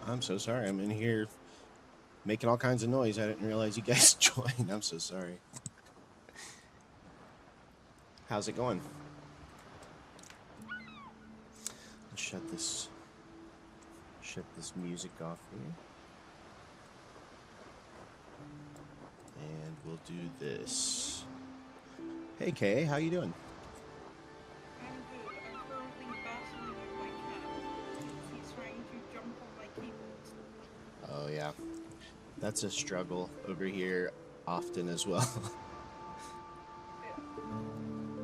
I'm so sorry. I'm in here making all kinds of noise. I didn't realize you guys joined. I'm so sorry. How's it going? Let's shut this music off here. And we'll do this. Hey Kay, how you doing? I'm good. I'm currently battling with my cat. He's trying to jump on my cables. Oh yeah. That's a struggle over here often as well.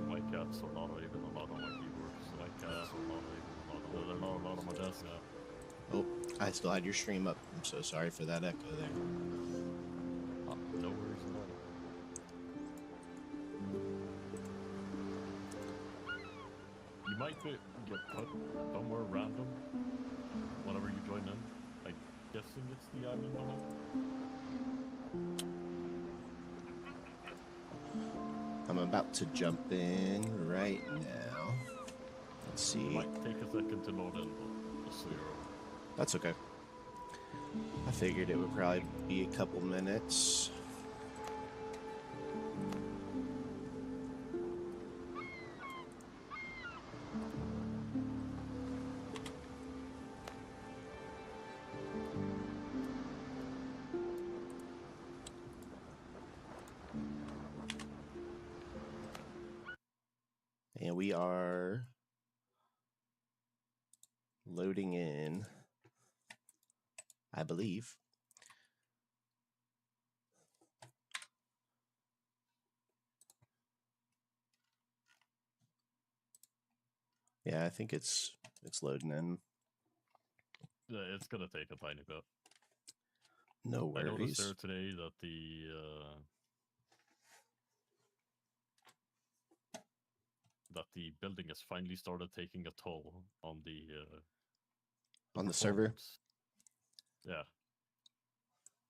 My cats are not even allowed on my keyboards. My cats are not even allowed. They're not allowed on my desk now. Oh, I still had your stream up. I'm so sorry for that echo there. No worries about it. You might get put somewhere random whenever you join in. I'm guessing it's the admin limit. I'm about to jump in right now. Let's see. It might take a second to load in, but just so you're aware. That's okay. I figured it would probably be a couple minutes. And we are loading in, I believe. Yeah, I think it's loading in. Yeah, it's gonna take a tiny bit. No worries. I noticed there today that the building has finally started taking a toll on the server. Yeah.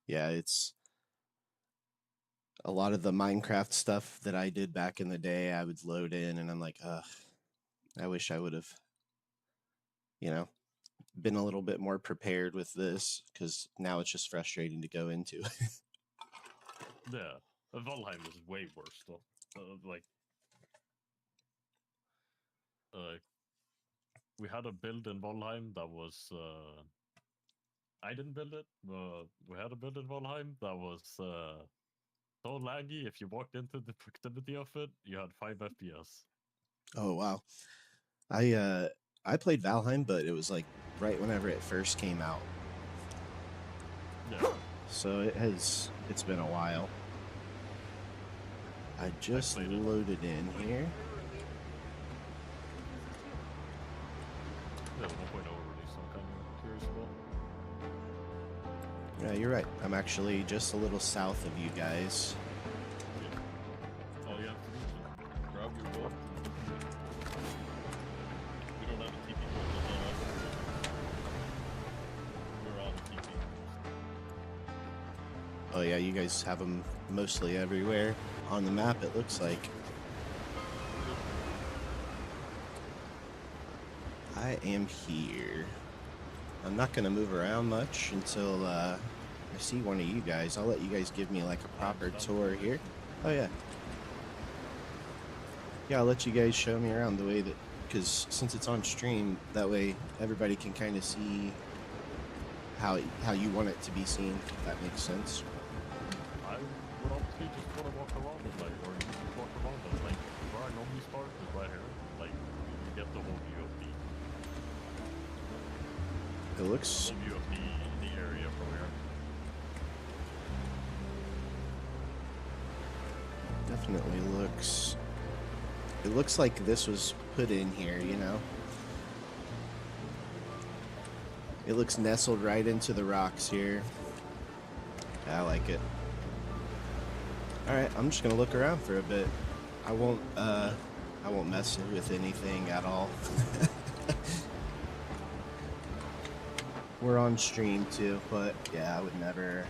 Yeah, it's a lot of the Minecraft stuff that I did back in the day. I would load in, and I'm like, ugh, I wish I would have, been a little bit more prepared with this, because now it's just frustrating to go into. Yeah, Valheim is way worse though. We had a build in Valheim that was I didn't build it, but we had a build in Valheim that was so laggy. If you walked into the proximity of it, you had 5 FPS. Oh wow. I played Valheim, but it was like right whenever it first came out. Yeah. So it's been a while. I just loaded in here. Yeah, 1.0 release. I'm kind of curious about. Yeah, you're right. I'm actually just a little south of you guys. Yeah. All you have to do is grab your boat. We don't have a TP boat. We're on TP. Oh yeah, you guys have them mostly everywhere on the map, it looks like. I am here. I'm not going to move around much until I see one of you guys. I'll let you guys give me like a proper tour here. Oh yeah. Yeah, I'll let you guys show me around the way that, because since it's on stream, that way everybody can kind of see how you want it to be seen, if that makes sense. I would honestly just want to walk around it, like, or you can walk around it, like, where I normally start is right here, like, you get the whole view of It looks... the view of the area from here. Definitely looks... It looks like this was put in here, you know? It looks nestled right into the rocks here. I like it. Alright, I'm just gonna look around for a bit. I won't mess with anything at all. We're on stream too, but yeah, I would never...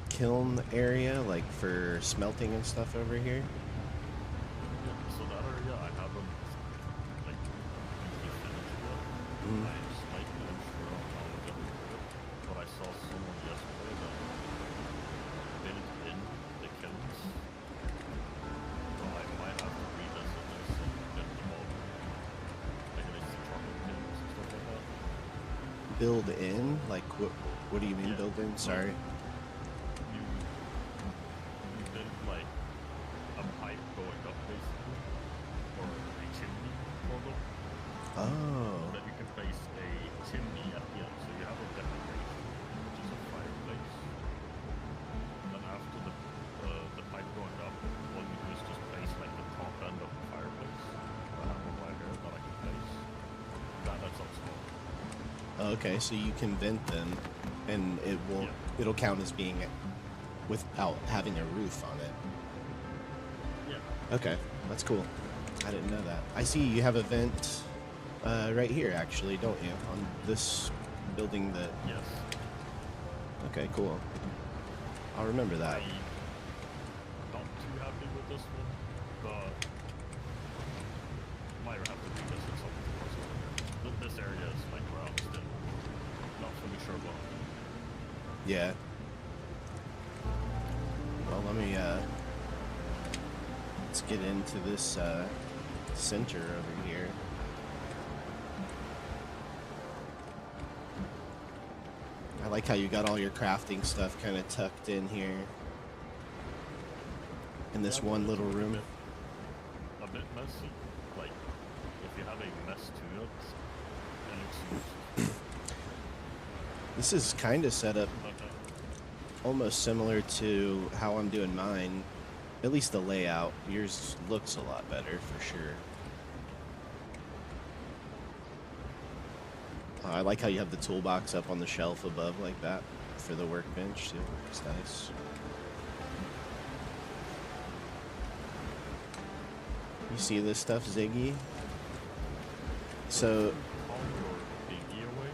Kiln area, like for smelting and stuff over here. Yeah, so that area, I haven't build in? Like, what do you mean Yeah. build in? Sorry. You build like a pipe going up basically, or a chimney sort of. Oh. Then you can place a chimney at the end, so you have a decoration, which is a fireplace. Then after the pipe going up, what you do is just place like the top end of the fireplace. I have one right here that I can place. That's also Okay, so you can vent them, and it'll count as being without having a roof on it. yeah. Okay, that's cool. I didn't know that. I see you have a vent right here, actually, don't you? On this building that... Yes. Okay, cool. I'll remember that. I'm not too happy with this one, but might have to revisit something or something. This area is like ground still. Not fully sure about. Yeah. Well, let me, let's get into this, center over here. I like how you got all your crafting stuff kind of tucked in here. In this Yeah, one but it's little room. A bit messy. Like, if you have a mess to it, then it's This is kind of set up but, almost similar to how I'm doing mine. At least the layout. Yours looks a lot better for sure. I like how you have the toolbox up on the shelf above like that for the workbench too. It's nice. You see this stuff, Ziggy? So, call your dinghy away.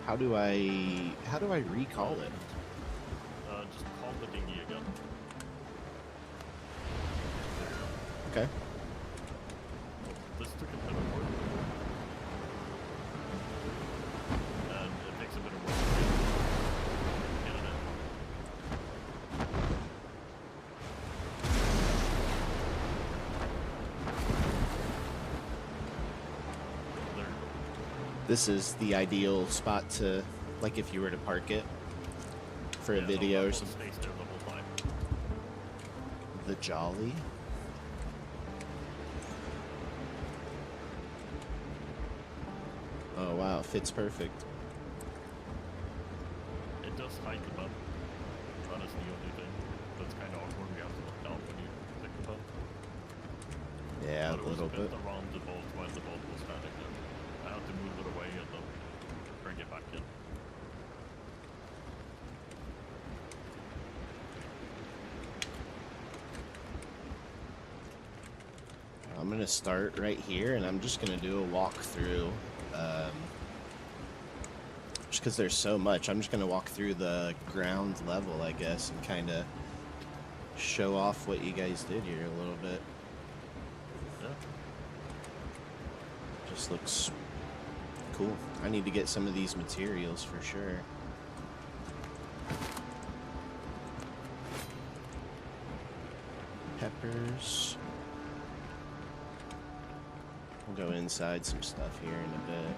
how do I recall it? Just call the dinghy again. Okay. This took a bit of work. And it takes a bit of work to get it in. There you go. This is the ideal spot to, like, if you were to park it for a Yeah, video no, or that something. one stays there the whole time. The Jolly. Oh wow, fits perfect. It does hide the button. That is the only thing. That's kind of awkward. You have to look down when you click the button. Yeah, But a little it was bit. bent around the bolt when the bolt was standing there. I had to move it away and then bring it back in. I'm gonna start right here, and I'm just gonna do a walkthrough. Just because there's so much, I'm just gonna walk through the ground level, I guess, and kind of show off what you guys did here a little bit. Yeah. Just looks cool. I need to get some of these materials for sure. Peppers. We'll go inside some stuff here in a bit.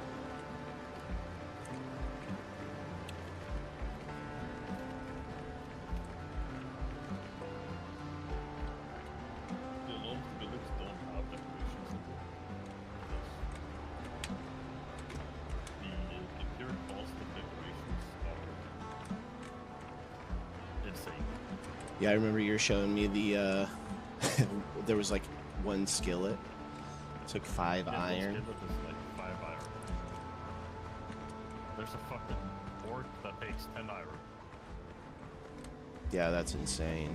A lot of the buildings don't have decorations in them. The pure cost of decorations are insane. Yeah, I remember you were showing me the, there was like one skillet. Took 5 Yeah, iron. Skillet is like 5 iron. There's a fucking orc that takes 10 iron. Yeah, that's insane.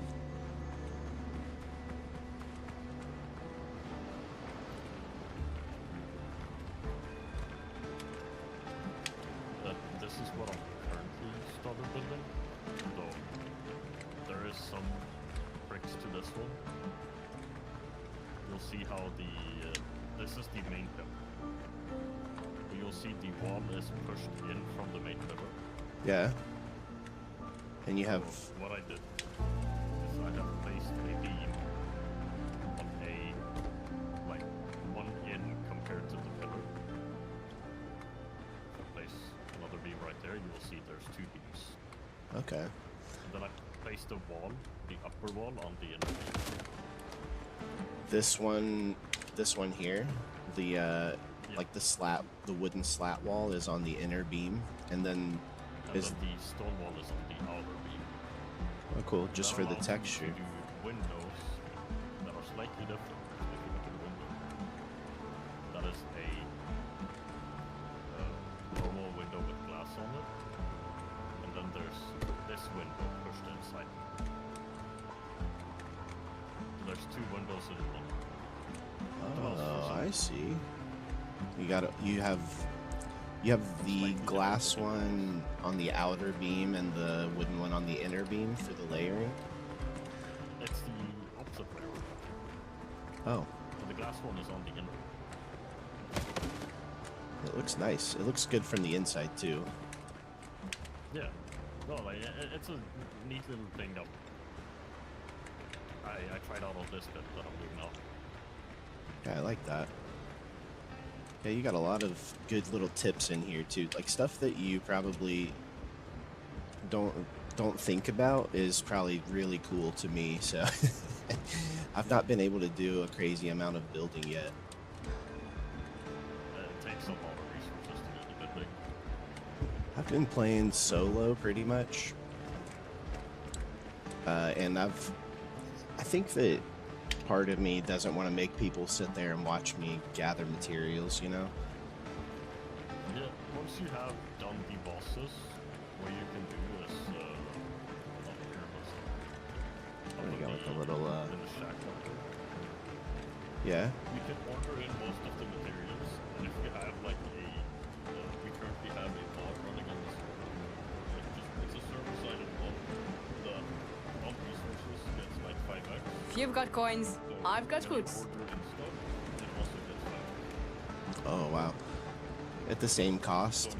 This is what I'm currently started building, though there is some bricks to this one. You'll see how this is the main pillar. You'll see the wall is pushed in from the main pillar. Yeah. And you have... So what I did is I have placed a beam on a, like, right there, you will see there's 2 beams. Okay. And then I placed the wall, the upper wall, on the inner beam. This one here, the like the wooden slat wall is on the inner beam, and then And then the stone wall is on the outer beam. oh cool, just That for the allows you texture. to do windows that are slightly different. If you look at the window, that is a normal window with glass on it, and then there's this window pushed inside. So there's 2 windows in one. Oh, I see. You have the glass one on the outer beam and the wooden one on the inner beam for the layering. It's the opposite way around. Oh, So the glass one is on the inner. it looks nice. It looks good from the inside too. Yeah. No, like it's a neat little thing that I tried out on this bit that I'm doing now. Yeah, I like that. Yeah, you got a lot of good little tips in here too, like stuff that you probably don't think about is probably really cool to me. So I've not been able to do a crazy amount of building yet. It takes a lot of resources to do the good thing. I've been playing solo pretty much, and I think that part of me doesn't want to make people sit there and watch me gather materials, you know? Yeah, once you have done the bosses, what you can do is, There we go with the little, in the shack up there, yeah. you can order in most of the materials, and if you have like we currently have a mod running on the server, it's a server-sided mod, the bulk resources gets like 5x. If you've got coins, I've got when you goods. order in stuff, it also gets 5x. Oh, wow. At the same cost? So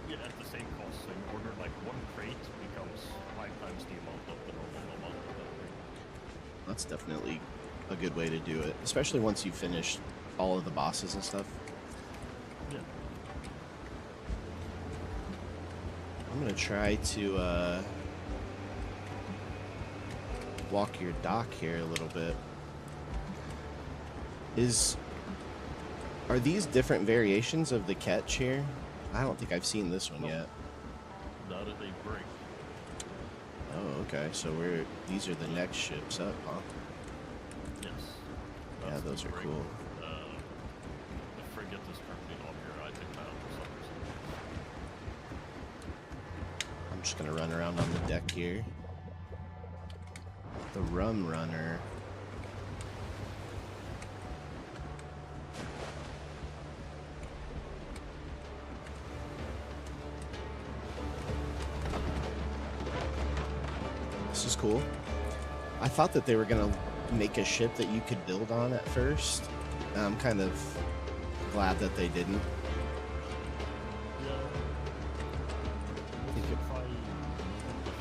yeah, at the same cost. So you order like 1 crate becomes 5 times the amount of the normal amount of that crate. That's definitely a good way to do it, especially once you finish all of the bosses and stuff. Yeah. I'm gonna try to walk your dock here a little bit. Are these different variations of the catch here? I don't think I've seen this one yet. That is a break. Oh, okay. So these are the next ships up, huh? Yes. Yeah, That's the those are break. cool. The frigate is currently not here. I took that out for some reason. I'm just gonna run around on the deck here. The rum runner. This is cool. I thought that they were gonna make a ship that you could build on at first. I'm kind of glad that they didn't. Yeah. think it- Try the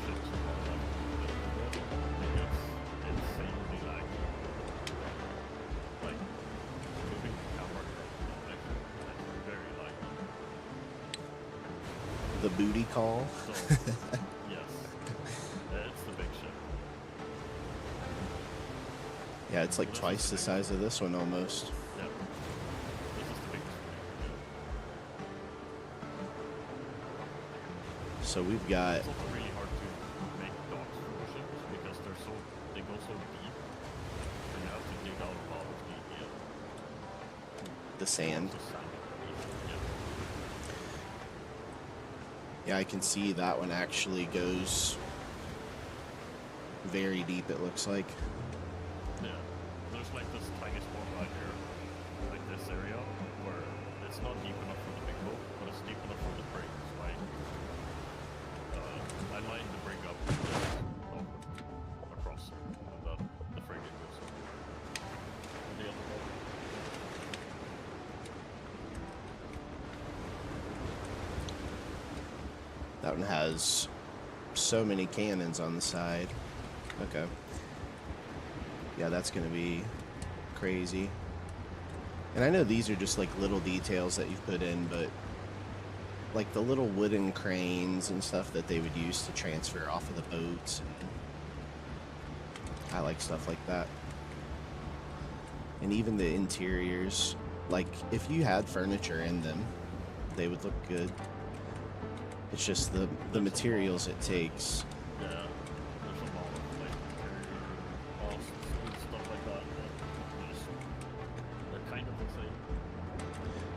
ships and all that a bit because it's insanely laggy. Like, moving the camera it's very laggy. The booty call. So, yes. It's the big ship. Yeah, it's like twice the size of this one almost. Yeah. This is the biggest one. So we've got It's also really hard to make docks for ships because they go so deep. So you have to dig out a lot of the sand. the sand underneath. Yeah. Yeah, I can see that one actually goes very deep, it looks like. Yeah. There's like this tiny spot right here, like this area, where it's not deep enough for the big boat, but it's deep enough for the brig. So I lined the brig up across, and then the frigate goes over. And the other boat. That one has so many cannons on the side. Okay. Yeah, that's gonna be crazy. And I know these are just like little details that you've put in, but like the little wooden cranes and stuff that they would use to transfer off of the boats. And I like stuff like that. And even the interiors, like if you had furniture in them, they would look good. It's just the materials it takes. Yeah, there's a lot of like interior costs and stuff like that. They're kind of insane.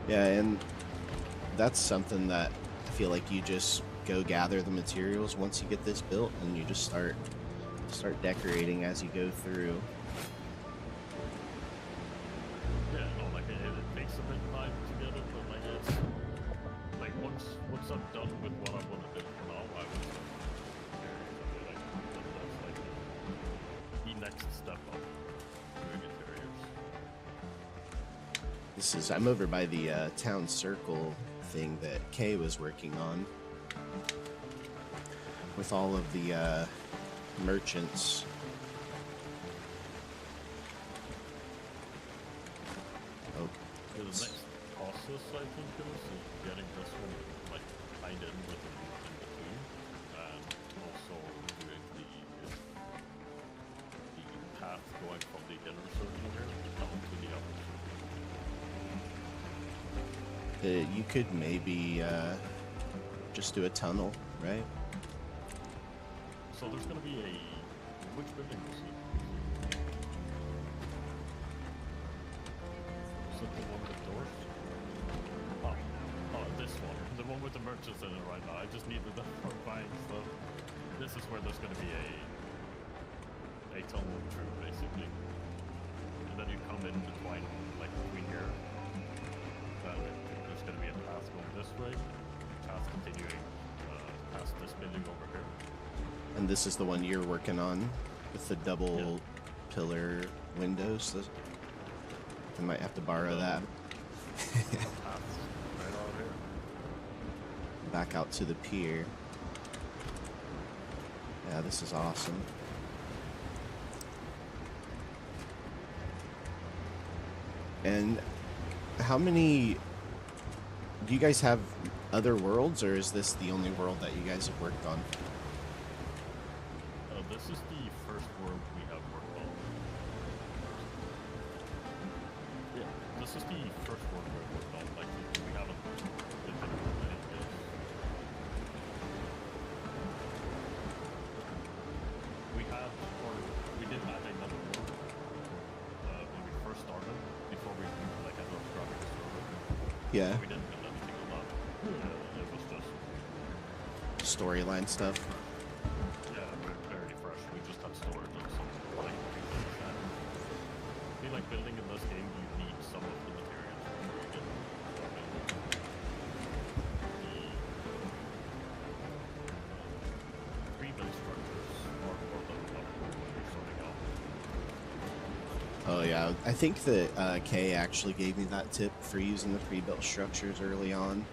Yeah, and that's something that I feel like you just go gather the materials once you get this built, and you just start decorating as you go through. Yeah, no, like it takes a bit of time to get it, but like it's like once I'm done with what I want to do for now, I will start like that's like the next step up doing interiors. I'm over by the town circle thing that Kay was working on with all of the merchants. Oh, The next process I think is getting this one like tied in with the roof in between, and also doing the path going from the inner circle here down to the outer circle. you could maybe just do a tunnel, right? So there's gonna be a which building was it? Was it the one with doors? Oh, this one. The one with the merchants in it right now. I just needed them for buying stuff. This is where there's gonna be a tunnel through basically. And then you come in between here. There's gonna be a path going this way, path continuing past this building over here. And this is the one you're working on with the double pillar windows. I might have to borrow that. Paths right out here. Back out to the pier. Yeah, this is awesome. And how many... Do you guys have other worlds, or is this the only world that you guys have worked on? This is the first world we have worked on. Yeah, this is the first world we've worked on. Like, we haven't been doing anything else. We did have another world when we first started, before we like ended up grabbing the server. Yeah. We didn't build anything on that. It was just Storyline stuff. yeah, we're very fresh. We just have storage and some like things like that. I feel like building in this game, you need some of the materials before you get start building. The pre-built structures are more than enough when you're sorting out. Oh yeah, I think that Kay actually gave me that tip for using the pre-built structures early on.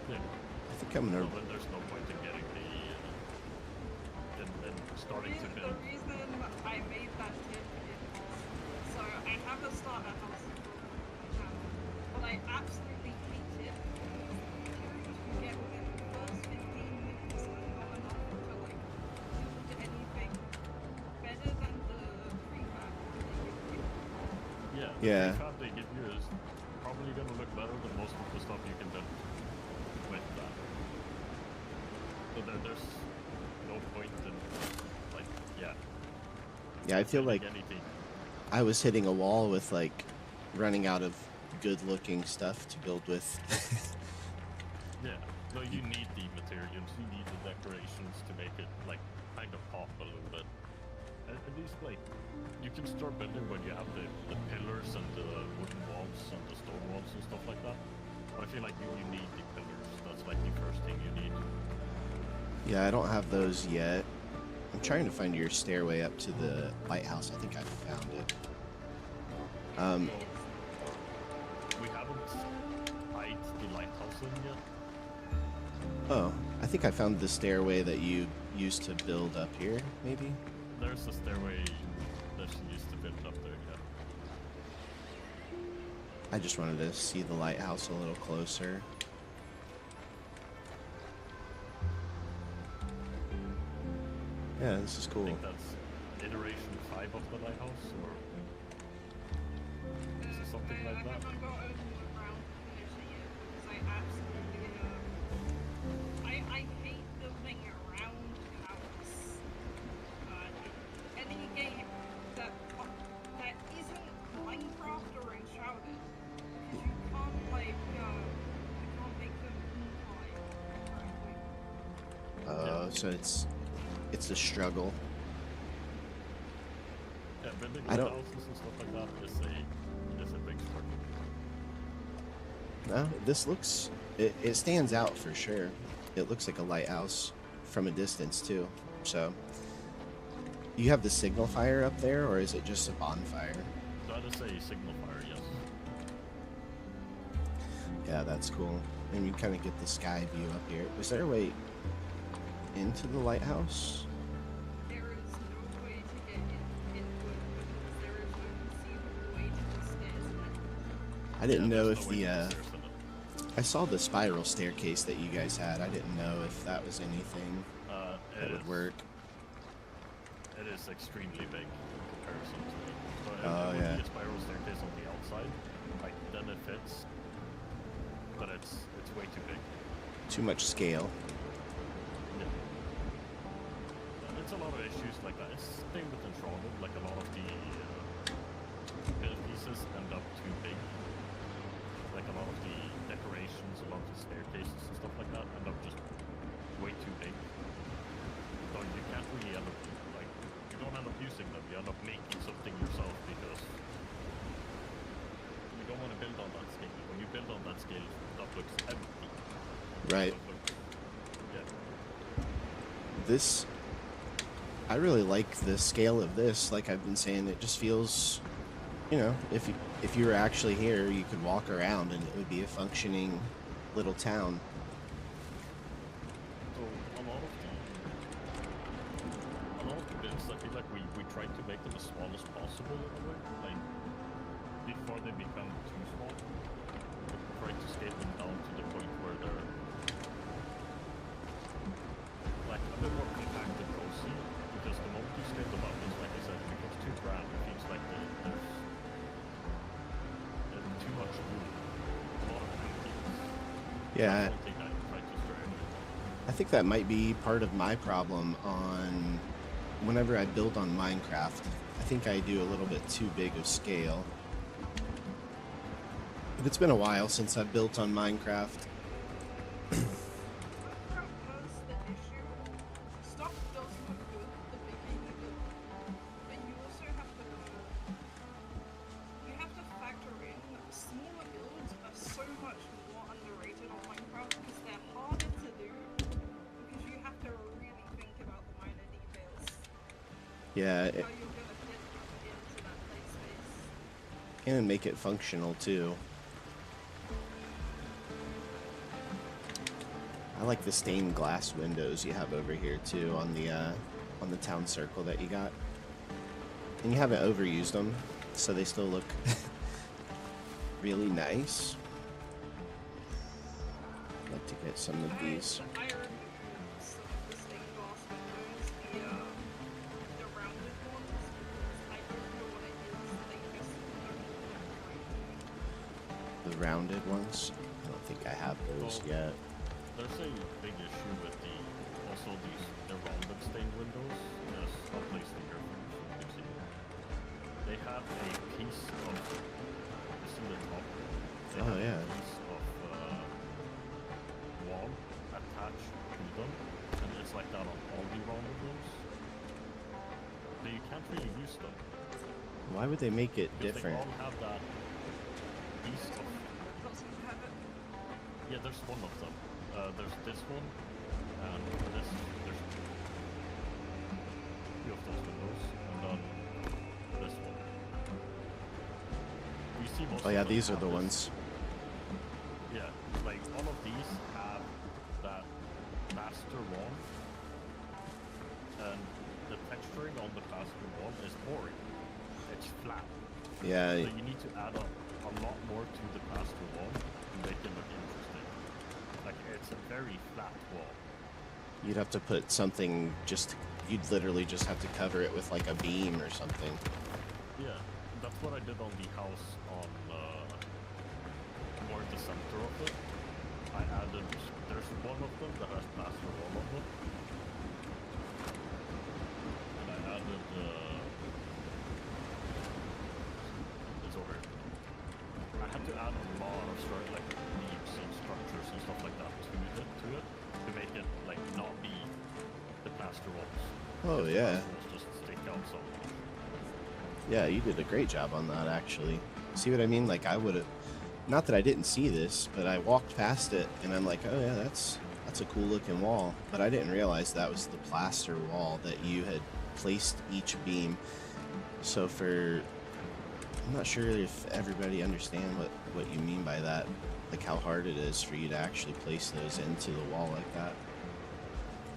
Yeah. I think I'm So gonna... then there's no point in getting and starting to The build. reason I made that tip is so I have a starter house, but I absolutely hate it. You get within the first 15 minutes, not enough to like build anything better than the prefab they give you. Yeah. Yeah. The prefab they give you is probably gonna look better than most of the stuff you can build with that. So there's no point in like Yeah, I feel like anything. I was hitting a wall with like running out of good-looking stuff to build with. Yeah. No, you need the materials, you need the decorations to make it like kind of pop a little bit. At least like you can start building when you have the pillars and the wooden walls and the stone walls and stuff like that. But I feel like you need the pillars. That's like the first thing you need. Yeah, I don't have those yet. I'm trying to find your stairway up to the lighthouse. I think I found it. So, we haven't tied the lighthouse in yet. Oh, I think I found the stairway that you used to build up here, maybe? There's a stairway that she used to build up there, yeah. I just wanted to see the lighthouse a little closer. Yeah, this is I cool. think that's iteration 5 of the lighthouse, or is it something like that? I haven't got around to finishing it because I absolutely I hate building around house. Any game that isn't Minecraft or Enshrouded, because you can't like you can't make them high. So it's a struggle. Yeah, building I don't- lighthouses and stuff like that is a big struggle. No, this looks it stands out for sure. It looks like a lighthouse from a distance too. So you have the signal fire up there, or is it just a bonfire? That is a signal fire, yes. Yeah, that's cool. And you kind of get the sky view up here. Is there a way into the lighthouse? There is no way to get into it because there is no conceivable way to the stairs. I didn't Yeah, know there's if no way the to get stairs in it. I saw the spiral staircase that you guys had. I didn't know if that was anything that would work. It is extremely big in comparison to me. So it would Yeah. be a spiral staircase on the outside, like then it fits, but it's way too big. Too much scale. Yeah. It's a lot of issues like that. It's the same with Enshrouded, like a lot of the build pieces end up too big. Like a lot of the decorations, a lot of the staircases and stuff like that end up just way too big. So you can't really end up, like, you don't end up using them, you end up making something yourself because you don't want to build on that scale. When you build on that scale, that looks empty. Right. Yeah. This I really like the scale of this. Like I've been saying, it just feels, you know, if you were actually here, you could walk around and it would be a functioning little town. So a lot of the builds, I feel like we try to make them as small as possible in a way. Like before they become too small, we try to scale them down to the point where they're like a bit more compact and cozy. Because the moment you scale them up, it's like I said, it becomes too grand. It feels like there's too much room. A lot of emptiness. Yeah, That's one thing I try to stress. I think that might be part of my problem on whenever I build on Minecraft. I think I do a little bit too big of scale. But it's been a while since I've built on Minecraft. Minecraft has the issue of stuff does look good the bigger you build, but you also have to factor in that smaller builds are so much more underrated on Minecraft because they're harder to do because you have to really think about the minor details. Yeah, How you're gonna fit into that play space. and make it functional too. I like the stained glass windows you have over here too on the town circle that you got. And you haven't overused them, so they still look really nice. I'd like to get some of these. I removed some of the stained glass windows, the rounded ones, because I don't know what it is. They just don't look right. The rounded ones. I don't think I have those Oh. yet. There's a big issue with the rounded stained windows. Yes, I'll place them here for you so you can see. They have a piece of just in the top. They Oh, have yeah. a piece of wall attached to them, and it's like that on all the rounded ones. So you can't really use them. Why would they make it Because different? they all have that piece of. Doesn't have it. Yeah, there's one of them. There's this one, and there's two of those windows, and then this one. We see most Oh of yeah, them these are have the this- ones. Yeah, like all of these have that plaster wall, and the texturing on the plaster wall is boring. It's flat. Yeah, So you need to add a lot more to the plaster wall to make it look interesting. Like it's a very flat wall. You'd have to put something you'd literally just have to cover it with like a beam or something. Yeah, that's what I did on the house on more the center of it. I added, there's one of them that has plaster wall on it. And I added, it's over here. I had to add a lot of like beams and structures and stuff like that to it to make it like not be the plaster walls. Oh The yeah. plaster walls just stick out so much. Yeah, you did a great job on that actually. See what I mean? Like I would have, not that I didn't see this, but I walked past it and I'm like, oh yeah, that's a cool looking wall. But I didn't realize that was the plaster wall that you had placed each beam. So I'm not sure if everybody understand what you mean by that, like how hard it is for you to actually place those into the wall like that.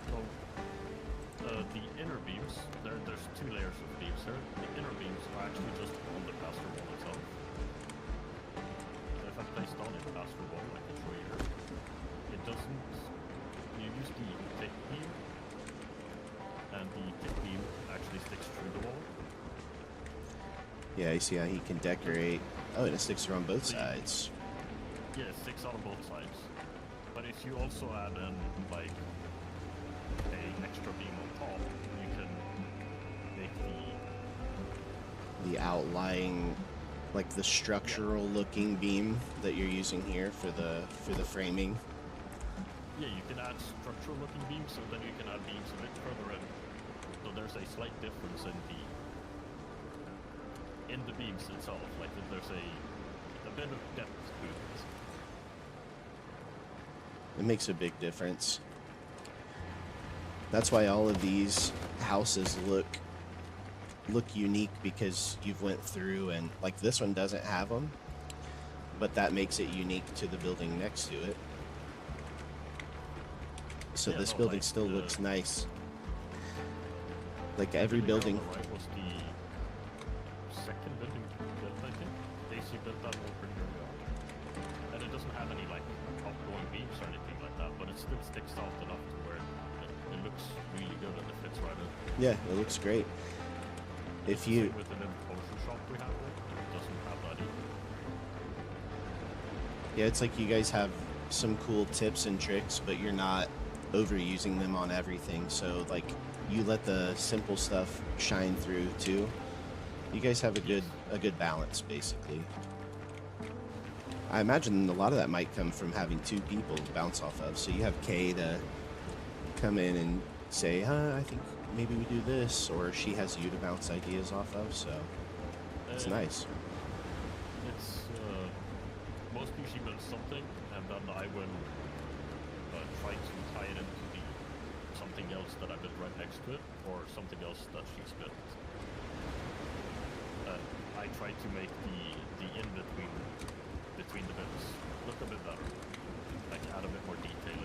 So, the inner beams, there's two layers of beams here. The inner beams are actually just on the plaster wall itself. So if I place down a plaster wall, I can show you here, it doesn't, you use the thick beam, and the thick beam actually sticks through the wall. Yeah, you see how he can decorate. Oh, and it sticks around both sides. Yeah, it sticks out on both sides. But if you also add in, like, an extra beam on top, you can make the outlying, like the structural looking beam that you're using here for the framing. Yeah, you can add structural looking beams, and then you can add beams a bit further in. So there's a slight difference in the beams itself. Like there's a bit of depth to it. It makes a big difference. That's why all of these houses look unique, because you've went through and like this one doesn't have them, but that makes it unique to the building next to it. So Yeah, this no, building like still the- looks nice. Like every The building. on the right was the second building built, I think. Daisy built that one pretty early on. And it doesn't have any like outgoing beams or anything like that, but it still sticks out enough to where it looks really good and it fits right in. Yeah, it looks great. If Same you with the little potion shop we have there, it doesn't have that either. Yeah, it's like you guys have some cool tips and tricks, but you're not overusing them on everything. So like you let the simple stuff shine through too. You guys have a good balance basically. I imagine a lot of that might come from having two people to bounce off of. So you have Kay to come in and say, I think maybe we do this, or she has you to bounce ideas off of. So it's nice. It's mostly she builds something, and then I will try to tie it into something else that I built right next to it, or something else that she's built. I try to make the in between the bits look a bit better, like add a bit more detail in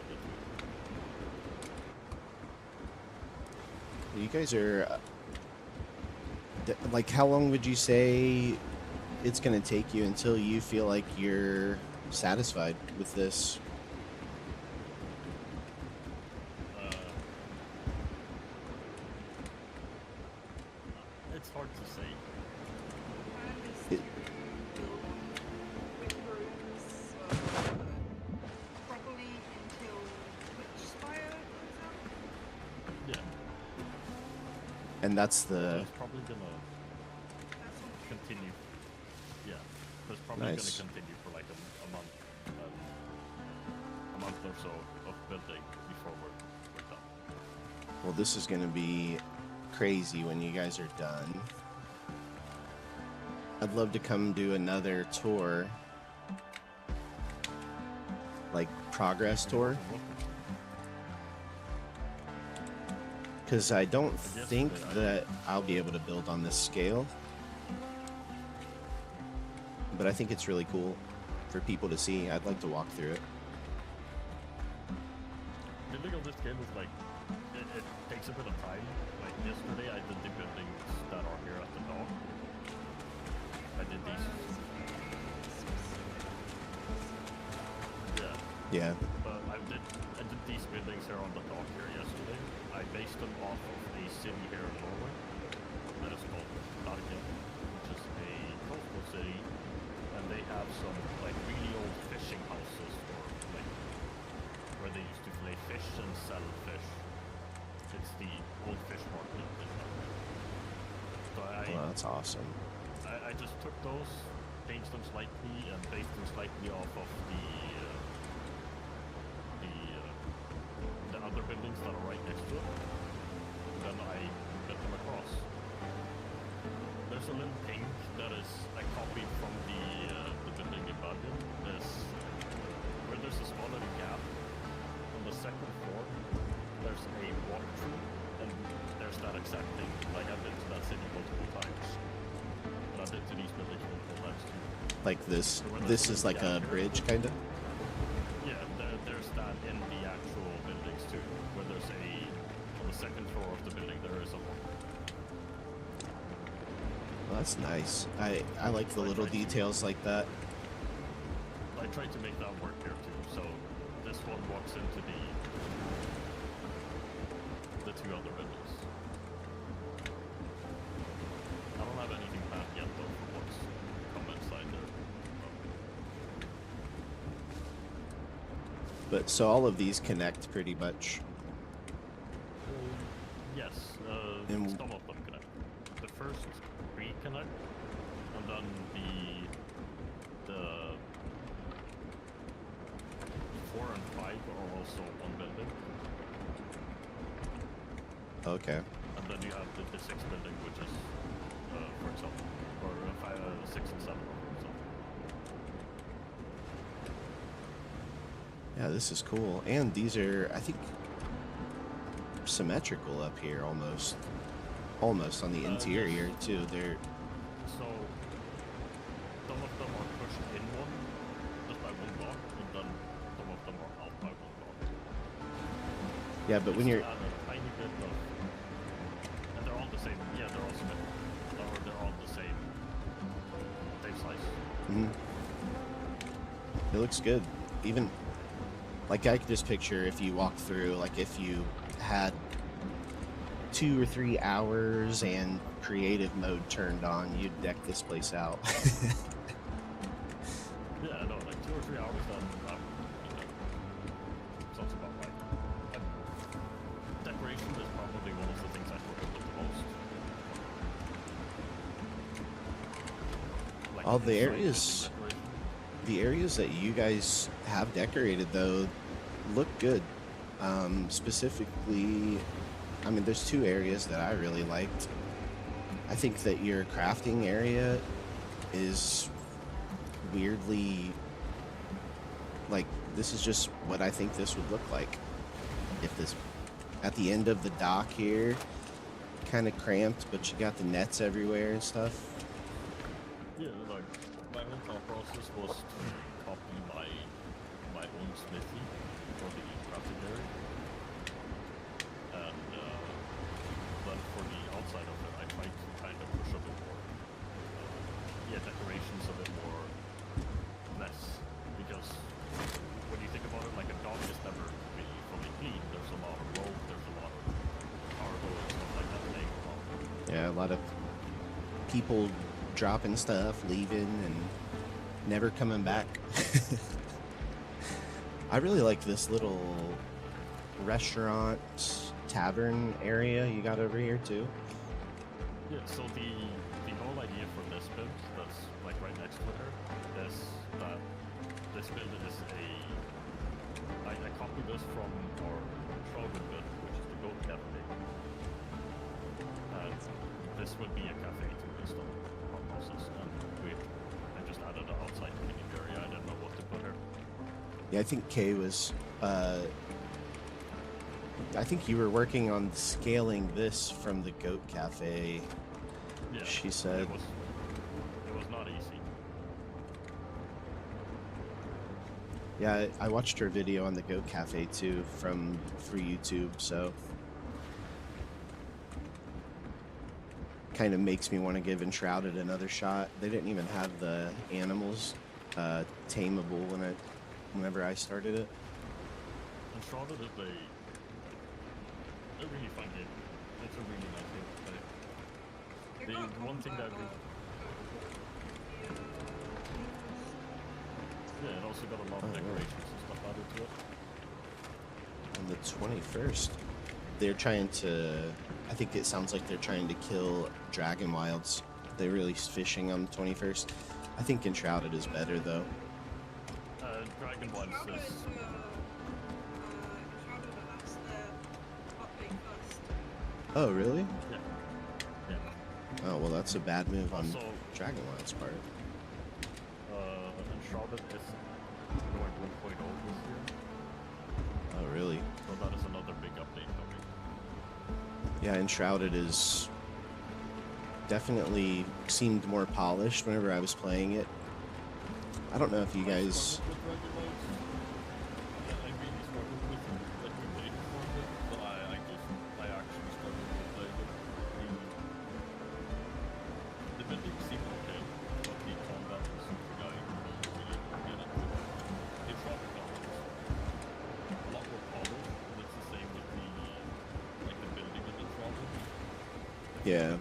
between. You guys are like, how long would you say it's going to take you until you feel like you're satisfied with this? It's hard to say. It- Windrose, probably until Witch Spire goes out. Yeah, And that's the it's probably gonna That's what continue. Yeah, it's probably Nice. gonna continue for like a month or so of building before we're done. well, this is going to be crazy when you guys are done. I'd love to come do another tour, like progress tour, because I don't think that I'll be able to build on this scale, but I think it's really cool for people to see. I'd like to walk through it. Building on this game is like, it takes a bit of time. Like yesterday I did the buildings that are here at the dock. I did these. Yeah. Yeah. But I did these buildings here on the dock here yesterday. I based them off of a city here in Norway that is called Godart, which is a coastal city, and they have some like really old fishing houses for like where they used to fillet fish and sell fish. It's the old fish market in Godart. So Oh, that's awesome. I just took those, changed them slightly, and based them slightly off of the other buildings that are right next to it. Then I built them across. There's a little pink that is I copied from the building in Bergen. Where there's a small little gap on the second floor. There's a walkthrough, and there's that exact thing. Like I've been to that city multiple times. And I've been to these buildings multiple times too. Like this. So This is like a bridge, kind of. Yeah, there's that in the actual buildings too, where there's on the second floor of the building there is a walk. Well, that's nice. I like the little details like that. I tried to make that work here too, so this one walks into the two other buildings. I don't have anything planned yet though for what's come inside there. But so all of these connect pretty much. Yes, And- some of them connect. The first three connect, and then the 4 and 5 are also one building, Okay. and then you have the 6th building, which is, for example, or 6 and 7, for example. Yeah, this is cool. And these are, I think, symmetrical up here almost. Almost on the interior too. They're So some of them are pushed in one, just by one block, and then some of them are out by one block. yeah, but when Just you're add a tiny bit of, and they're all the same. Yeah, they're all symmetrical, or they're all the same size. mhm. It looks good. Even like I could just picture if you walk through, like if you had 2 or 3 hours and creative mode turned on, you'd deck this place out. Yeah, I know, like 2 or 3 hours. That sounds about right. And decoration is probably one of the things I struggle with the most. Like All the inside areas- decoration. The areas that you guys have decorated though look good. Specifically, I mean, there's 2 areas that I really liked. I think that your crafting area is weirdly like, this is just what I think this would look like. If this at the end of the dock here, kind of cramped, but you got the nets everywhere and stuff. Yeah, like my whole thought process was to copy my own smithy for the crafting area, and then for the outside of it, I tried to kind of push a bit more, decorations a bit more less, because when you think about it, like a dog is never really fully clean. There's a lot of rope, there's a lot of cargo and stuff like that laying around. Yeah, a lot of people dropping stuff, leaving, and never coming back. I really like this little restaurant tavern area you got over here too. Yeah, so the whole idea for this build that's like right next to her is that this build is I copied this from our showroom build, which is the Goat Cafe. And this would be a cafe to install our process, and I just added an outside dining area. I didn't know what to put here. Yeah, I think Kay was I think you were working on scaling this from the Goat Cafe. Yeah, She said. it was not easy. Yeah, I watched her video on the Goat Cafe too for YouTube, so kind of makes me want to give Enshrouded another shot. They didn't even have the animals tameable whenever I started it. Enshrouded is a really fun game. It's a really nice game to play. It The got one thing that combat, yeah, it also got a lot of Oh, really? decorations and stuff added to it. On the 21st, they're trying to. I think it sounds like they're trying to kill Dragon Wilds. They released fishing on the 21st. I think Enshrouded is better though. Dragon Wilds Enshrouded, is Enshrouded announced their update first. Oh, really? yeah. Oh, well, that's a bad move on Also, Dragon Wild's part. Enshrouded is going 1.0 this year, Oh, really? so that is another big update coming. Yeah, Enshrouded is definitely seemed more polished whenever I was playing it. I don't know if you guys. Yeah.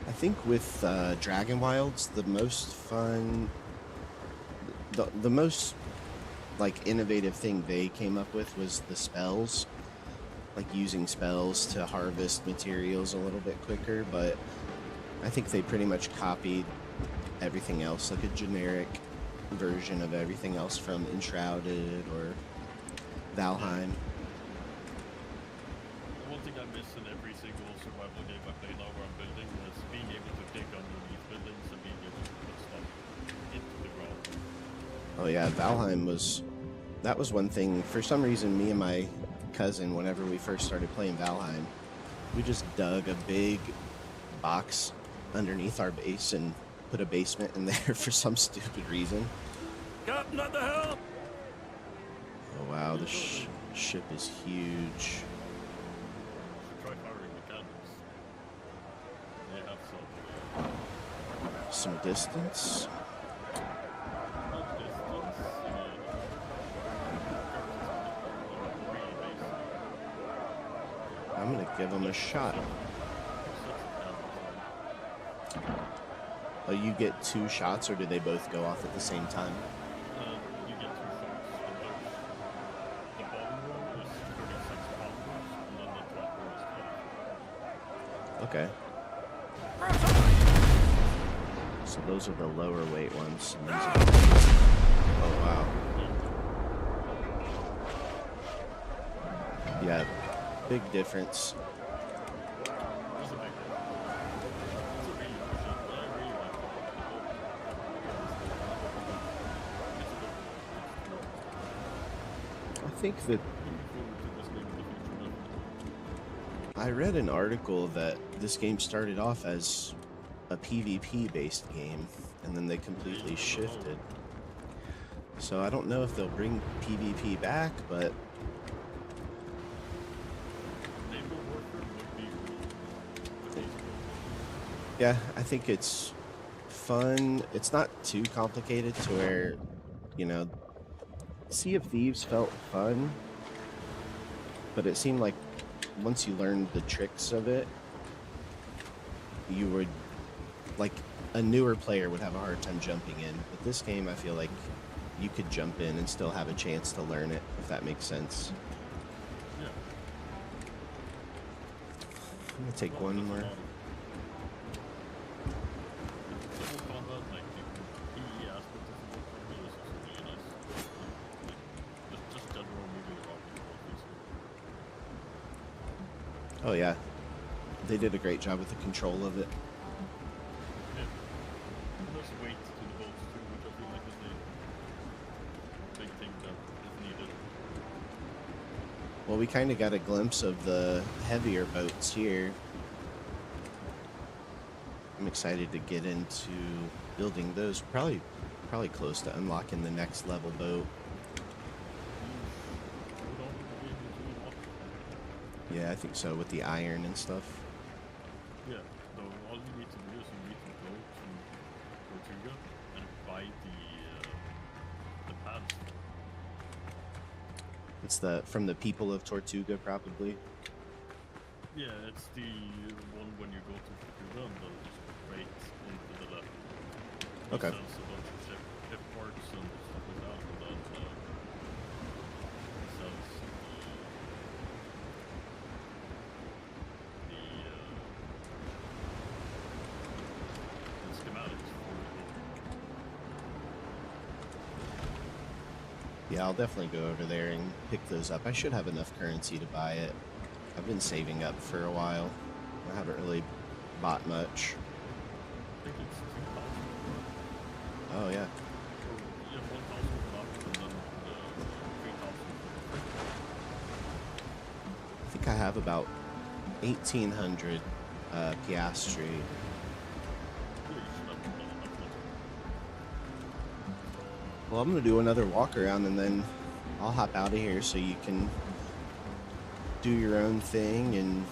I think with Dragon Wilds, the most fun, the most like innovative thing they came up with was the spells, like using spells to harvest materials a little bit quicker. But I think they pretty much copied everything else, like a generic version of everything else from Enshrouded or Valheim. One thing I miss in every single survival game I play now where I'm building is being able to dig underneath buildings and being able to put stuff into the ground. Oh yeah, Valheim was. That was one thing. For some reason, me and my cousin, whenever we first started playing Valheim, we just dug a big box underneath our base and put a basement in there for some stupid reason. Captain, at the helm! Oh wow, the ship is huge. Try firing the cannons. They have some Some distance. not distance. Really basic. I'm gonna give them a shot. Oh, you get 2 shots, or do they both go off at the same time? You get 2 shots. The bottom row is 36 pounders, and then the top row is 12. Okay. So those are the lower weight ones. And these are oh wow. Yeah, big difference. It's a big one. It's a really good ship, but I really like it. It's a good one. I think that Looking forward to this game in the future, definitely. I read an article that this game started off as a PvP based game and then they completely shifted. So I don't know if they'll bring PvP back, but Naval Warfare would be cool. yeah, I think it's fun. It's not too complicated to where, you know, Sea of Thieves felt fun, but it seemed like once you learned the tricks of it, you would, like, a newer player would have a hard time jumping in. But this game, I feel like you could jump in and still have a chance to learn it, if that makes sense. Yeah. I'm gonna take one more. Civil combat, like the PE aspect of the book for me is also really nice. Like, just general moving around the world, basically. Oh yeah, they did a great job with the control of it. Yeah. And there's weight to the boats too, which I feel like is a big thing that is needed. Well, we kind of got a glimpse of the heavier boats here. I'm excited to get into building those. Probably close to unlocking the next level boat. Would all be able to unlock it. Yeah, I think so, with the iron and stuff. Yeah, so all you need to do is you need to go to Tortuga and buy the pads. It's from the people of Tortuga, probably. Yeah, it's the one when you go to Tortuga and then just straight into the left. It Okay. sells a bunch of ship parts and stuff like that, and then it sells the schematics for the boat. Yeah, I'll definitely go over there and pick those up. I should have enough currency to buy it. I've been saving up for a while. I haven't really bought much. I think it's 2,000. Oh, yeah. Yeah, 1,000 for that, and then 3,000 for I think I have about 1,800 piastri. yeah, you should have done enough money. Well, I'm going to do another walk around and then I'll hop out of here so you can do your own thing and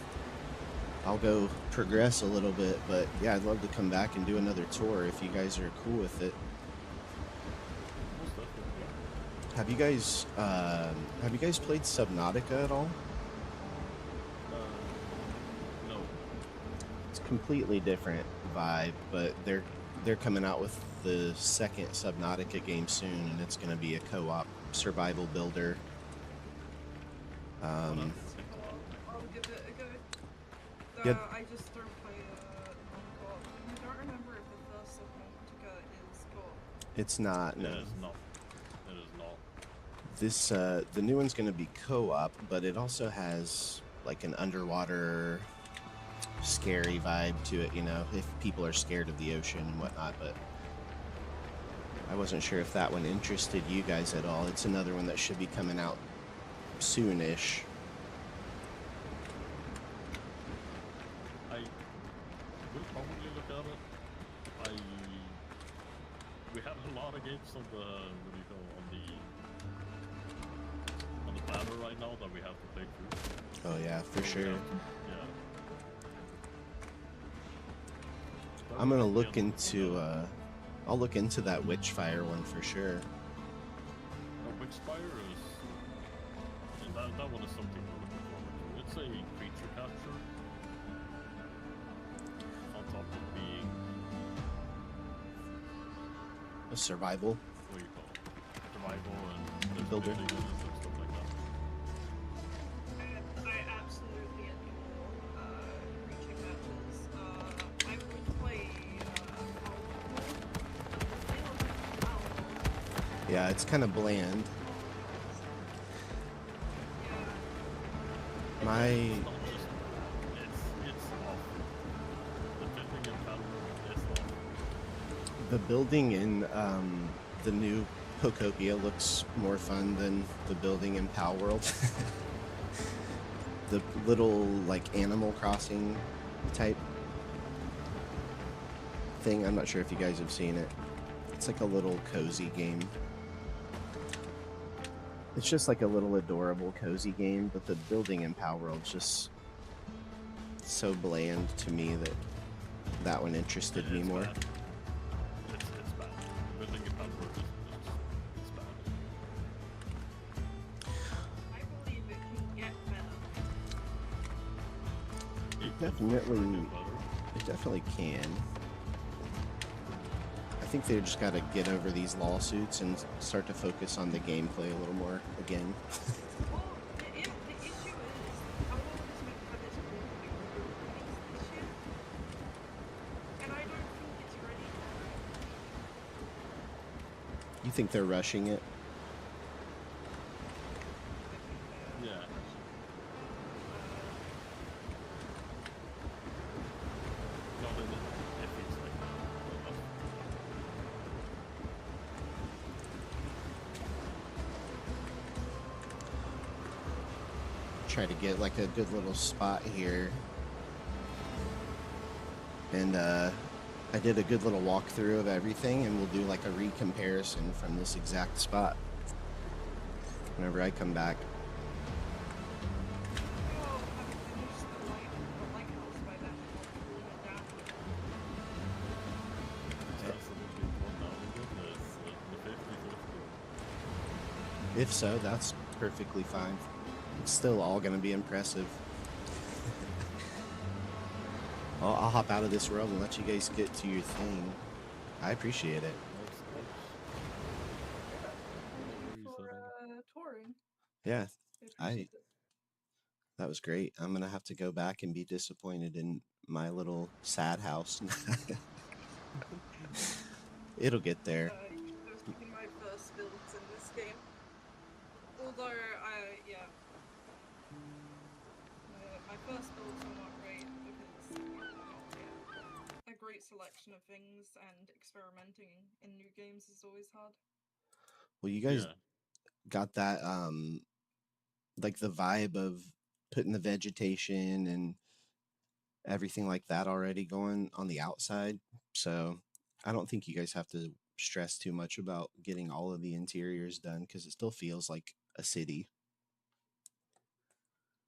I'll go progress a little bit. But yeah, I'd love to come back and do another tour if you guys are cool with it. Most definitely. Have you guys played Subnautica at all? No. It's a completely different vibe, but they're coming out with the second Subnautica game soon, and it's going to be a co-op survival builder. I'll give it a go. Yep. I just don't play non-co-op. I don't remember if the first Subnautica is co-op. It's not, no. It is not. It is not. This the new one's going to be co-op, but it also has like an underwater scary vibe to it, you know, if people are scared of the ocean and whatnot. But I wasn't sure if that one interested you guys at all. It's another one that should be coming out soonish. I will probably look at it. We have a lot of games on the on the platter right now that we have to play through. Oh yeah, for sure. Yeah. I'm gonna look into I'll look into that Witchfire one for sure. Witchfire is that one is something we're looking forward to. It's a creature capture on top of being A survival. what do you call it? Survival and Builder. building and stuff like that. I absolutely adore creature captures. I would play Yeah, it's kind of bland. My It's not just it's awful. The building in Palworld is awful. the building in the new Pocopia looks more fun than the building in Palworld. The little like Animal Crossing type thing. I'm not sure if you guys have seen it. It's like a little cozy game. It's just like a little adorable cozy game, but the building in Palworld's just so bland to me that one interested me It's more. bad. It's bad. The building in Palworld is it's bad. I believe it can get better. It Definitely can. I think they just got to get over these lawsuits and start to focus on the gameplay a little more again. Well, the issue is, how long is meant for this building to release this year? And I don't think it's ready. You think they're rushing it? Yeah. No, if it's like Try to get like a good little spot here. And I did a good little walkthrough of everything, and we'll do like a re-comparison from this exact spot whenever I come back. Oh, having finished the lighthouse by then, I'll cool it down. absolutely torn down again, the 50/50. If so, that's perfectly fine. It's still all gonna be impressive. I'll hop out of this world and let you guys get to your thing. I appreciate it. For touring. Yeah, I appreciate it. that was great. I'm gonna have to go back and be disappointed in my little sad house. It'll get there. You should have seen my first builds in this game. Although, my first builds were not great because a great selection of things and experimenting in new games is always hard. Well, you guys got that like the vibe of putting the vegetation and everything like that already going on the outside. So I don't think you guys have to stress too much about getting all of the interiors done because it still feels like a city.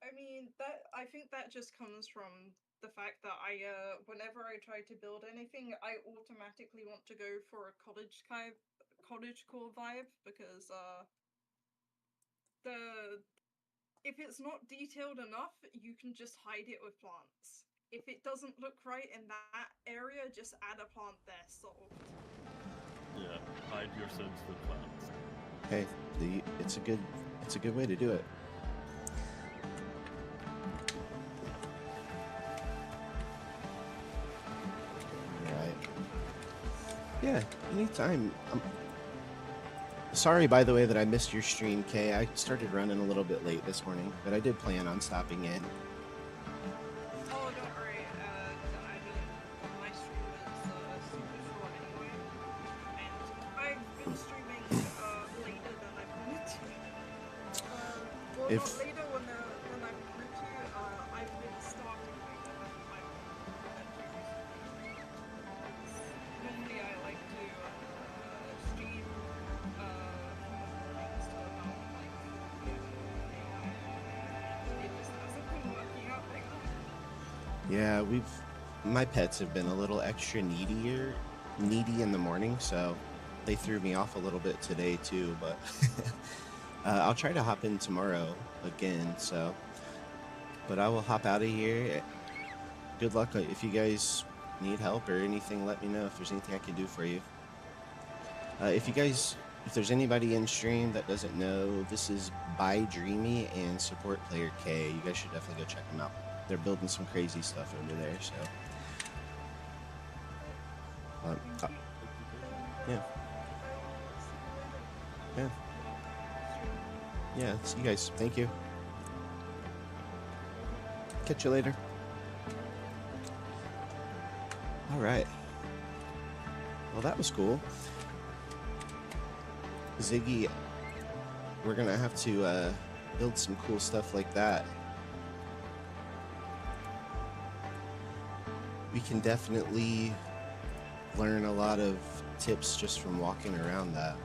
I mean, I think that just comes from the fact that whenever I try to build anything, I automatically want to go for a cottagecore vibe because if it's not detailed enough, you can just hide it with plants. If it doesn't look right in that area, just add a plant there, solved. Yeah, hide your sins with plants. Hey, it's a good way to do it. Right. Yeah, anytime. Sorry, by the way, that I missed your stream, Kay. I started running a little bit late this morning, but I did plan on stopping in. Oh, don't worry. I mean, my stream is super short anyway, and I've been streaming later than I wanted to. Well, If- not later when I wanted to. I've been starting later than I wanted to. Normally, I like to stream from the mornings to about like 4 a.m. It just hasn't been working out like that. Yeah, my pets have been a little extra needy in the morning, so they threw me off a little bit today too, but I'll try to hop in tomorrow again, so but I will hop out of here. Good luck. If you guys need help or anything, let me know if there's anything I can do for you. If there's anybody in stream that doesn't know, this is By Dreamy and support player K. You guys should definitely go check them out. They're building some crazy stuff over there, so. Yeah. Yeah. Yeah, see you guys. Thank you. Catch you later. All right. Well, that was cool. Ziggy, we're going to have to build some cool stuff like that. We can definitely learn a lot of tips just from walking around that.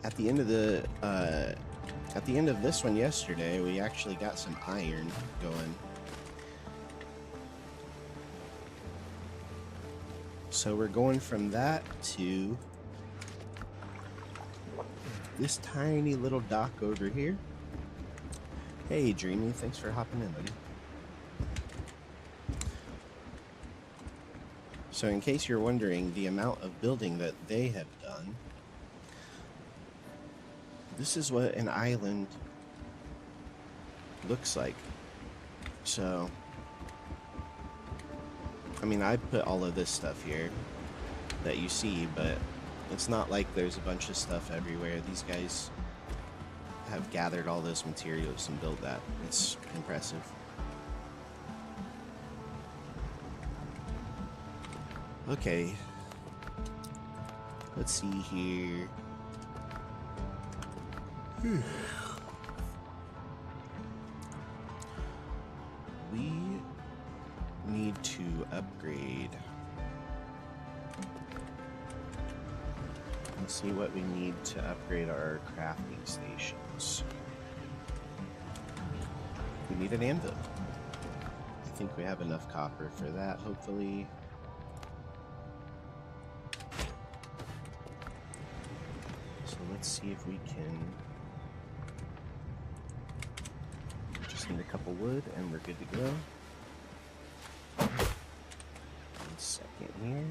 At the end of this one yesterday, we actually got some iron going. So we're going from that to this tiny little dock over here. Hey, Dreamy, thanks for hopping in, buddy. So in case you're wondering the amount of building that they have done, this is what an island looks like. So, I mean, I put all of this stuff here that you see, but it's not like there's a bunch of stuff everywhere. These guys have gathered all those materials and built that. It's impressive. Okay. Let's see here. We need to upgrade. Let's see what we need to upgrade our crafting stations. We need an anvil. I think we have enough copper for that, hopefully. So let's see if we can... Just need a couple wood and we're good to go. 1 second here.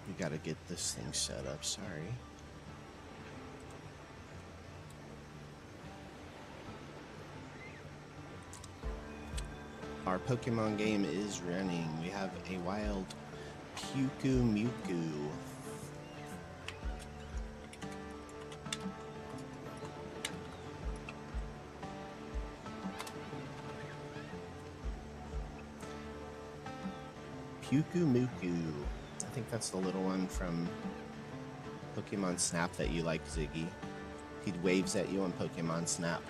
We gotta get this thing set up, sorry. Our Pokemon game is running. We have a wild Puku-Muku. Puku-Muku. I think that's the little one from Pokemon Snap that you like, Ziggy. He waves at you on Pokemon Snap.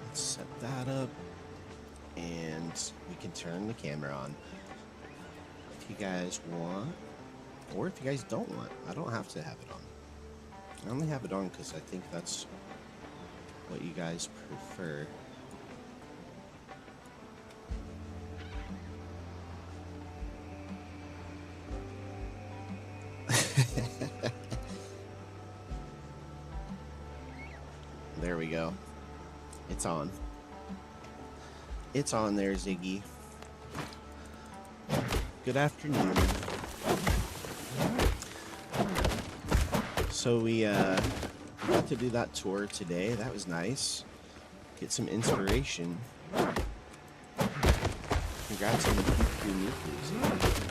Let's set that up. And we can turn the camera on if you guys want, or if you guys don't want. I don't have to have it on. I only have it on because I think that's what you guys prefer. There we go. It's on. It's on there, Ziggy. Good afternoon. So we got to do that tour today. That was nice. Get some inspiration. Congrats on the Puku-Muku, Ziggy.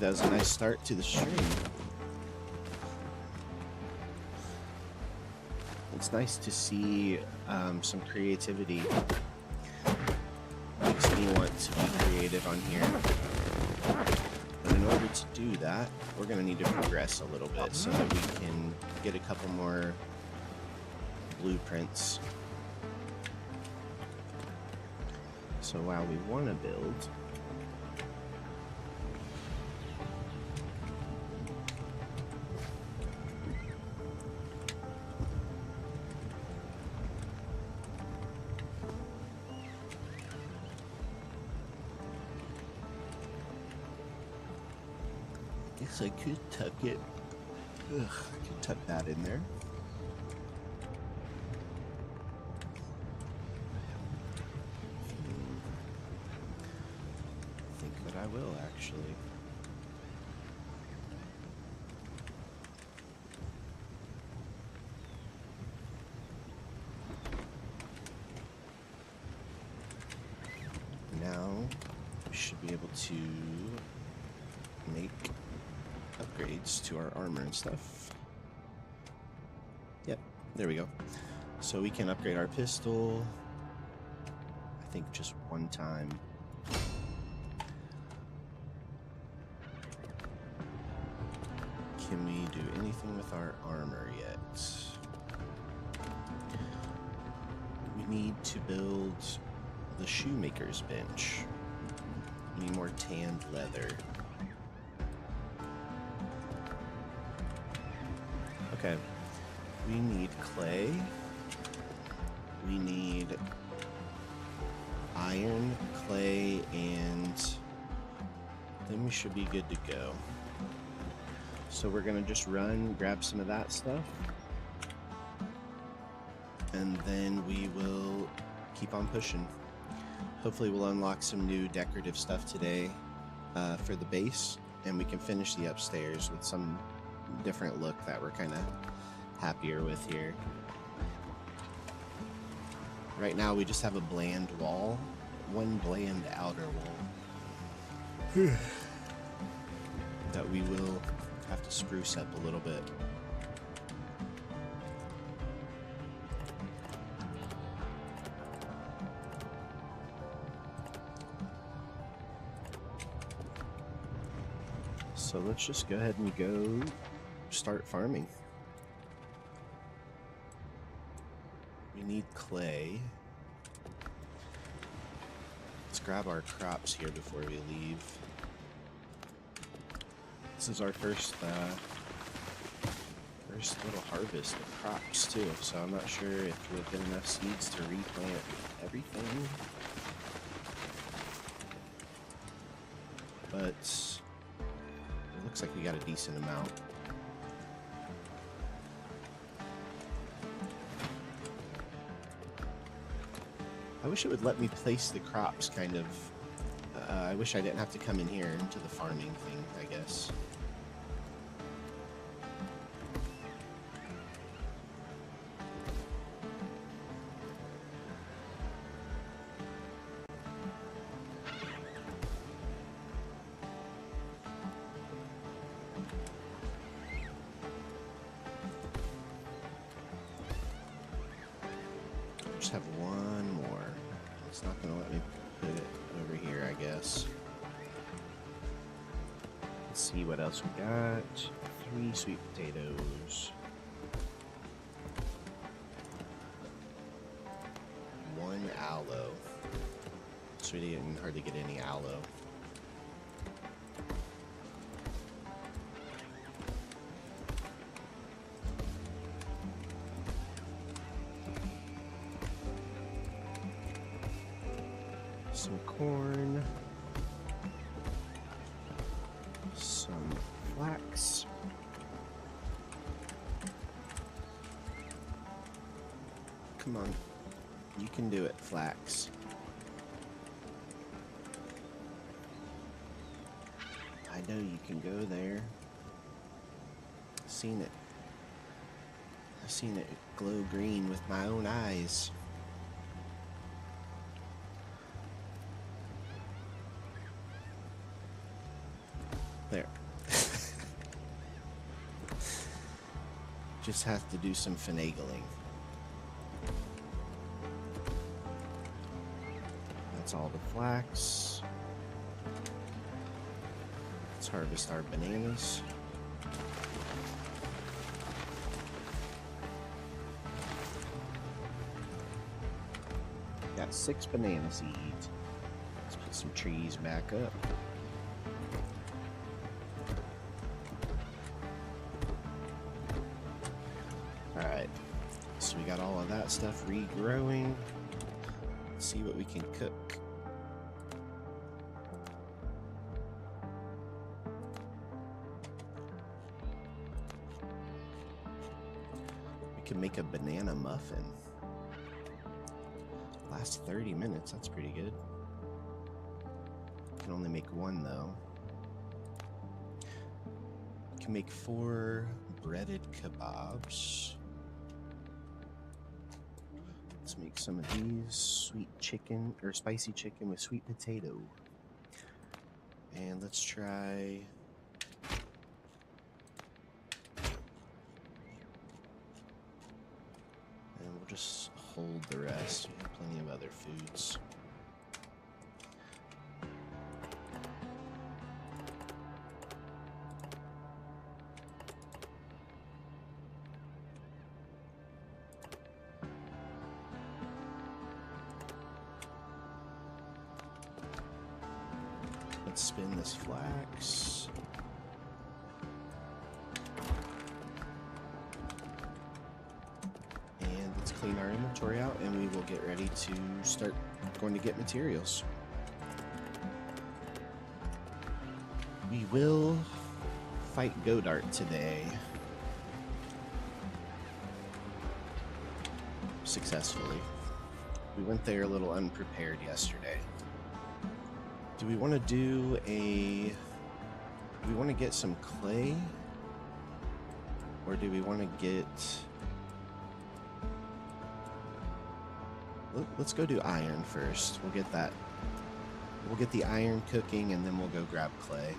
That was a nice start to the stream. It's nice to see some creativity. Makes me want to be creative on here. But in order to do that, we're going to need to progress a little bit so that we can get a couple more blueprints. So while we want to build... I could tuck it. Ugh, I could tuck that in there. I think that I will, actually. Now, we should be able to make upgrades to our armor and stuff. Yep, there we go. So we can upgrade our pistol, I think just one time. Can we do anything with our armor yet? We need to build the shoemaker's bench. We need more tanned leather. Okay, we need clay, we need iron, clay, and then we should be good to go. So we're gonna just run, grab some of that stuff, and then we will keep on pushing. Hopefully we'll unlock some new decorative stuff today for the base, and we can finish the upstairs with some different look that we're kind of happier with here. Right now we just have a bland wall, one bland outer wall that we will have to spruce up a little bit. So let's just go ahead and go start farming. We need clay. Let's grab our crops here before we leave. This is our first little harvest of crops too, so I'm not sure if we'll get enough seeds to replant everything. But it looks like we got a decent amount. I wish it would let me place the crops kind of. I wish I didn't have to come in here into the farming thing, I guess. Just have one more. It's not going to let me put it over here, I guess. Let's see what else we got. 3 sweet potatoes. 1 aloe. So we didn't hardly get any aloe. Some corn, some flax, come on, you can do it, flax. I know you can go there. Seen it. I've seen it glow green with my own eyes. There. Just have to do some finagling. That's all the flax. Let's harvest our bananas. Got 6 banana seeds. Let's put some trees back up. Alright, so we got all of that stuff regrowing. Let's see what we can cook. We can make a banana muffin. Last 30 minutes, that's pretty good. Can only make 1 though. Can make 4 breaded kebabs. Let's make some of these. Sweet chicken, or spicy chicken with sweet potato. And let's try... And we'll just hold the rest. We have plenty of other foods. Let's spin this flax. And let's clean our inventory out and we will get ready to start going to get materials. We will fight Godart today. Successfully. We went there a little unprepared yesterday. Do we want to do a... Do we want to get some clay? Or do we want to get... Let's go do iron first. We'll get that. We'll get the iron cooking and then we'll go grab clay.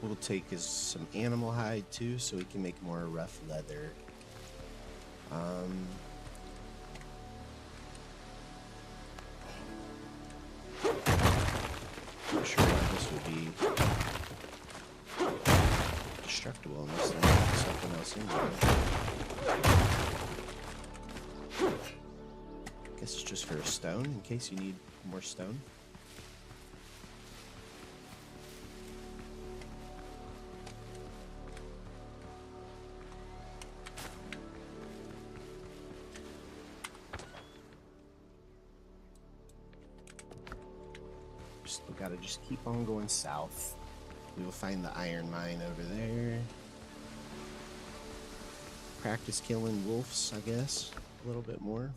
we'll take is some animal hide too, so we can make more rough leather. Not sure why this would be destructible unless there's something else in there. Guess it's just for a stone in case you need more stone. We gotta just keep on going south. We will find the iron mine over there. Practice killing wolves, I guess, a little bit more.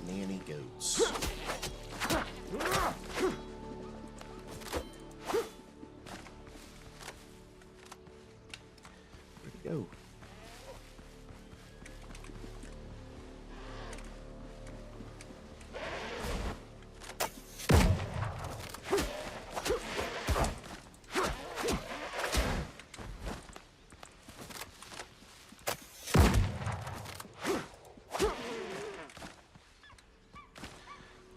Nanny goats. Go.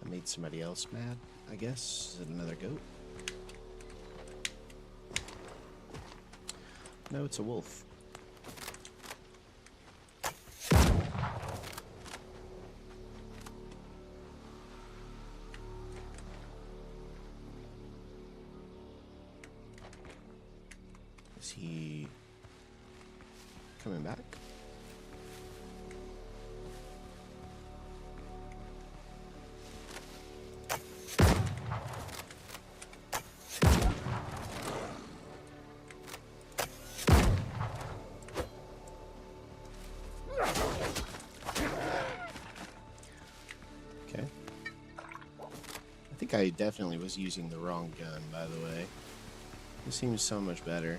I made somebody else mad, I guess. Is it another goat? No, it's a wolf. Is he coming back? Okay. I think I definitely was using the wrong gun, by the way. This seems so much better.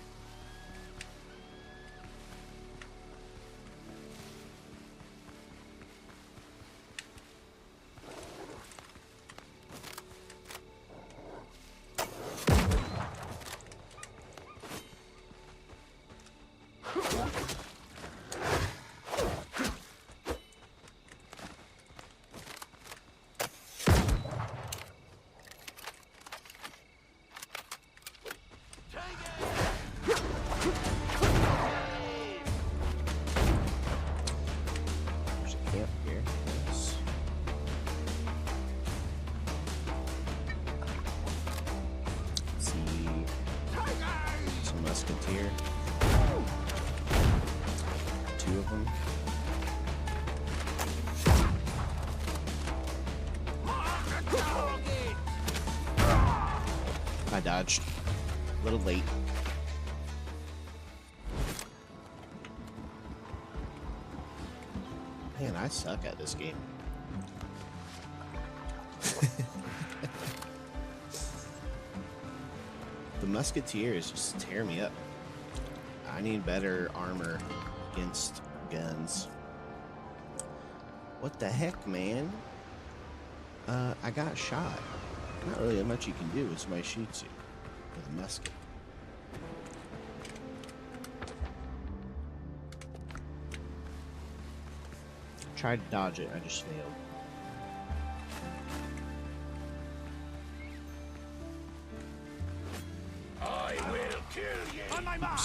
Musketeer. Two of them. I dodged. A little late. Man, I suck at this game. The Musketeers just tear me up. I need better armor against guns. What the heck, man? I got shot. Not really much you can do when somebody shoots you with a musket. Tried to dodge it, I just failed. I will kill you! On my mark!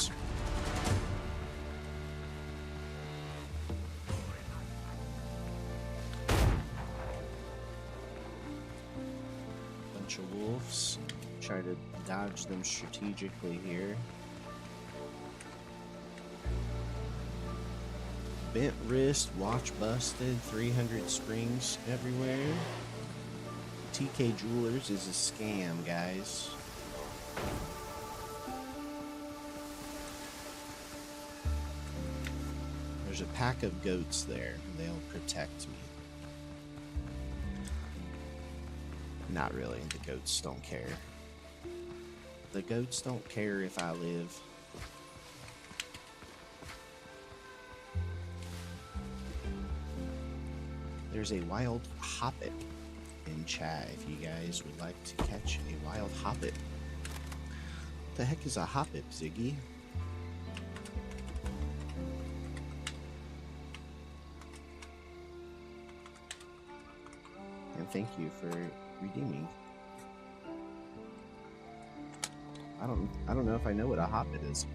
Bunch of wolves. Try to dodge them strategically here. Bent wrist, watch busted, 300 springs everywhere. TK Jewelers is a scam, guys. There's a pack of goats there. They'll protect me. Not really. The goats don't care. The goats don't care if I live. There's a wild hoppet in chat if you guys would like to catch a wild hoppet. What the heck is a hoppet, Ziggy? And thank you for redeeming. I don't know if I know what a hoppet is.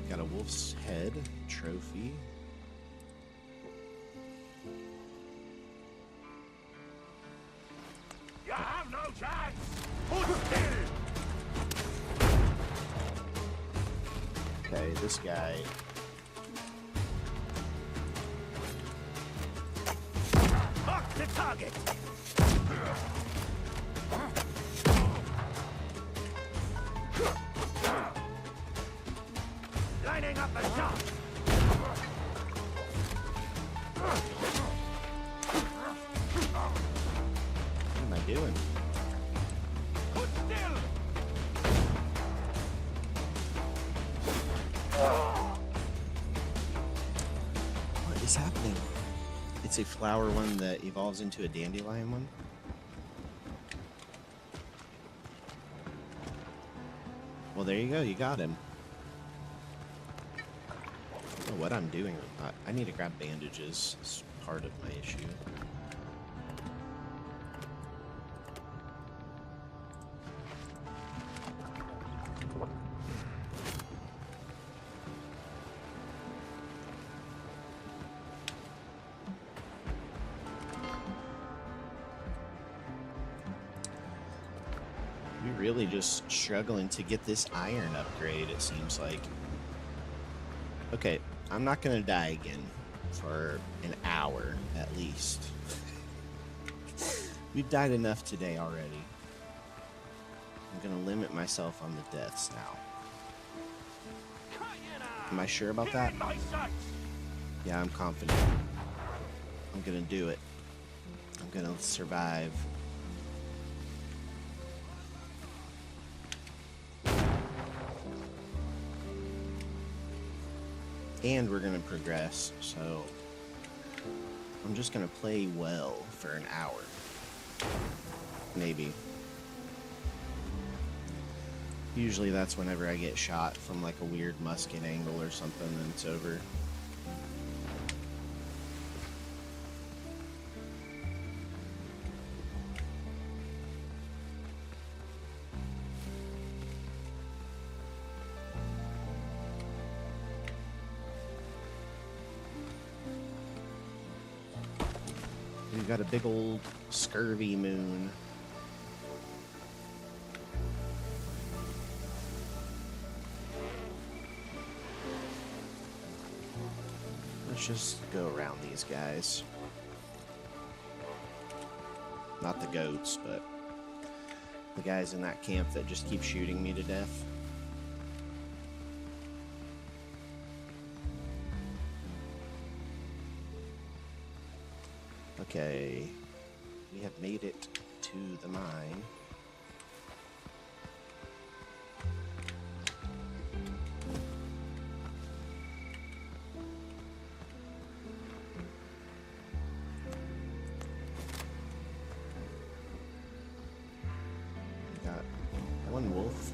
Got a wolf's head trophy. You have no chance! Hold still! Okay, this guy. Mark the target! Lining up a shot! What am I doing? Hold still! What is happening? It's a flower one that evolves into a dandelion one. Well, there you go. You got him. I don't know what I'm doing. I need to grab bandages. It's part of my issue. We're really just struggling to get this iron upgrade, it seems like. Okay, I'm not gonna die again for an hour at least. We've died enough today already. I'm gonna limit myself on the deaths now. Am I sure about that? Yeah, I'm confident. I'm gonna do it. I'm gonna survive. And we're gonna progress, so I'm just gonna play well for an hour. Maybe. Usually that's whenever I get shot from like a weird musket angle or something, and it's over. We've got a big old scurvy moon. Let's just go around these guys. Not the goats, but the guys in that camp that just keep shooting me to death. Okay, we have made it to the mine. We got one wolf.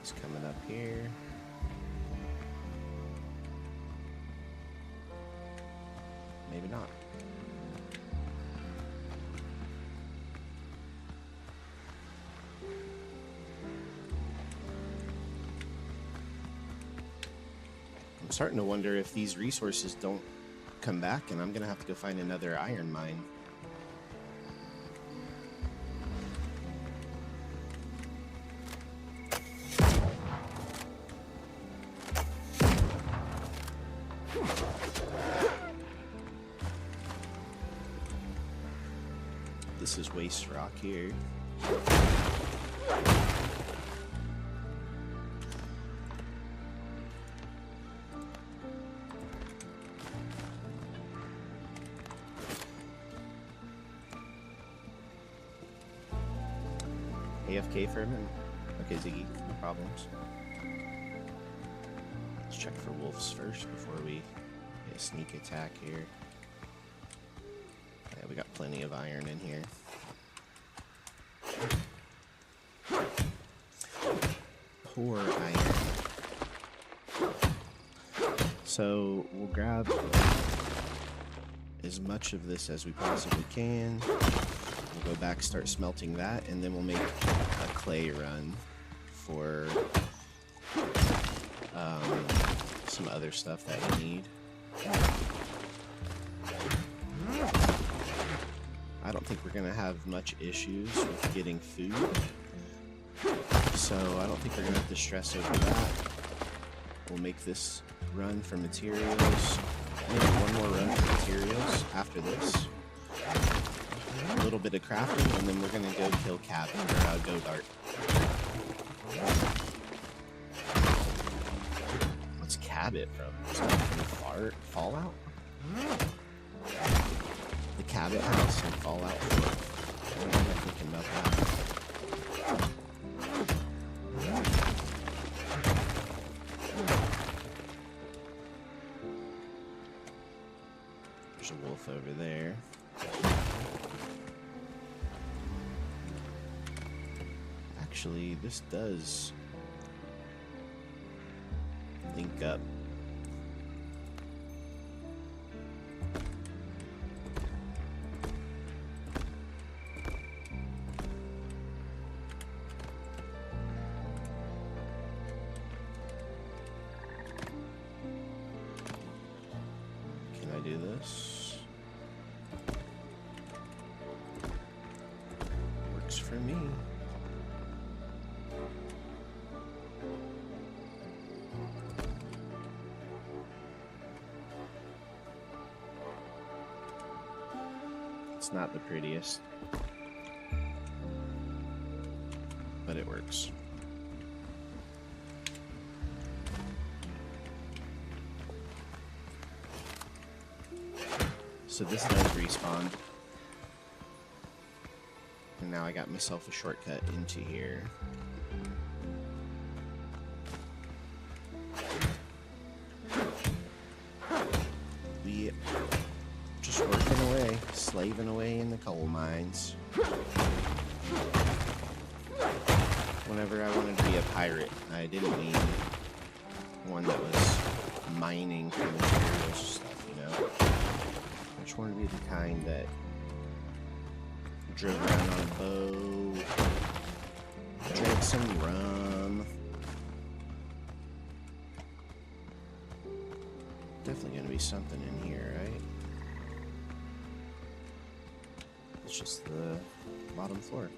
He's coming up here. Maybe not. I'm starting to wonder if these resources don't come back and I'm gonna have to go find another iron mine. This is waste rock here. AFK for a minute. Okay, Ziggy, no problems. Let's check for wolves first before we get a sneak attack here. Yeah, we got plenty of iron in here. Poor iron. So we'll grab as much of this as we possibly can. We'll go back, start smelting that, and then we'll make a clay run for some other stuff that we need. I don't think we're gonna have much issues with getting food, so I don't think we're gonna have to stress over that. We'll make this run for materials. Maybe one more run for materials after this. A little bit of crafting, and then we're gonna go kill Godart. What's Cabot from? Is that from Fallout? The Cabot house in Fallout 4. What am I thinking about that? There's a wolf over there. Actually, this does link up. Can I do this? Works for me. It's not the prettiest, but it works. So this does respawn. And now I got myself a shortcut into here. We just working away, slaving away in the coal mines. Whenever I wanted to be a pirate, I didn't mean one that was mining for materials stuff, you know? I just wanted to be the kind that drove around on a boat, drank some rum. Definitely gonna be something in here, right? It's just the bottom floor.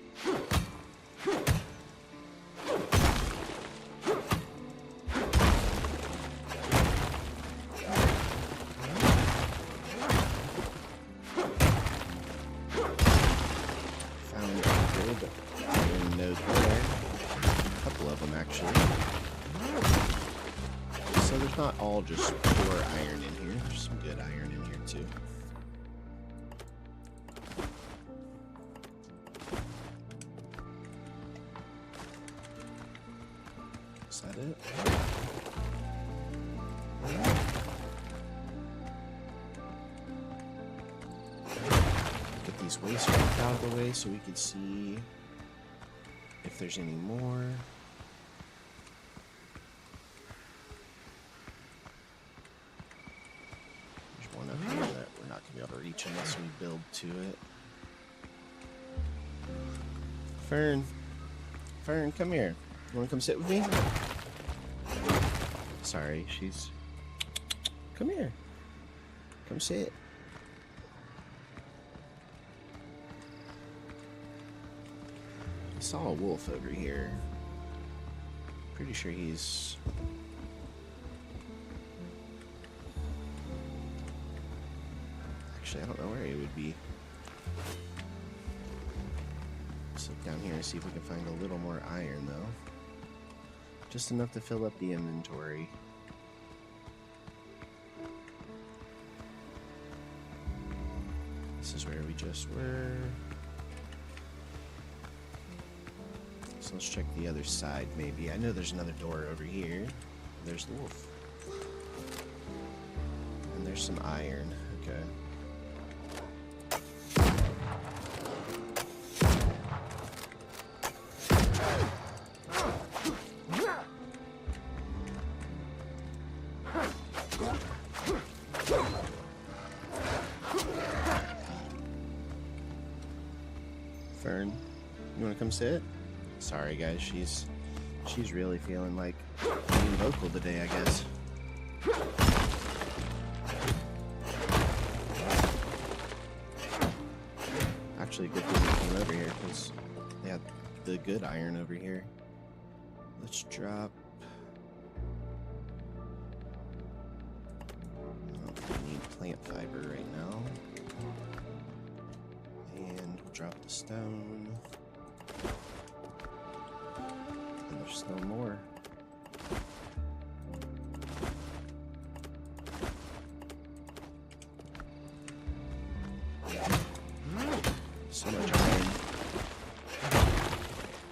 Found a good iron node there. A couple of them, actually. So there's not all just pure iron in here. There's some good iron in here, too. Is that it? Get these waste rock out of the way so we can see if there's any more. There's one up here that we're not going to be able to reach unless we build to it. Fern, come here. You want to come sit with me? Sorry, she's... Come here. Come sit. I saw a wolf over here. Pretty sure he's... Actually, I don't know where he would be. Let's look down here and see if we can find a little more iron, though. Just enough to fill up the inventory. This is where we just were. let's check the other side, maybe. I know there's another door over here. There's the wolf. And there's some iron. Okay. Fern, you want to come sit? Sorry, guys. She's really feeling like being vocal today, I guess. Actually, good thing we came over here because they had the good iron over here. Let's drop. We need plant fiber right now. And we'll drop the stone. And there's still more. So much iron.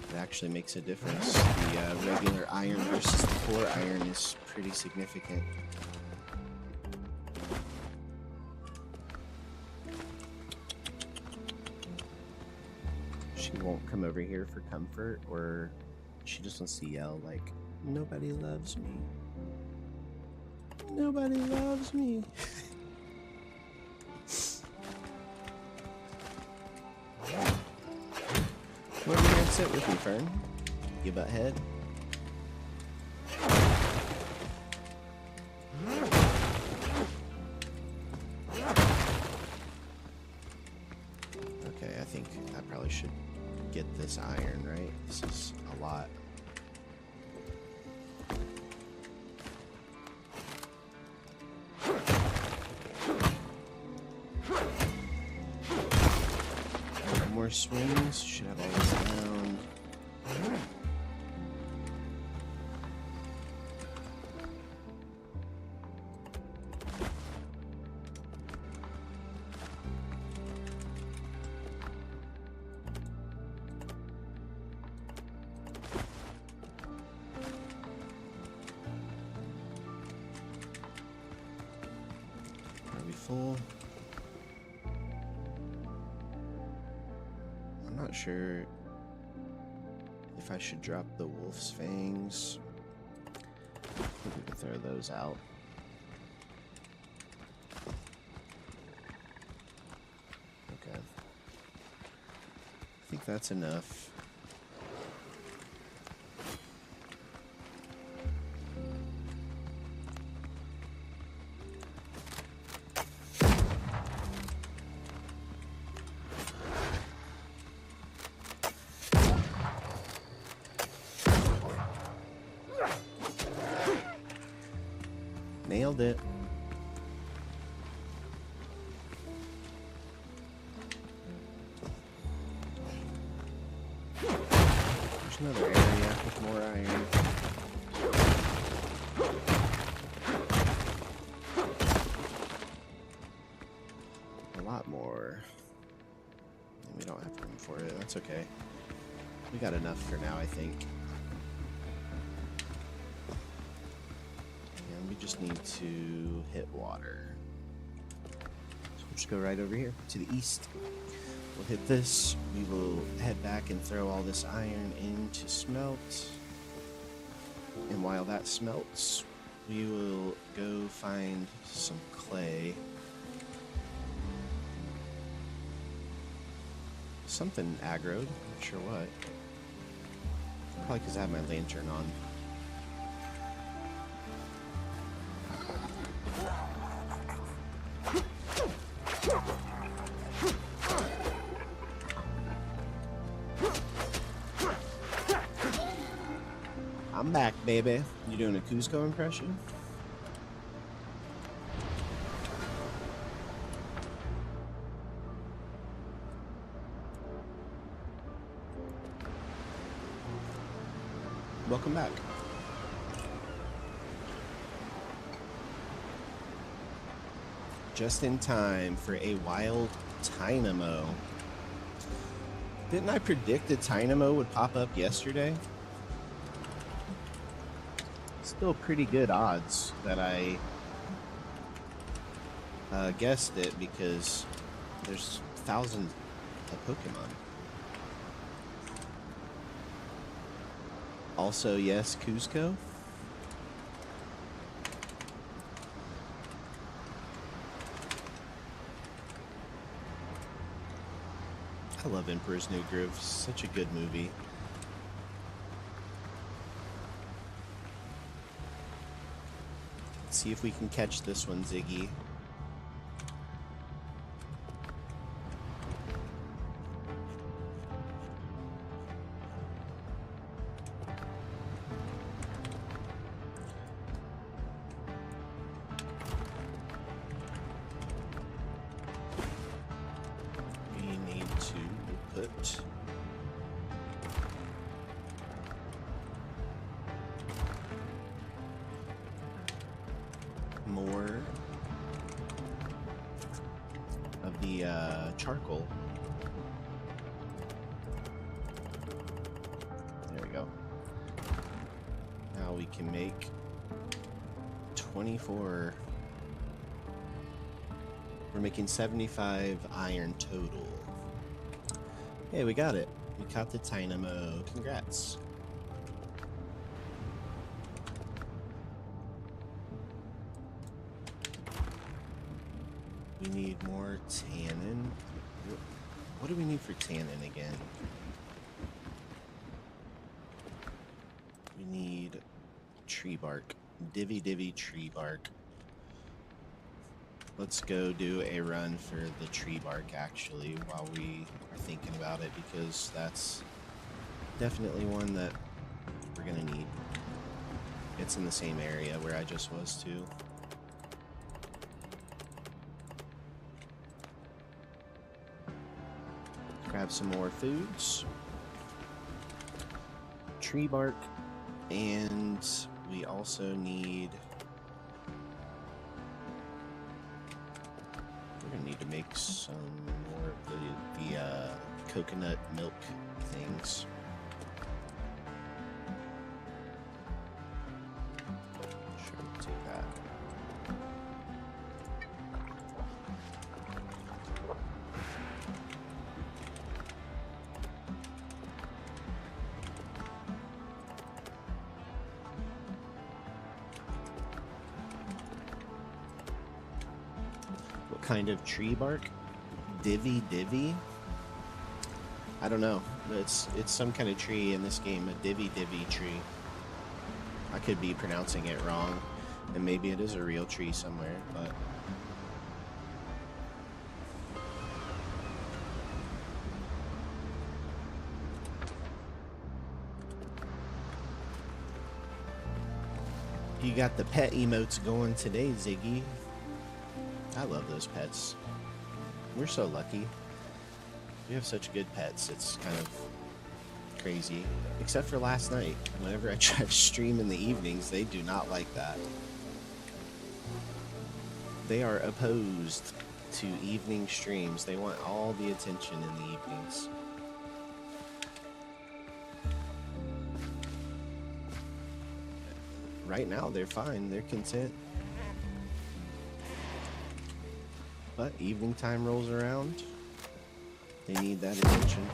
It actually makes a difference. The regular iron versus the core iron is pretty significant. She won't come over here for comfort, or she just wants to yell like, "Nobody loves me. Nobody loves me." Come over here and sit with me, Fern. You butthead. Okay, I think I probably should get this iron, right? This is a lot. More swings. Should have all this down. Are we full? I'm not sure if I should drop the wolf's fangs. I think we can throw those out. Okay. I think that's enough. Nailed it. There's another area with more iron. A lot more. And we don't have room for it. That's okay. We got enough for now, I think. We just need to hit water. So we'll just go right over here to the east. We'll hit this. We will head back and throw all this iron in to smelt. And while that smelts, we will go find some clay. Something aggroed, not sure what. Probably because I have my lantern on. I'm back, baby. You doing a Cusco impression? Welcome back. Just in time for a wild dynamo. Didn't I predict that Dynamo would pop up yesterday? Still pretty good odds that I guessed it because there's thousands of Pokemon. Also, yes, Cusco. I love Emperor's New Groove. Such a good movie. Let's see if we can catch this one, Ziggy. More of the charcoal. There we go. Now we can make 24. We're making 75 iron total. Hey, we got it. We caught the Dynamo. Congrats. We need more tannin. What do we need for tannin again? We need tree bark. Divvy tree bark. Let's go do a run for the tree bark actually while we are thinking about it, because that's definitely one that we're gonna need. It's in the same area where I just was too. Grab some more foods, tree bark, and we also need, we're gonna need to make some more of the coconut milk things. Sure, we'll take that. Kind of tree bark? Divvy? I don't know. It's some kind of tree in this game, a divvy tree. I could be pronouncing it wrong, and maybe it is a real tree somewhere, but you got the pet emotes going today, Ziggy. I love those pets. We're so lucky. We have such good pets. It's kind of crazy. Except for last night. Whenever I try to stream in the evenings, they do not like that. They are opposed to evening streams. They want all the attention in the evenings. Right now, they're fine. They're content. But evening time rolls around, they need that attention.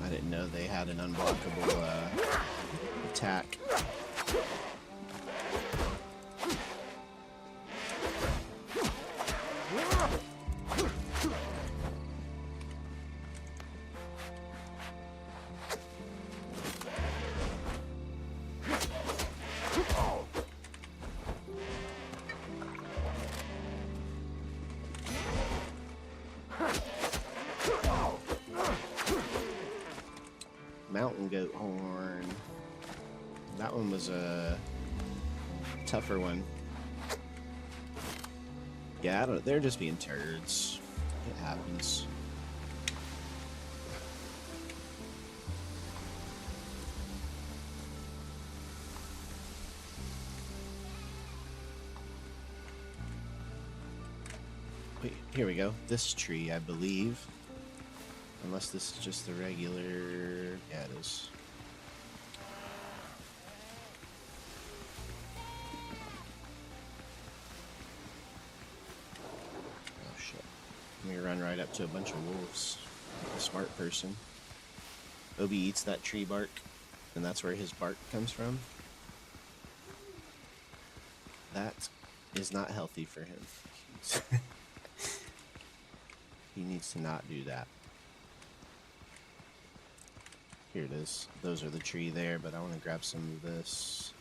I didn't know they had an unblockable attack. Mountain goat horn. That one was a tougher one. Yeah, they're just being turds. It happens. Wait, here we go. This tree, I believe. Unless this is just the regular... Yeah, it is. Oh, shit. Let me run right up to a bunch of wolves. Like a smart person. Obi eats that tree bark, and that's where his bark comes from. That is not healthy for him. He needs to not do that. Here it is. Those are the tree there, but I want to grab some of this.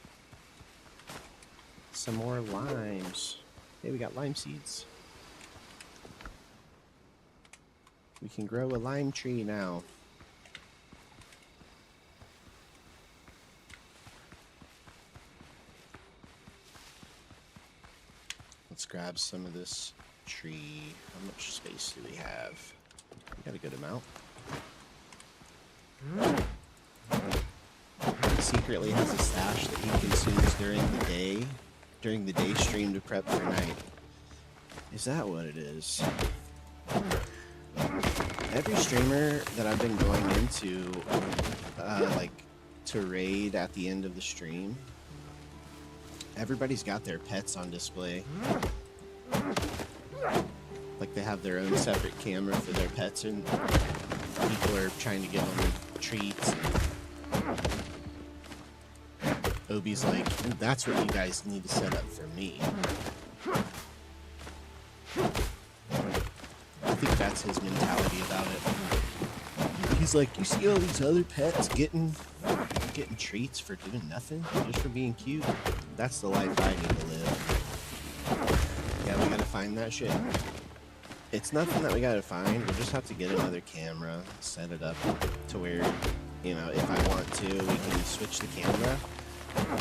Some more limes. Hey, we got lime seeds. We can grow a lime tree now. Let's grab some of this tree. How much space do we have? We got a good amount. He secretly has a stash that he consumes during the day stream to prep for night. Is that what it is? Every streamer that I've been going into, like, to raid at the end of the stream, everybody's got their pets on display. Like, they have their own separate camera for their pets, and people are trying to give them treats. Obi's like, that's what you guys need to set up for me. I think that's his mentality about it. He's like, you see all these other pets getting treats for doing nothing? Just for being cute? That's the life I need to live. Yeah, we gotta find that shit. It's nothing that we gotta find. We'll just have to get another camera, set it up to where, you know, if I want to, we can switch the camera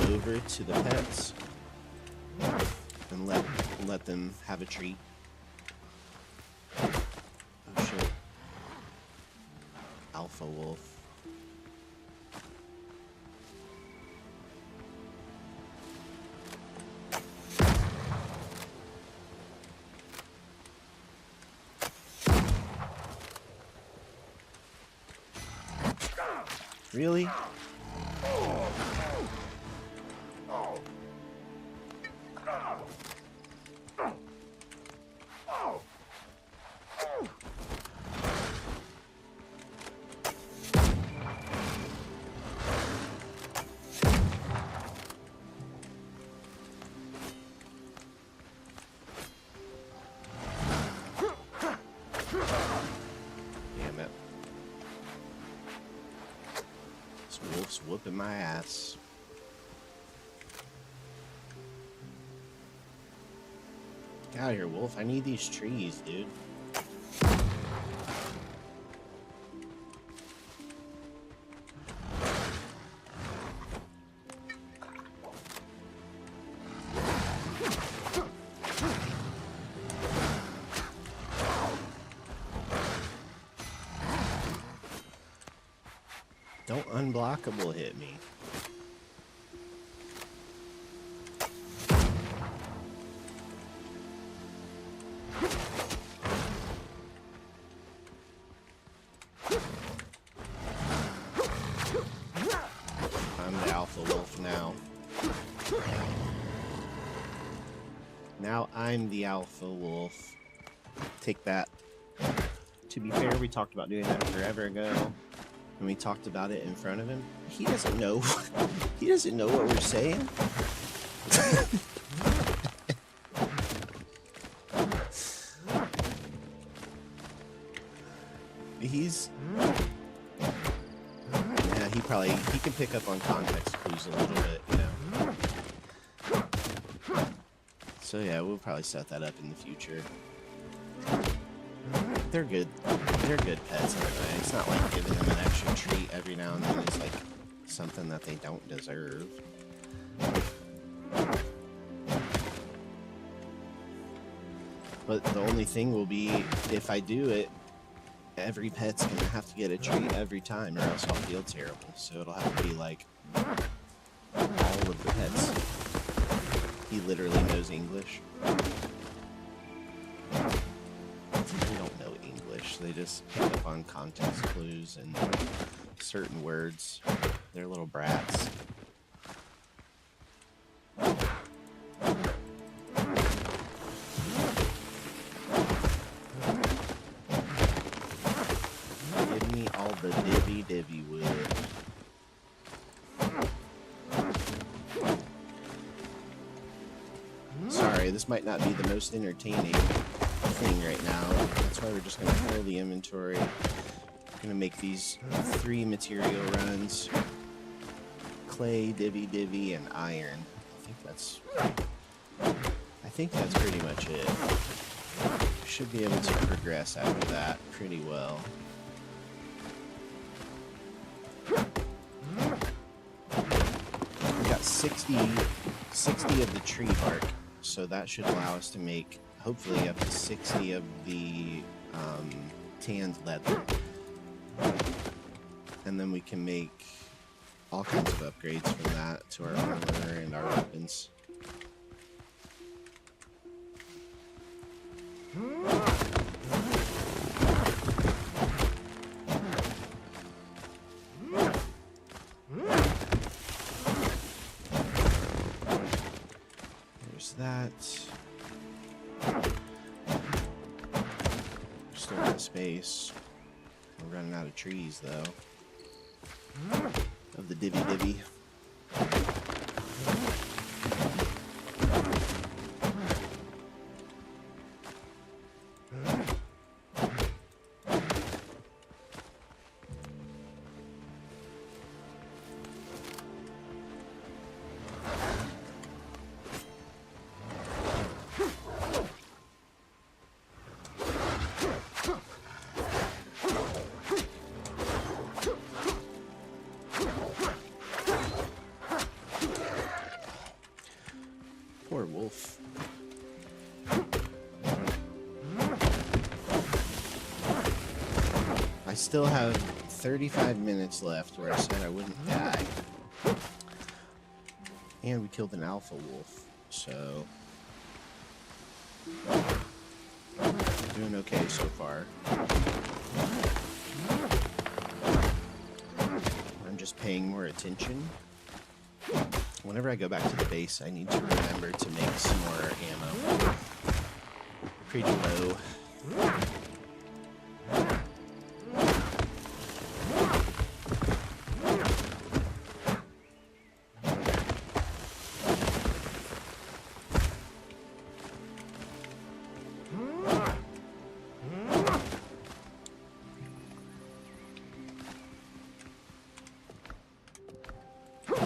over to the pets and let them have a treat. Oh shit. Alpha wolf. Really? Whooping my ass. Get out of here, wolf. I need these trees, dude. Don't unblockable hit me. I'm the alpha wolf now. Now I'm the alpha wolf. Take that. To be fair, we talked about doing that forever ago. And we talked about it in front of him. He doesn't know. He doesn't know what we're saying. Yeah, he can pick up on context clues a little bit, you know. So yeah, we'll probably set that up in the future. They're good. They're good pets anyway. It's not like giving them an extra treat every now and then is like something that they don't deserve. But the only thing will be, if I do it, every pet's gonna have to get a treat every time or else I'll feel terrible. So it'll have to be like all of the pets. He literally knows English. They don't know English. They just pick up on context clues and certain words. They're little brats. Give me all the divvy wood. Sorry, this might not be the most entertaining thing right now. That's why we're just going to fill the inventory. We're going to make these 3 material runs. Clay, divvy, and iron. I think that's pretty much it. We should be able to progress after that pretty well. We got 60 of the tree bark, so that should allow us to make hopefully up to 60 of the tanned leather. And then we can make all kinds of upgrades from that to our armor and our weapons. There's that. We're still out of space. We're running out of trees, though. Of the divvy. Poor wolf. I still have 35 minutes left where I said I wouldn't die. And we killed an alpha wolf, so doing okay so far. I'm just paying more attention. Whenever I go back to the base, I need to remember to make some more ammo. Pretty low.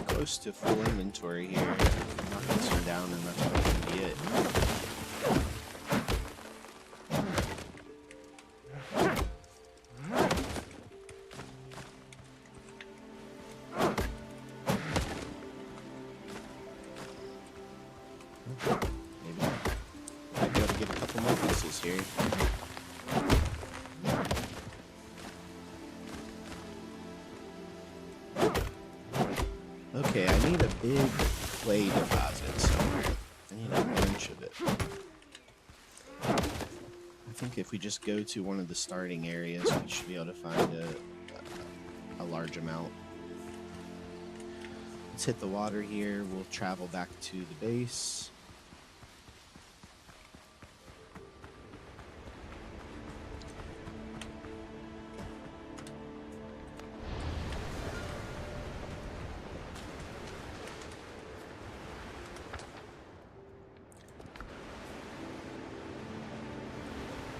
Close to full inventory here. Knock this one down and that's going to be it. Maybe might be able to get a couple more pieces here. Okay, I need a big clay deposit somewhere. I need a bunch of it. I think if we just go to one of the starting areas, we should be able to find a large amount. Let's hit the water here. We'll travel back to the base.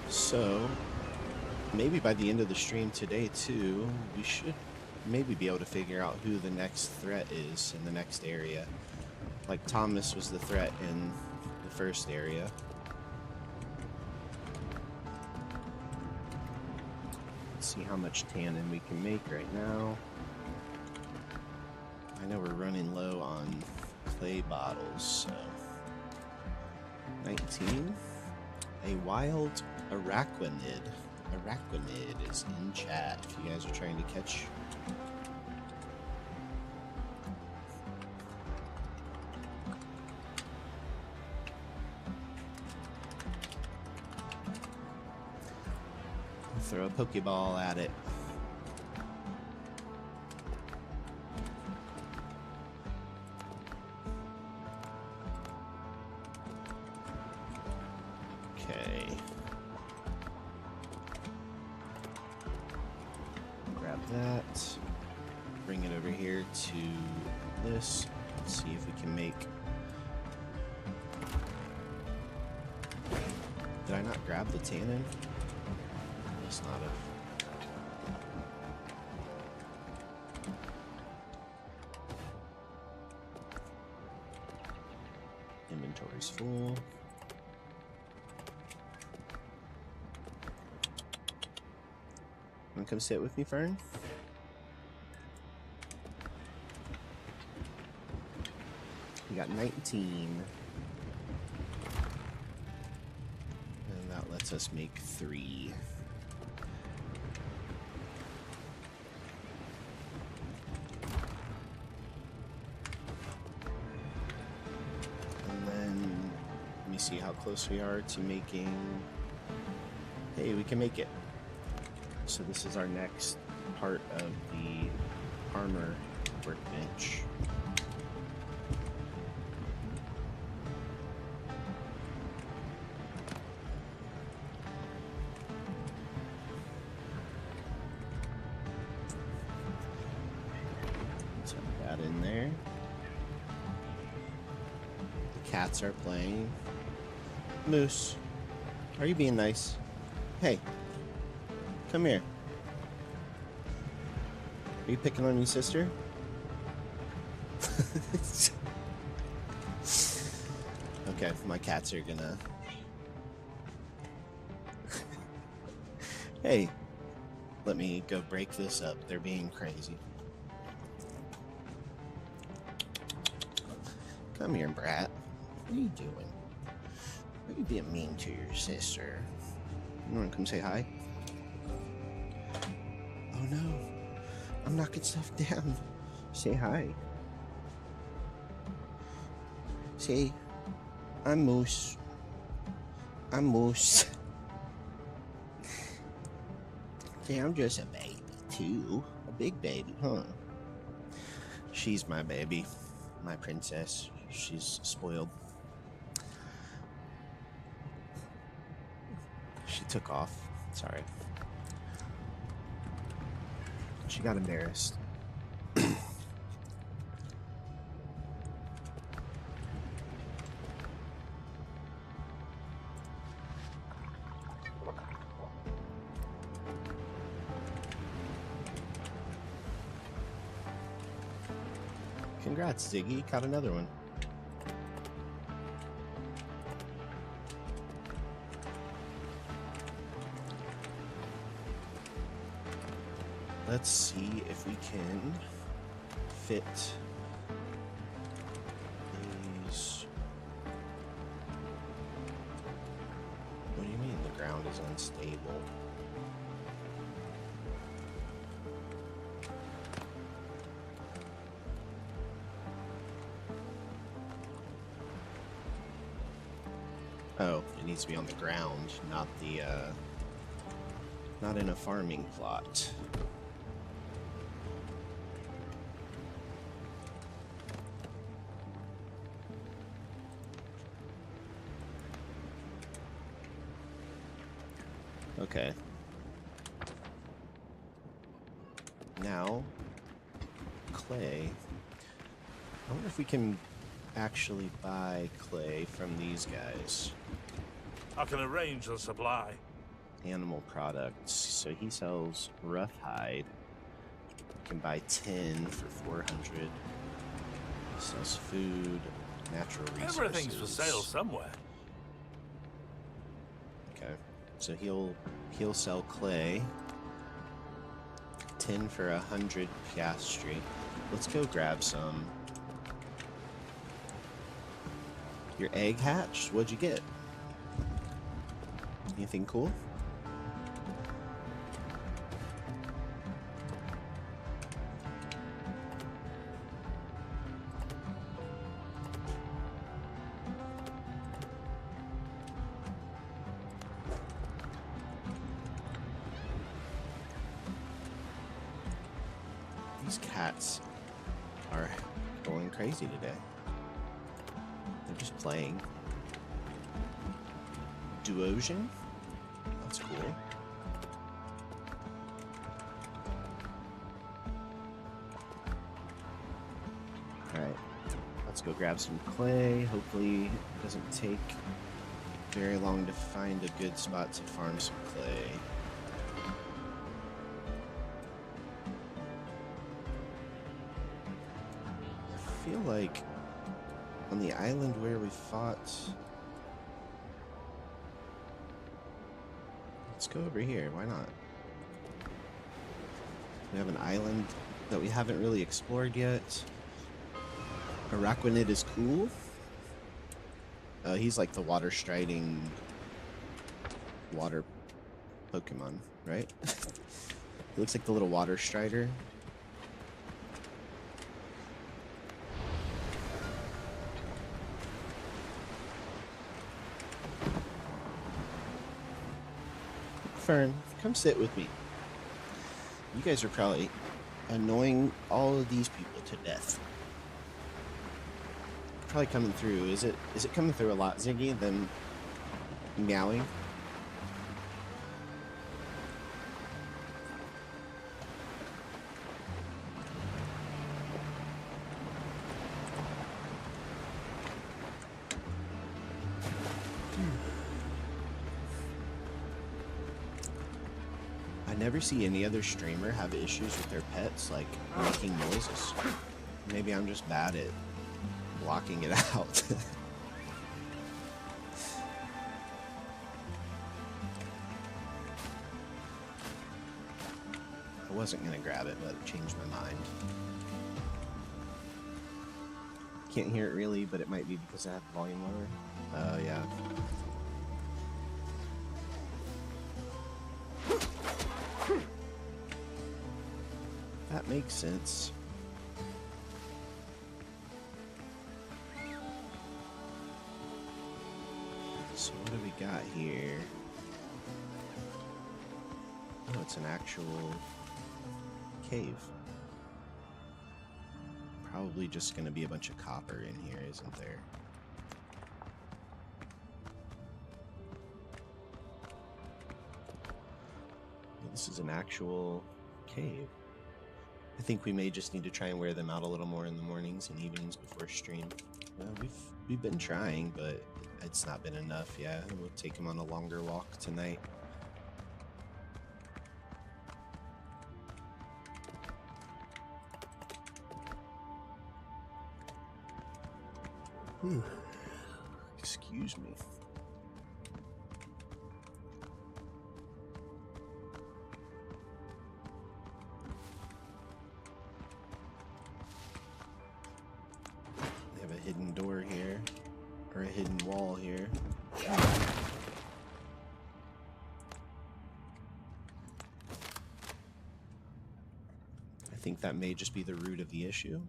So, maybe by the end of the stream today, too, we should maybe be able to figure out who the next threat is in the next area. Like Thomas was the threat in the first area. Let's see how much tannin we can make right now. I know we're running low on clay bottles, so... 19. A wild arachnid. Arachnid is in chat if you guys are trying to catch. Throw a Pokeball at it. Okay. Grab that. Bring it over here to this. Let's see if we can make... Did I not grab the tannin? Must not have. Inventory's full. Wanna come sit with me, Fern? We got 19. And that lets us make 3. And then let me see how close we are to making. Hey, we can make it. So this is our next part of the armor workbench. Tuck that in there. The cats are playing. Moose, are you being nice? Hey. Come here. Are you picking on your sister? Okay, my cats are gonna... Hey, let me go break this up. They're being crazy. Come here, brat. What are you doing? Why are you being mean to your sister? You wanna come say hi? Oh no, I'm knocking stuff down. Say hi. Say, I'm Moose. I'm Moose. Say, I'm just a baby too. A big baby, huh? She's my baby. My princess. She's spoiled. She took off. Sorry. She got embarrassed. Congrats, Ziggy. Caught another one. Let's see if we can fit these. What do you mean the ground is unstable? Oh, it needs to be on the ground, not the not in a farming plot. Okay. Now, clay. I wonder if we can actually buy clay from these guys. I can arrange the supply. Animal products. So he sells rough hide. You can buy 10 for 400. He sells food, natural resources. Everything's for sale somewhere. Okay. So he'll sell clay. 10 for 100 piastri. Let's go grab some. Your egg hatched? What'd you get? Anything cool? These cats are going crazy today. They're just playing. Duosion? That's cool. Alright, let's go grab some clay. Hopefully it doesn't take very long to find a good spot to farm some clay. I feel like on the island where we fought... Let's go over here, why not? We have an island that we haven't really explored yet. Araquanid is cool. He's like the water striding water Pokemon, right? He looks like the little water strider. Fern, come sit with me. You guys are probably annoying all of these people to death. Probably coming through. Is it coming through a lot, Ziggy, than meowing? I never see any other streamer have issues with their pets, like making noises. Maybe I'm just bad at blocking it out. I wasn't gonna grab it, but I changed my mind. Can't hear it really, but it might be because I have the volume lower. Oh, yeah. That makes sense. So what do we got here? Oh, it's an actual cave. Probably just gonna be a bunch of copper in here, isn't there? This is an actual cave. I think we may just need to try and wear them out a little more in the mornings and evenings before stream. Well, we've been trying, but it's not been enough. Yeah, we'll take them on a longer walk tonight. Excuse me. We have a hidden door here, or a hidden wall here. I think that may just be the root of the issue.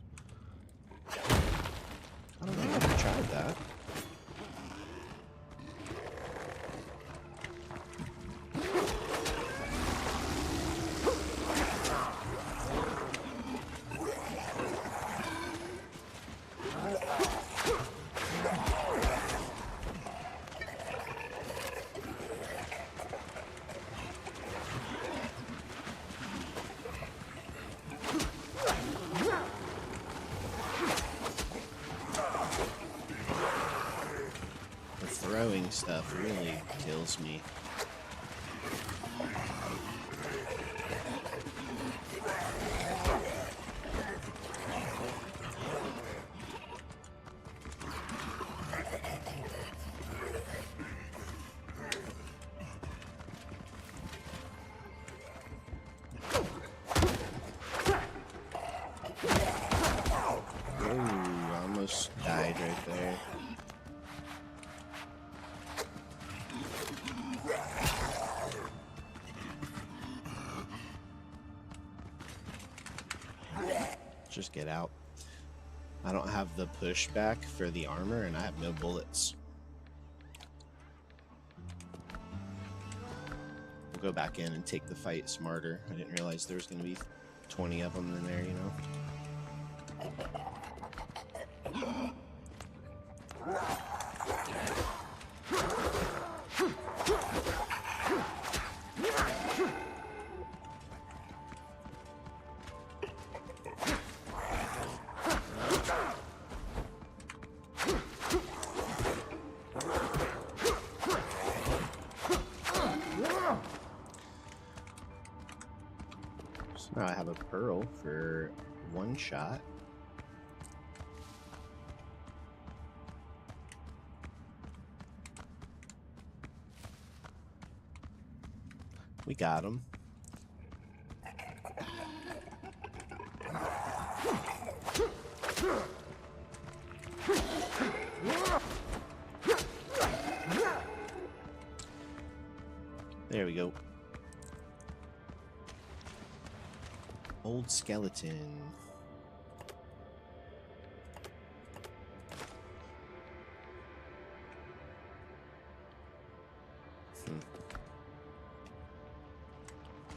I don't know, I haven't tried that. Throwing stuff really kills me. Oh, I almost died right there. Just get out. I don't have the pushback for the armor, and I have no bullets. We'll go back in and take the fight smarter. I didn't realize there was going to be 20 of them in there, you know. So now I have a pearl for one shot. We got him. There we go. Old skeleton.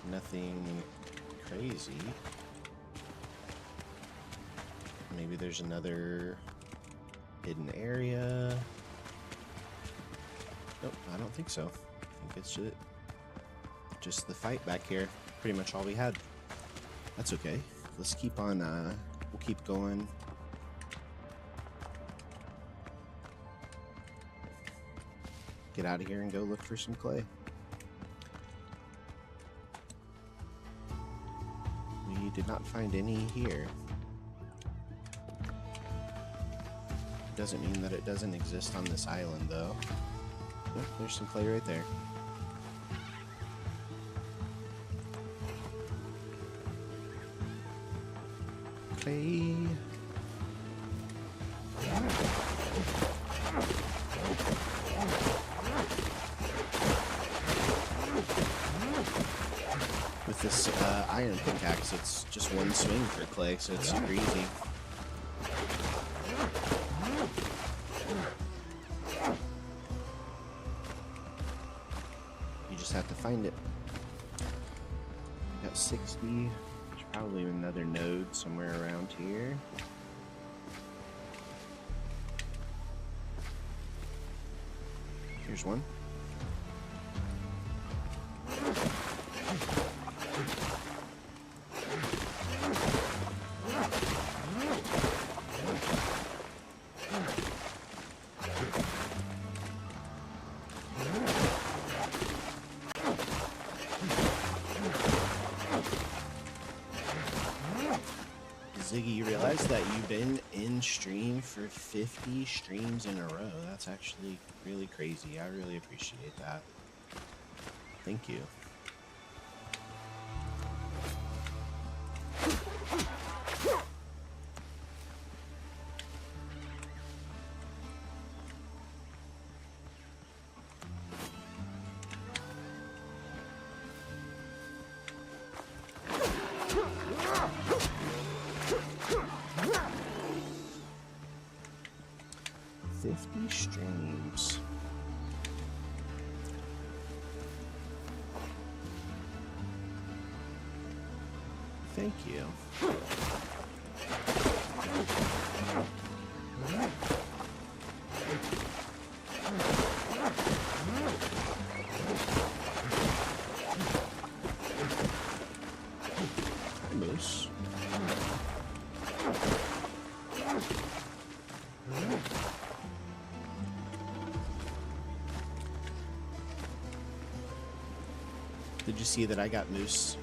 Nothing crazy. Maybe there's another hidden area. Nope, I don't think so. I think it's just the fight back here. Pretty much all we had. That's okay. Let's keep on, we'll keep going. Get out of here and go look for some clay. We did not find any here. Doesn't mean that it doesn't exist on this island, though. Yep, there's some clay right there. Clay. With this iron pickaxe, it's just one swing for clay, so it's super easy. You just have to find it. Got 60. There's probably another node somewhere around here. Here's one. Ziggy, you realize that you've been in stream for 50 streams in a row. That's actually really crazy. I really appreciate that. Thank you. Streams. Thank you. Moose. Did you see that I got Moose?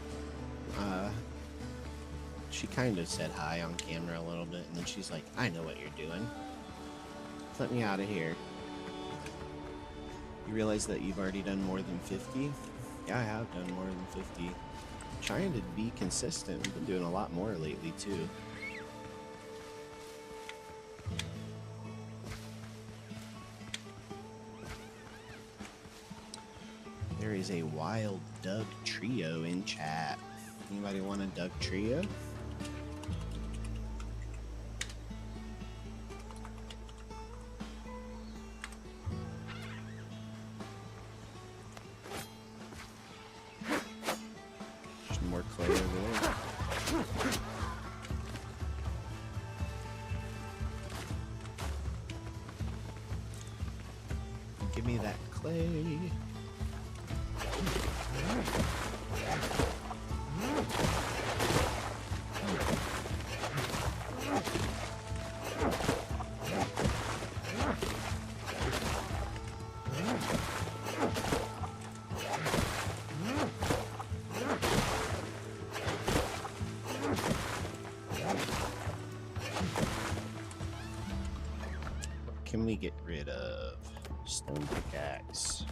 She kind of said hi on camera a little bit, and then she's like, I know what you're doing. Let me out of here. You realize that you've already done more than 50? Yeah, I have done more than 50. Trying to be consistent. We've been doing a lot more lately, too. There is a wild Doug trio in chat. Anybody want a Doug trio? There's more clay over there. Give me that clay. Can we get rid of stone pickaxe?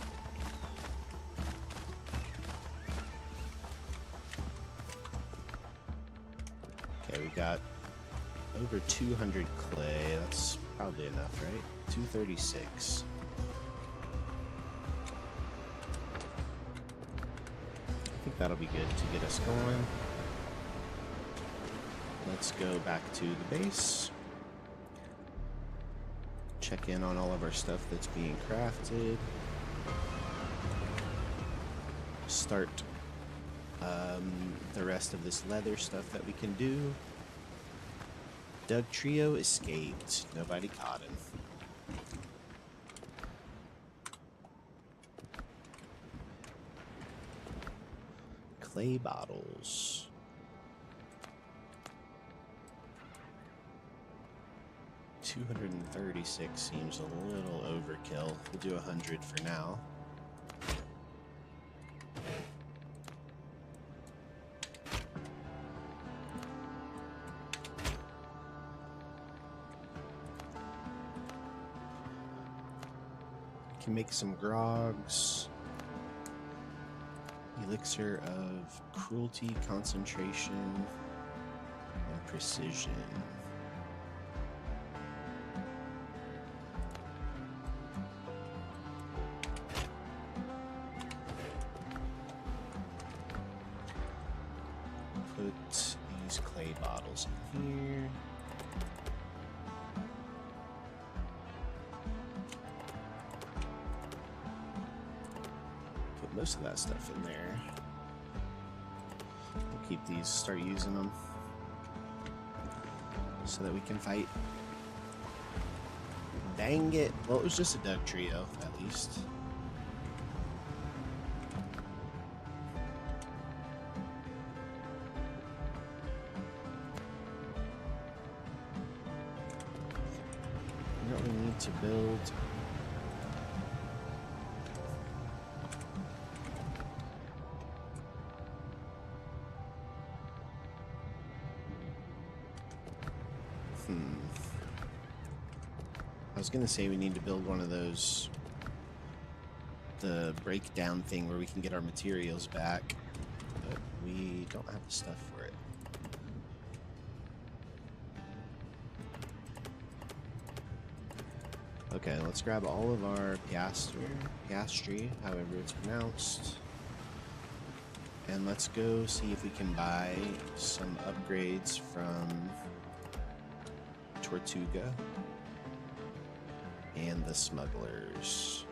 Okay, we got over 200 clay. That's probably enough, right? 236. I think that'll be good to get us going. Let's go back to the base. Check in on all of our stuff that's being crafted. Start the rest of this leather stuff that we can do. Doug Trio escaped. Nobody caught him. Clay bottles. $236 seems a little overkill. We'll do 100 for now. Can make some grogs. Elixir of cruelty, concentration, and precision. Put these clay bottles in here. Most of that stuff in there. We'll keep these, start using them so that we can fight. Dang it. Well, it was just a Doug Trio, at least. You know what we need to build? I was gonna say we need to build one of those, the breakdown thing where we can get our materials back, but we don't have the stuff for it. Okay, let's grab all of our piastri, however it's pronounced, and let's go see if we can buy some upgrades from Tortuga and the smugglers.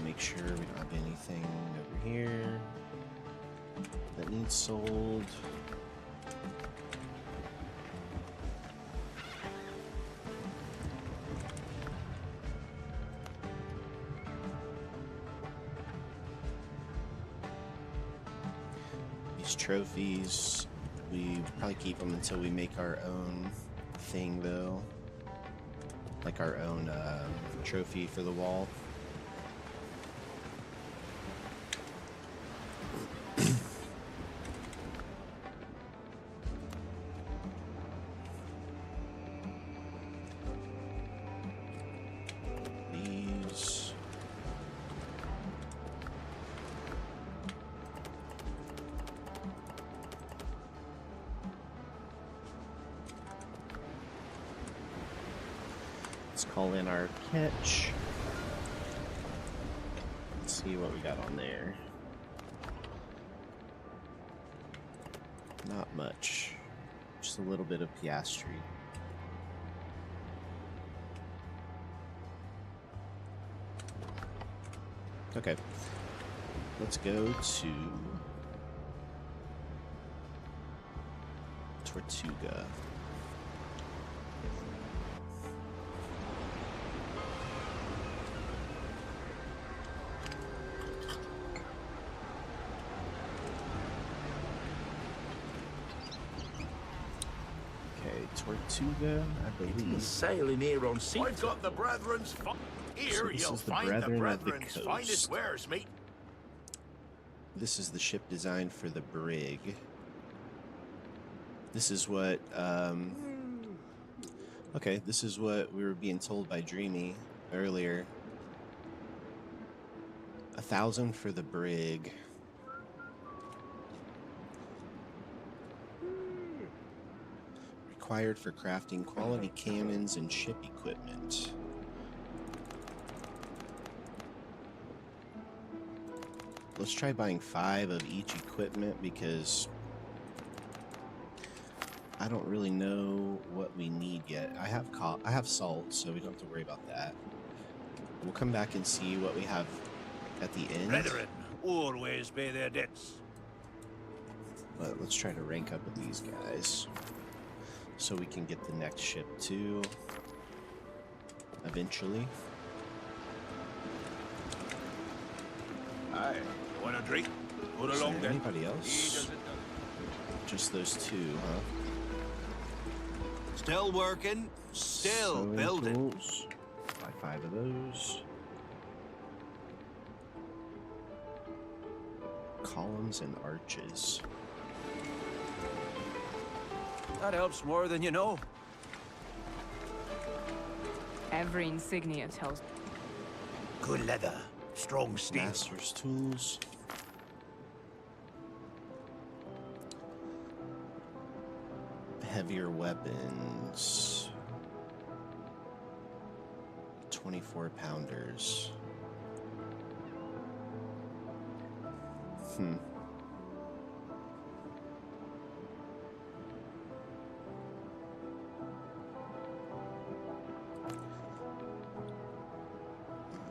Make sure we don't have anything over here that needs sold. Trophies, we probably keep them until we make our own thing, though, like our own trophy for the wall. Call in our catch. Let's see what we got on there. Not much. Just a little bit of piastri. Okay. Let's go to Tortuga. Okay, Tortuga, I It believe. is sailing here on sea. I've got the brethren's here. this You'll is the find the Brethren of the brethren's Coast. finest wares, mate. This is the ship design for the brig. This is what, okay, this is what we were being told by Dreamy earlier. 1,000 for the brig. Required for crafting quality cannons and ship equipment. Let's try buying 5 of each equipment because I don't really know what we need yet. I have salt, so we don't have to worry about that. We'll come back and see what we have at the end. Brethren always pay their debts. But let's try to rank up with these guys so we can get the next ship too eventually. Aye, want a drink? Put Is along there then. anybody He else? does it. Just those 2, huh? Still working, still Sewing building. tools. Buy 5 of those. Columns and arches. That helps more than you know. Every insignia tells. Good leather, strong steel. Master's tools. Heavier weapons. 24 pounders.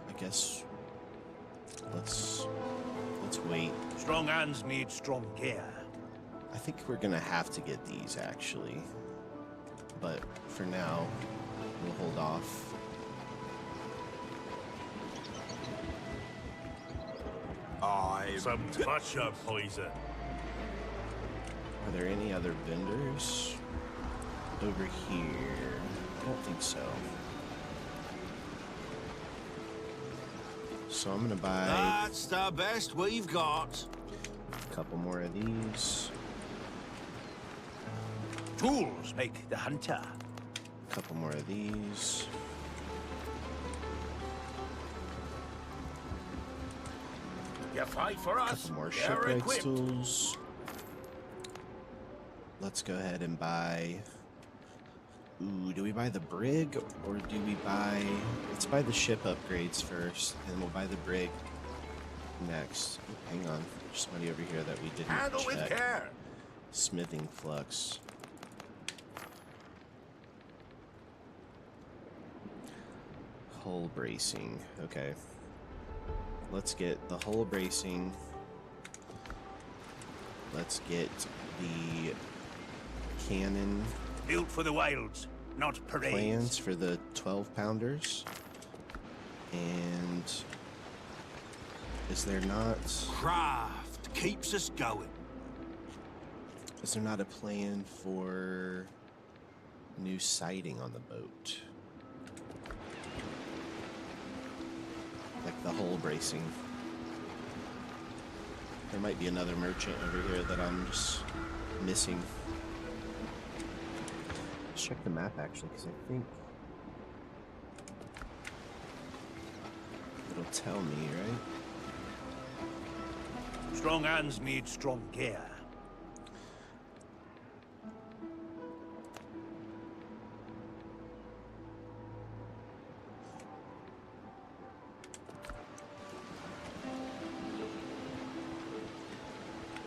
I guess let's wait. Strong hands need strong care. I think we're gonna have to get these actually, but for now we'll hold off. Some touch of poison. Are there any other vendors over here? I don't think so. So I'm gonna buy That's the best we've got. a couple more of these, Tools make the hunter. a couple more of these. You fight for A us. couple more You're shipwrights equipped. tools. Let's go ahead and buy. Ooh, do we buy the brig or do we buy? Let's buy the ship upgrades first, and we'll buy the brig next. Oh, hang on, there's somebody over here that we didn't Handle with check. care. Smithing flux. Hull bracing. Okay. Let's get the hull bracing. Let's get the cannon Built for the wilds, not parades. plans for the 12 pounders. And is there not Craft keeps us going. a plan for new siding on the boat? Like the hull bracing. There might be another merchant over here that I'm just missing. Let's check the map actually, because I think it'll tell me, right? Strong hands need strong care.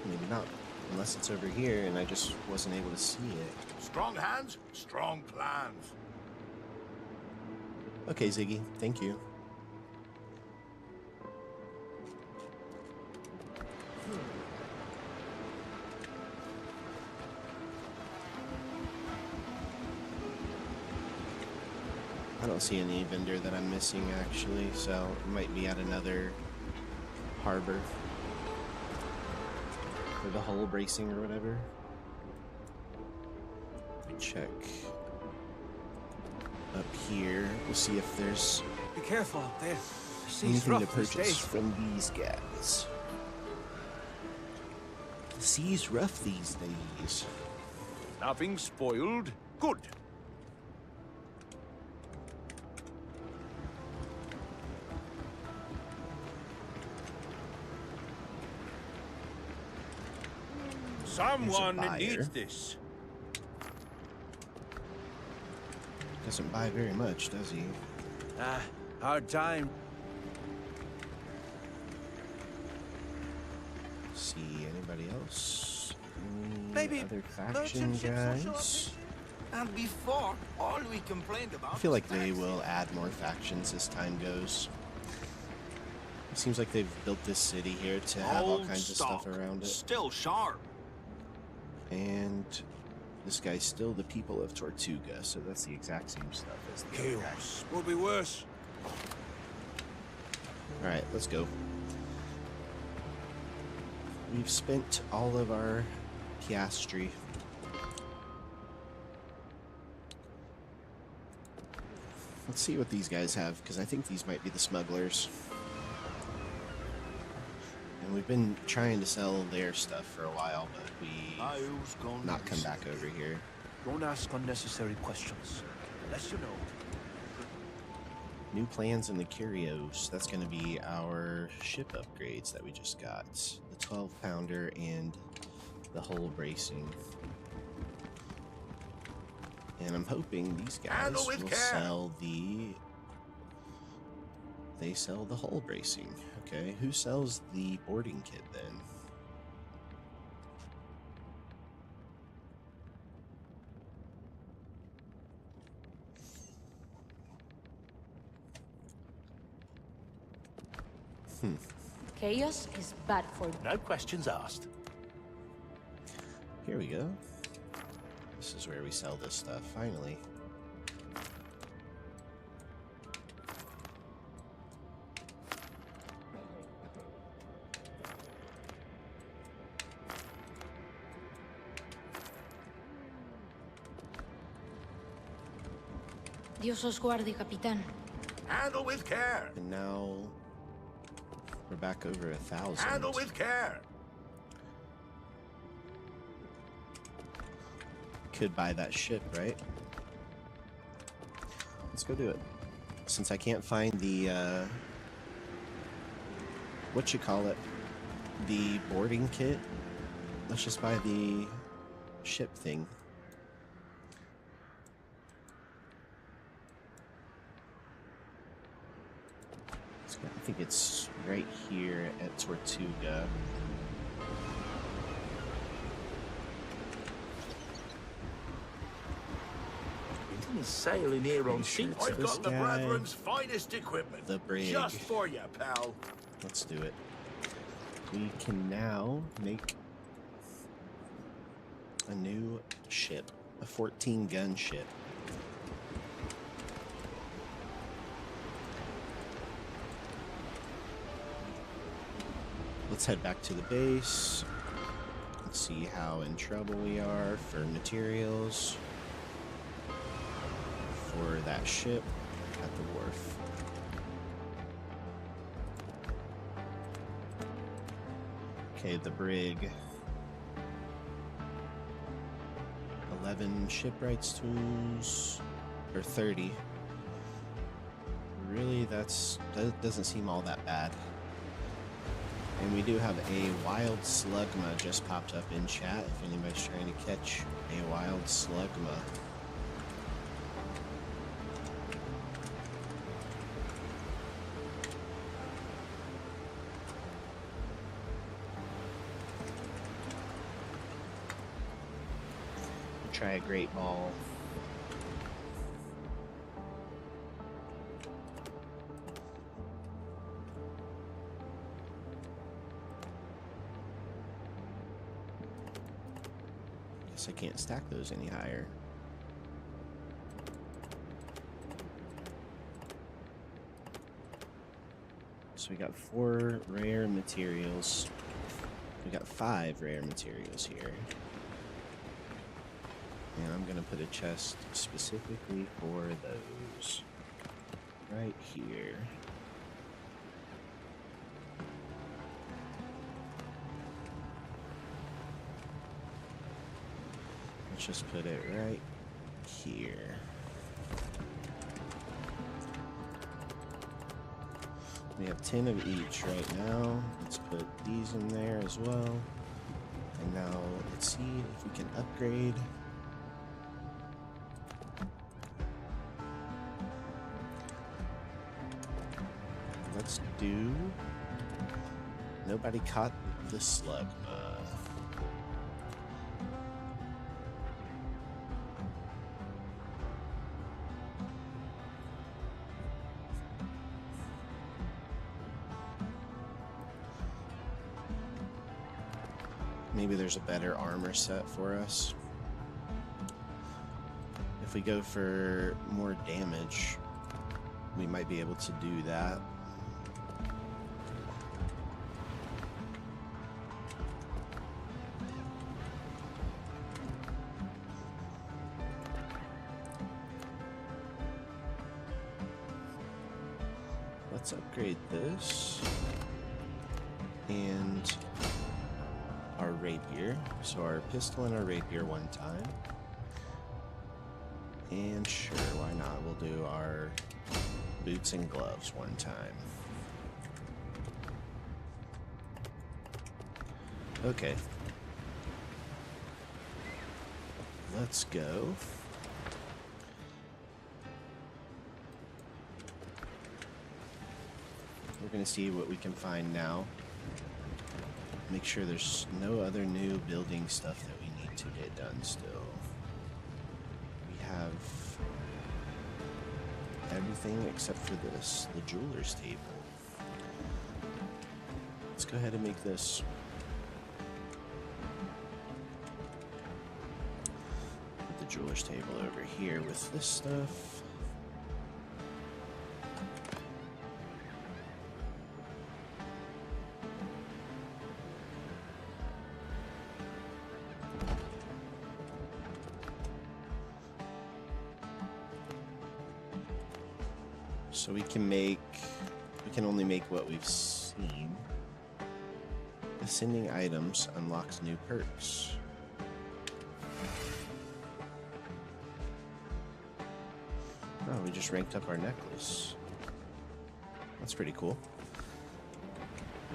Maybe not, unless it's over here and I just wasn't able to see it. Strong hands, strong plans. Okay, Ziggy, thank you. I don't see any vendor that I'm missing actually, so it might be at another harbor for the hull bracing or whatever. Let me check up here. We'll see if there's Be careful up there. The sea's anything to rough these purchase days. from these guys. The sea's rough these days. Nothing spoiled. Good. Someone buyer. needs this. Doesn't buy very much, does he? Hard time. See anybody else? Maybe Other faction merchant ships or guys? something? And before, all we complained about. I feel like they will add more factions as time goes. It seems like they've built this city here to have all kinds of stuff around it. Still sharp. And this guy's still the people of Tortuga, so that's the exact same stuff as the other guy. Chaos will be worse. Alright, let's go. We've spent all of our piastri. Let's see what these guys have, because I think these might be the smugglers. And we've been trying to sell their stuff for a while, but we not come back over here. Don't ask unnecessary questions. Unless you know. New plans in the Curios. That's going to be our ship upgrades that we just got. The 12-pounder and the hull bracing. And I'm hoping these guys will sell the... They sell the hull bracing. Okay, who sells the boarding kit then? Chaos is bad for No questions asked. Here we go. This is where we sell this stuff, finally. Dios os guarde, capitán. Handle with care. And now we're back over 1,000. Handle with care. Could buy that ship, right? Let's go do it. Since I can't find the what you call it, the boarding kit, let's just buy the ship thing. I think it's right here at Tortuga. Sailing here on sea. It's I've this got the guy. Brethren's finest equipment. The brig. Just for you, pal. Let's do it. We can now make a new ship, a 14-gun ship. Let's head back to the base. Let's see how in trouble we are for materials for that ship at the wharf. Okay, the brig. 11 shipwrights tools, or 30. Really, that doesn't seem all that bad. And we do have a wild slugma just popped up in chat if anybody's trying to catch a wild slugma. Try a great ball. Guess I can't stack those any higher. So we got 4 rare materials. We got 5 rare materials here. And I'm gonna put a chest specifically for those. Right here. Let's just put it right here. We have 10 of each right now. Let's put these in there as well. And now let's see if we can upgrade. Let's do... Nobody caught the slug. Maybe there's a better armor set for us. If we go for more damage, we might be able to do that. Let's upgrade this. And our rapier. So our pistol and our rapier one time. And sure, why not? We'll do our boots and gloves one time. Okay. Let's go. We're gonna see what we can find now. Make sure there's no other new building stuff that we need to get done still. We have everything except for this, the jeweler's table. Let's go ahead and make this. Put the jeweler's table over here with this stuff. So we can only make what we've seen. Ascending items unlocks new perks. Oh, we just ranked up our necklace. That's pretty cool.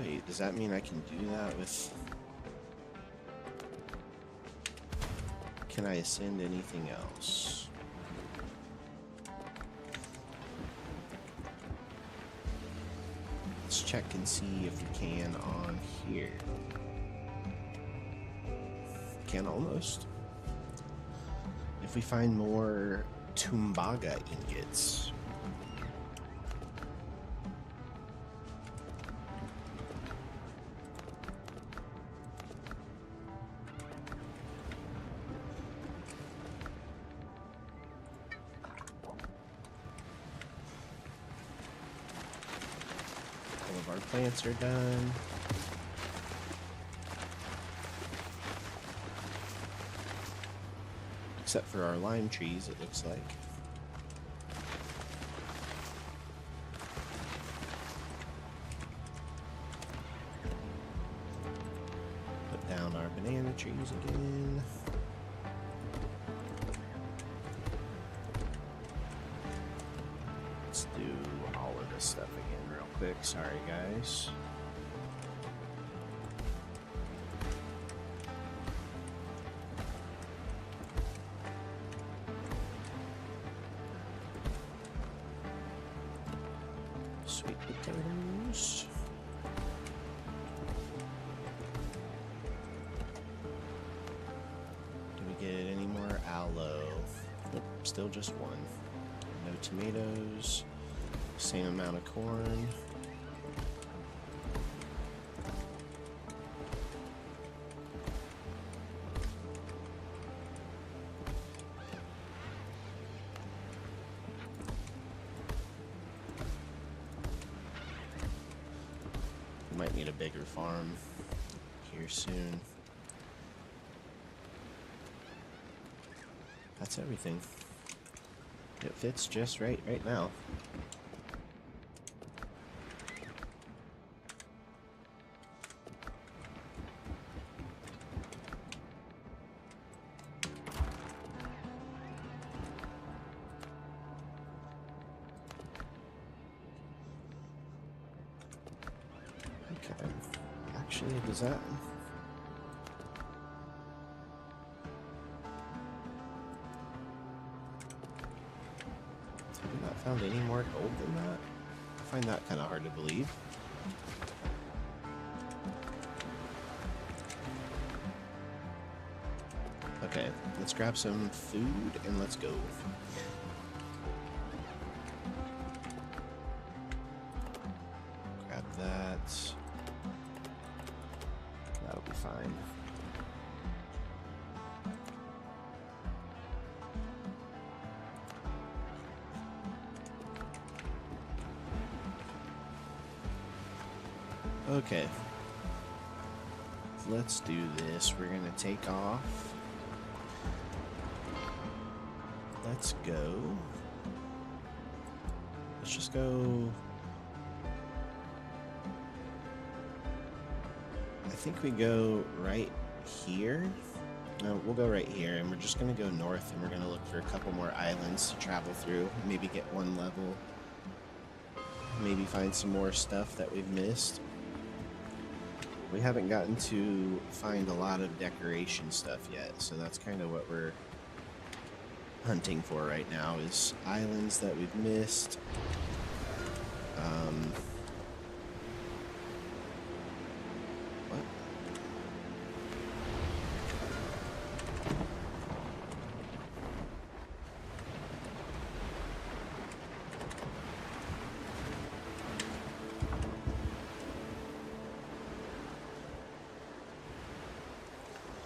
Wait, does that mean I can do that with... Can I ascend anything else? Let's check and see if we can on here. Can almost. If we find more Tumbaga ingots. All of our plants are done. Except for our lime trees, it looks like. Put down our banana trees again. Let's do all of this stuff again real quick. Sorry, guys. Sweet potatoes. Do we get any more aloe? Nope, still just one. No tomatoes. Same amount of corn. Might need a bigger farm here soon. That's everything. It fits just right now. Okay. Actually, does that... Have we not found any more gold than that? I find that kind of hard to believe. Okay, let's grab some food and let's go. Grab that. That'll be fine. Okay. Let's do this. We're gonna take off. Let's go. Let's just go. I think we go right here. No, we'll go right here, and we're just gonna go north, and we're gonna look for a couple more islands to travel through. Maybe get one level. Maybe find some more stuff that we've missed. We haven't gotten to find a lot of decoration stuff yet, so that's kind of what we're hunting for right now, is islands that we've missed. What?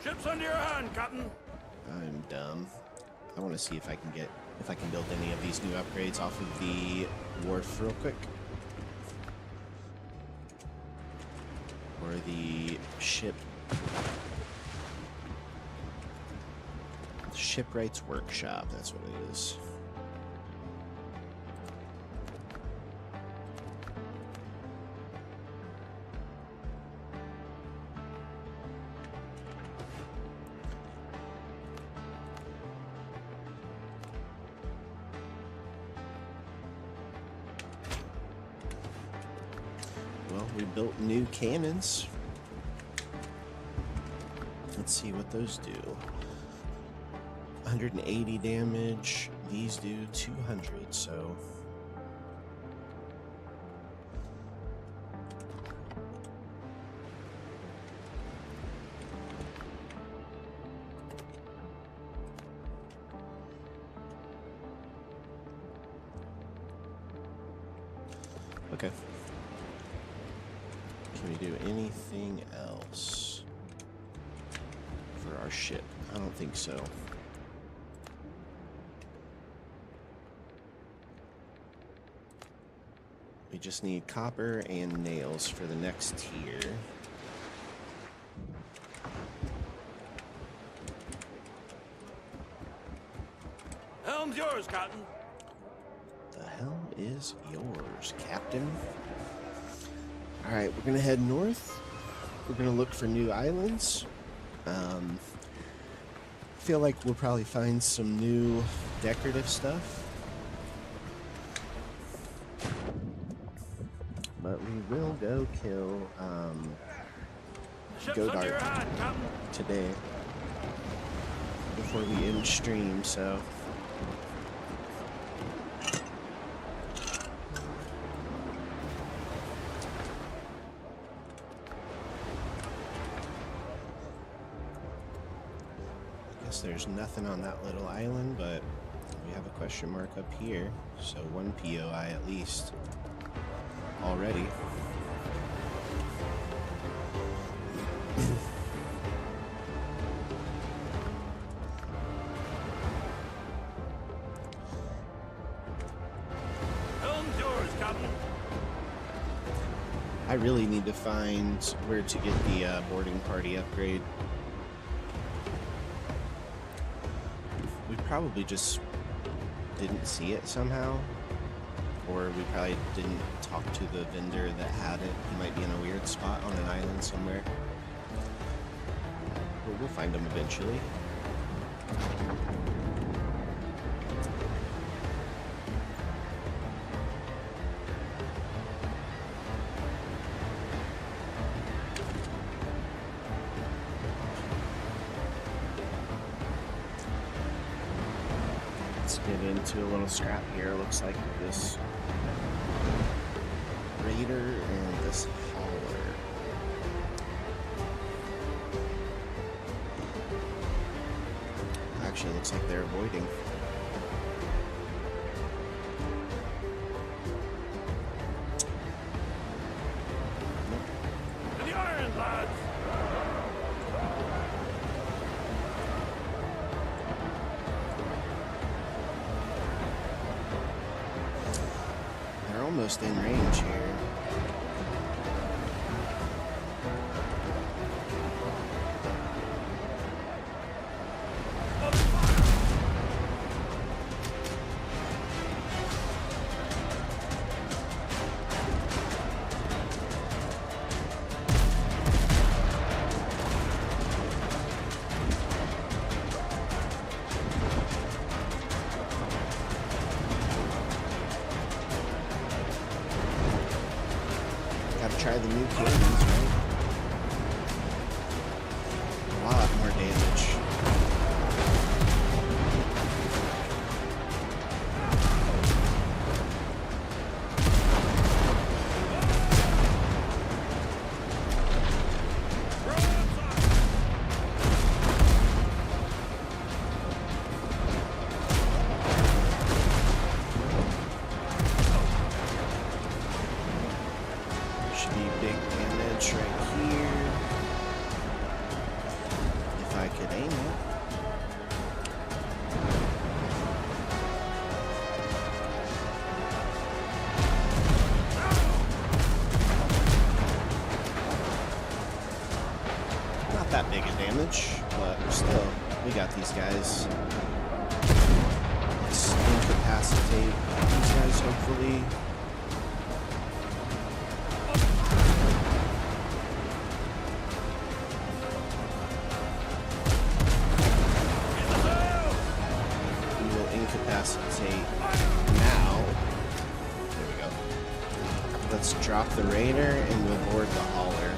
Ships under your hand, Captain. I'm dumb. I want to see if I can build any of these new upgrades off of the wharf real quick. Or the shipwright's workshop, that's what it is. Well, we built new cannons. Let's see what those do. 180 damage. These do 200, so... Okay. Can we do anything else for our ship? I don't think so. We just need copper and nails for the next tier. Helm's yours, Captain. The helm is yours, Captain. Alright, we're gonna head north. We're gonna look for new islands. Feel like we'll probably find some new decorative stuff. But we will go kill Ships under your Godart hand, Captain. today before we end stream, so... There's nothing on that little island, but we have a question mark up here, so one POI at least already. Helm's yours, Captain. I really need to find where to get the boarding party upgrade. We probably just didn't see it somehow, or we probably didn't talk to the vendor that had it. He might be in a weird spot on an island somewhere. But we'll find him eventually. Let's get into a little scrap here. Looks like this raider and this hauler. Actually, looks like they're avoiding. To the iron, lads! They're almost in range here. Gotta try the new cannons, right? A lot more damage. Should be big damage right here. If I could aim it. Not that big of damage, but still, we got these guys. Let's incapacitate these guys, hopefully. We will incapacitate now. There we go. Let's drop the raider and we'll board the hauler.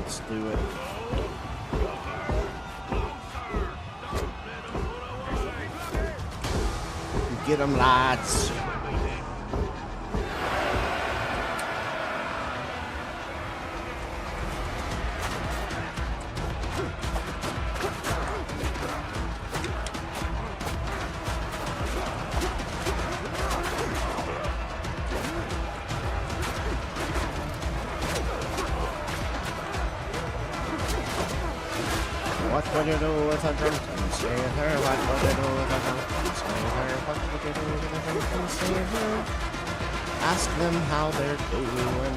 Let's do it. Get them, lads. What would you do with a drunken sailor? What would you do with a drunken sailor? What would you do with a drunken sailor? Ask them how they're doing.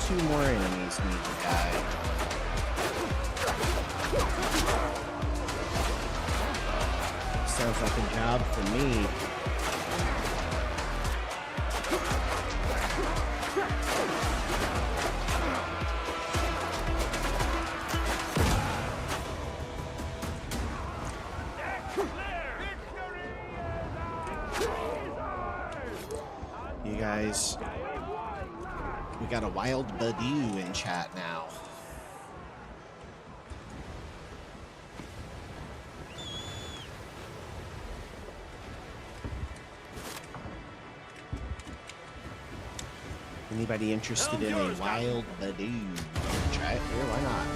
Two more enemies need to die. Sounds like a job for me. You guys, we got a wild Badoo in chat now. Anybody interested in a wild badoo? Try it here, why not?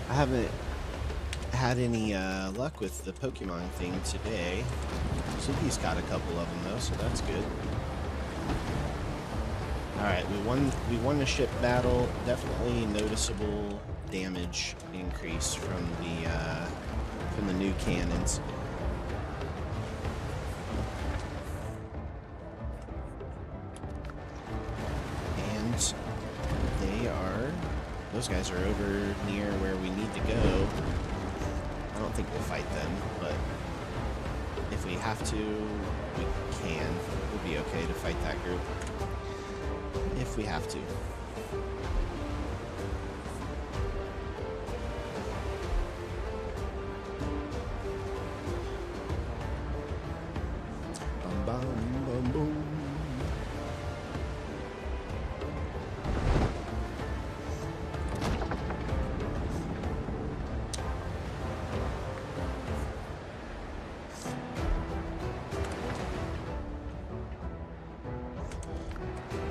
I haven't had any luck with the Pokemon thing today. Suki's got a couple of them though, so that's good. Alright, we won the ship battle. Definitely noticeable damage increase from the new cannons. And those guys are over near where we need to go. I don't think we'll fight them, but if we have to, we can. We'll be okay to fight that group. If we have to. Bum, bum, bum, boom.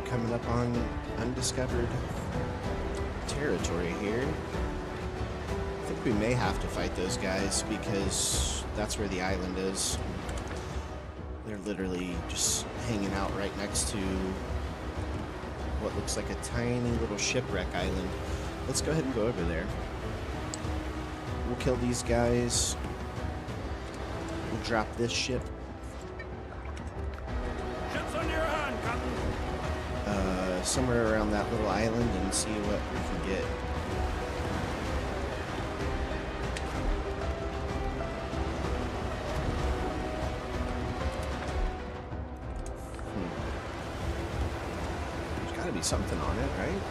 Coming up on undiscovered territory here. I think we may have to fight those guys because that's where the island is. They're literally just hanging out right next to what looks like a tiny little shipwreck island. Let's go ahead and go over there. We'll kill these guys. We'll drop this ship. Ships under your hand, Captain. Somewhere around that little island and see what we can get. There's gotta be something on it, right?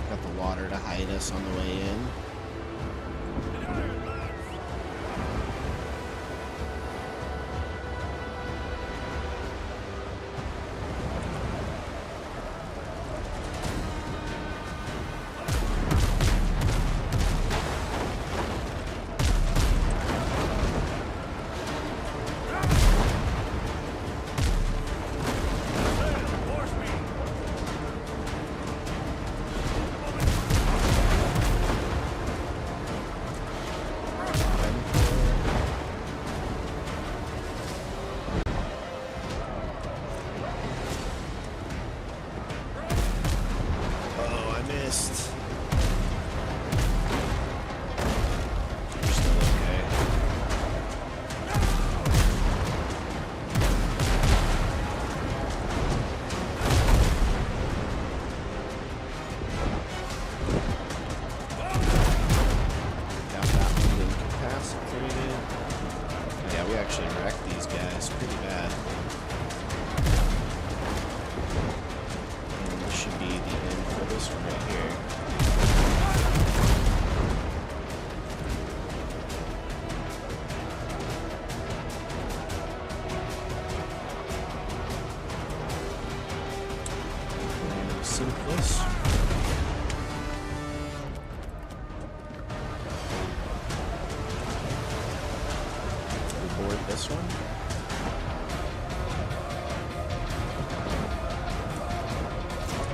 Got the water to hide us on the way in. Simplest. We board this one.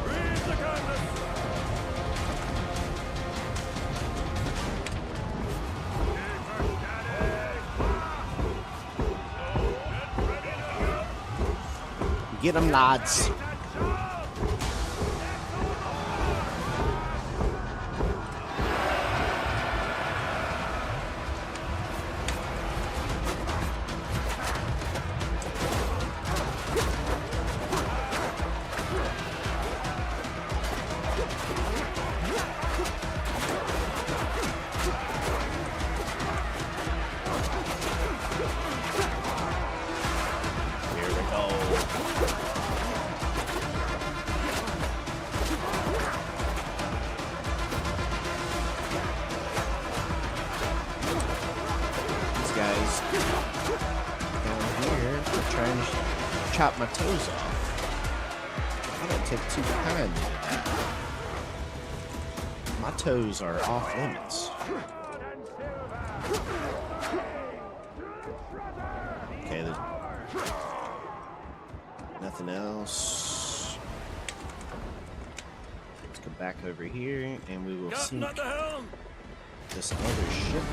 Read the canvas. Get them, lads. Chop my toes off. I don't take too kindly to that. My toes are off limits. Okay, there's nothing else. Let's go back over here and we will Captain sink at the helm! this other ship.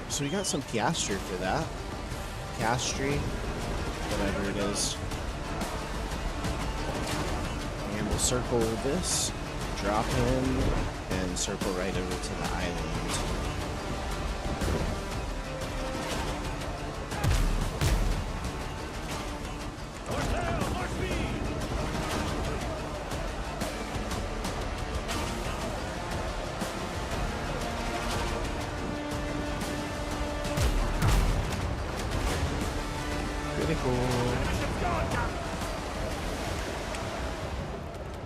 So we got some piastre for that. Piastre, whatever it is. And we'll circle this, drop in, and circle right over to the island. More sail, more speed! Critical.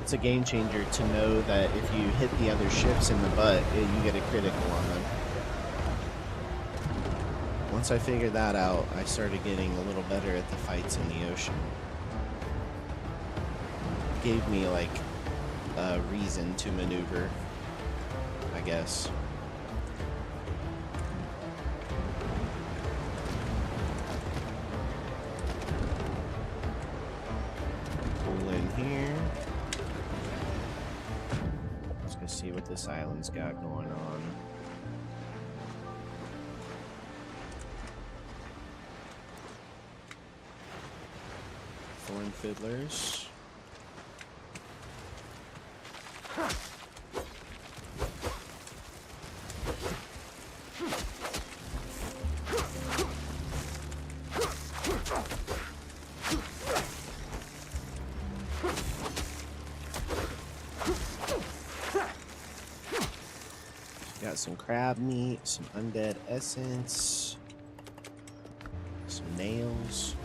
It's a game changer to know that if you hit the other ships in the butt, you get a critical on them. Once I figured that out, I started getting a little better at the fights in the ocean. Gave me like a reason to maneuver, I guess. Pull in here. Let's go see what this island's got going on. Thorn fiddlers. Got some crab meat, some undead essence, some nails.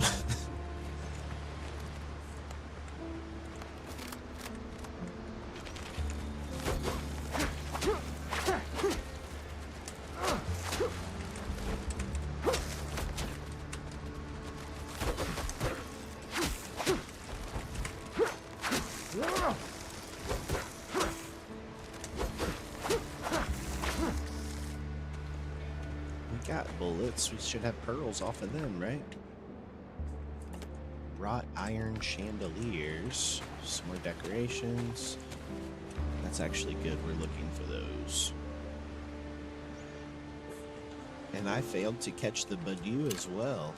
We got bullets. We should have pearls off of them, right? Wrought iron chandeliers. Some more decorations. That's actually good. We're looking for those. And I failed to catch the Badu as well.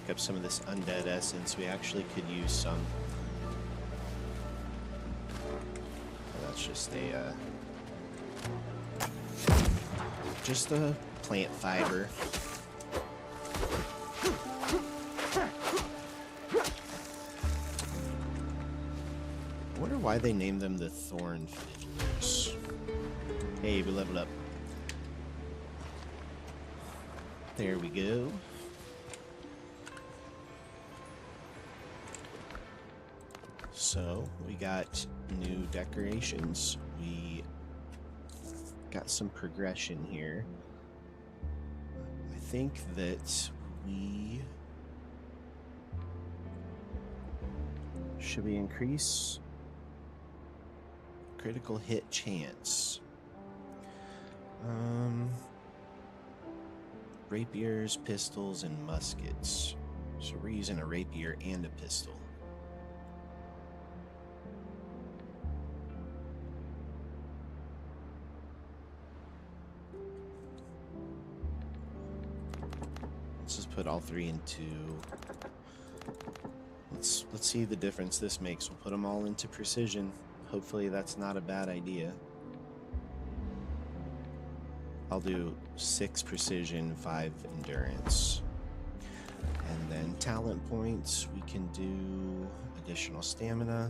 Up some of this undead essence. We actually could use some. Oh, that's just a plant fiber. I wonder why they named them the Thorn Fiddlers. Hey, we leveled up. There we go. So we got new decorations. We got some progression here. I think that should we increase critical hit chance? Rapiers, pistols, and muskets. So we're using a rapier and a pistol. Let's just put all three into. Let's see the difference this makes. We'll put them all into precision. Hopefully that's not a bad idea. I'll do 6 precision, 5 endurance. And then talent points, we can do additional stamina,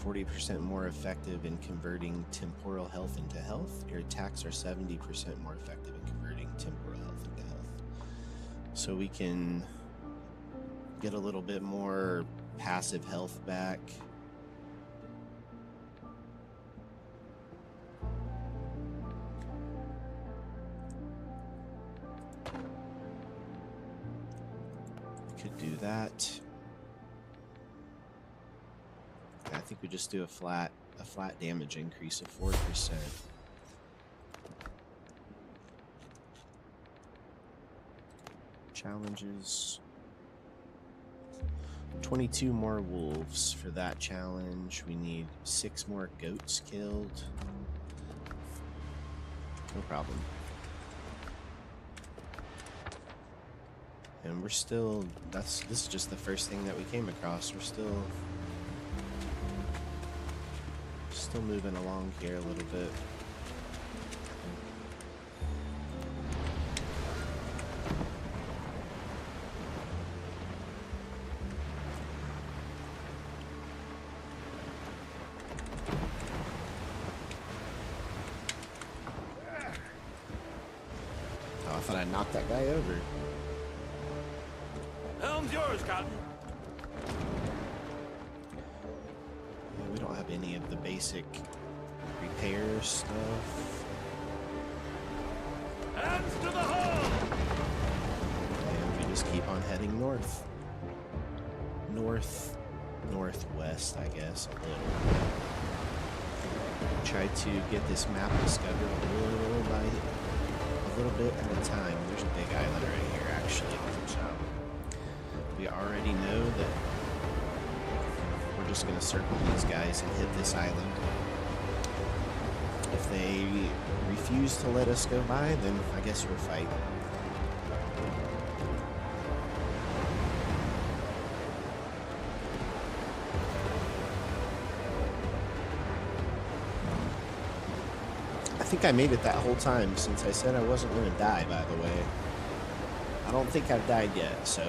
40% more effective in converting temporal health into health. Your attacks are 70% more effective in converting temporal health into health. So we can get a little bit more passive health back. We could do that. I think we just do a flat damage increase of 4%. Challenges. 22 more wolves for that challenge. We need 6 more goats killed. No problem. And we're still, this is just the first thing that we came across. We're still moving along here a little bit. Oh, I thought I knocked that guy over. Helm's yours, Cotton. Yeah, we don't have any of the basic repair stuff. Hands to the hull! And we just keep on heading north. Northwest, I guess, a little. Try to get this map discovered a little bit at a time. There's a big island right here, actually. So we already know that we're just going to circle these guys and hit this island. If they refuse to let us go by, then I guess we'll fight. I think I made it that whole time since I said I wasn't going to die, by the way. I don't think I've died yet, so...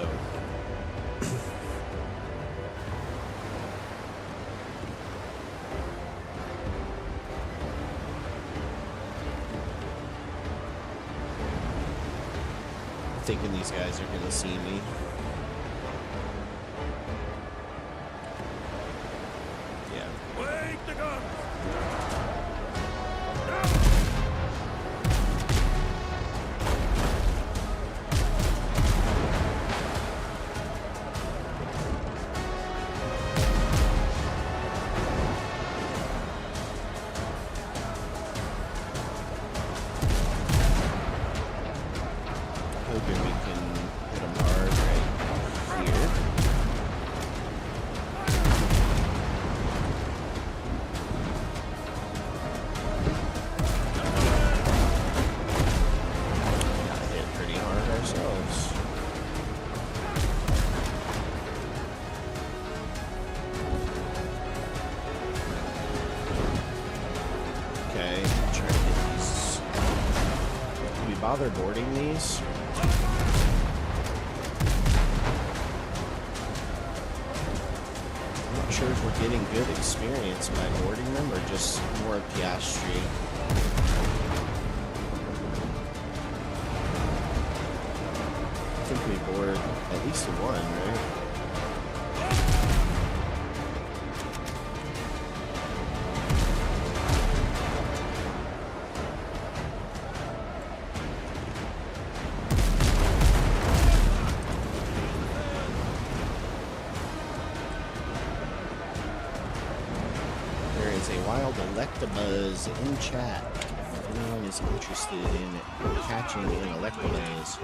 I'm thinking these guys are going to see me. Yeah. Wake the guns! Hoping we can hit them hard right here. Got hit pretty hard ourselves. Okay, try to get these. Can we bother boarding these? I'm not sure if we're getting good experience by boarding them or just more piastri. I think we board at least one, right? There is a wild Electabuzz in chat. If anyone is interested in catching an Electabuzz.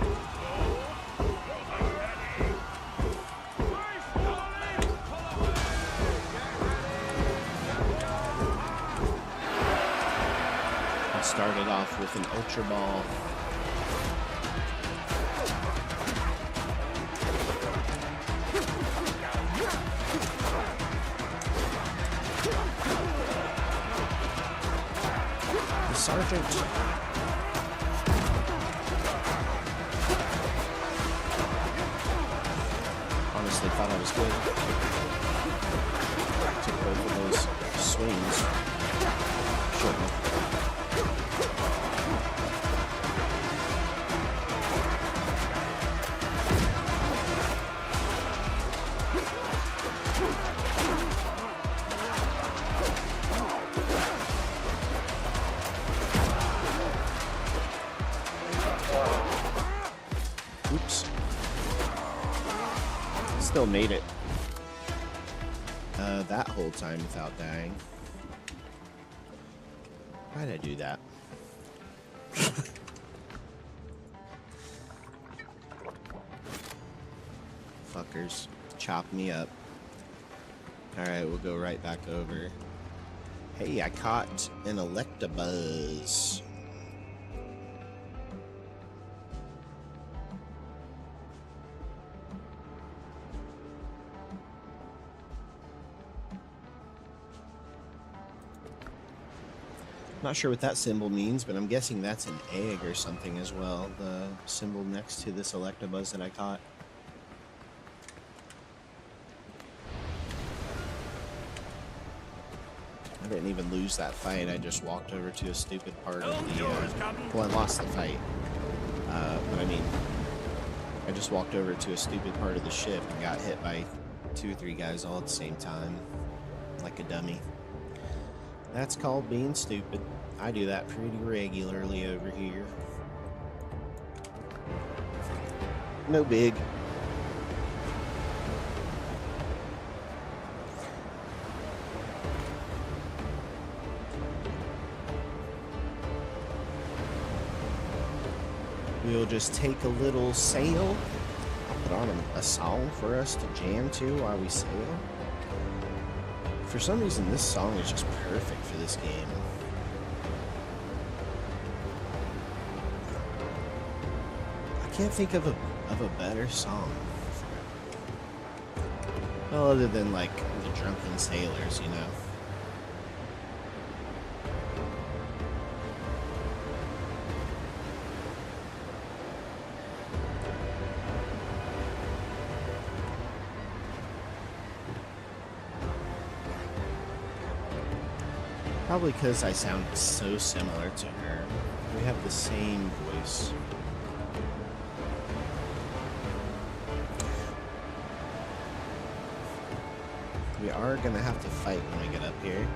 I started off with an Ultra Ball. Sergeant. they thought I was good. Took both of those swings. Shouldn't have. Oops. Still made it. That whole time without dying. Why'd I do that? Fuckers. Chop me up. Alright, we'll go right back over. Hey, I caught an Electabuzz. Not sure what that symbol means, but I'm guessing that's an egg or something as well. The symbol next to this Electabuzz that I caught. I didn't even lose that fight. I just walked over to a stupid part of the... well, I lost the fight. But I mean, I just walked over to a stupid part of the ship and got hit by 2 or 3 guys all at the same time. Like a dummy. That's called being stupid. I do that pretty regularly over here. No big. We'll just take a little sail. I'll put on a song for us to jam to while we sail. For some reason, this song is just perfect for this game. I can't think of a better song. Well, other than like the Drunken Sailors, you know. Probably because I sound so similar to her. We have the same voice. We are going to have to fight when we get up here.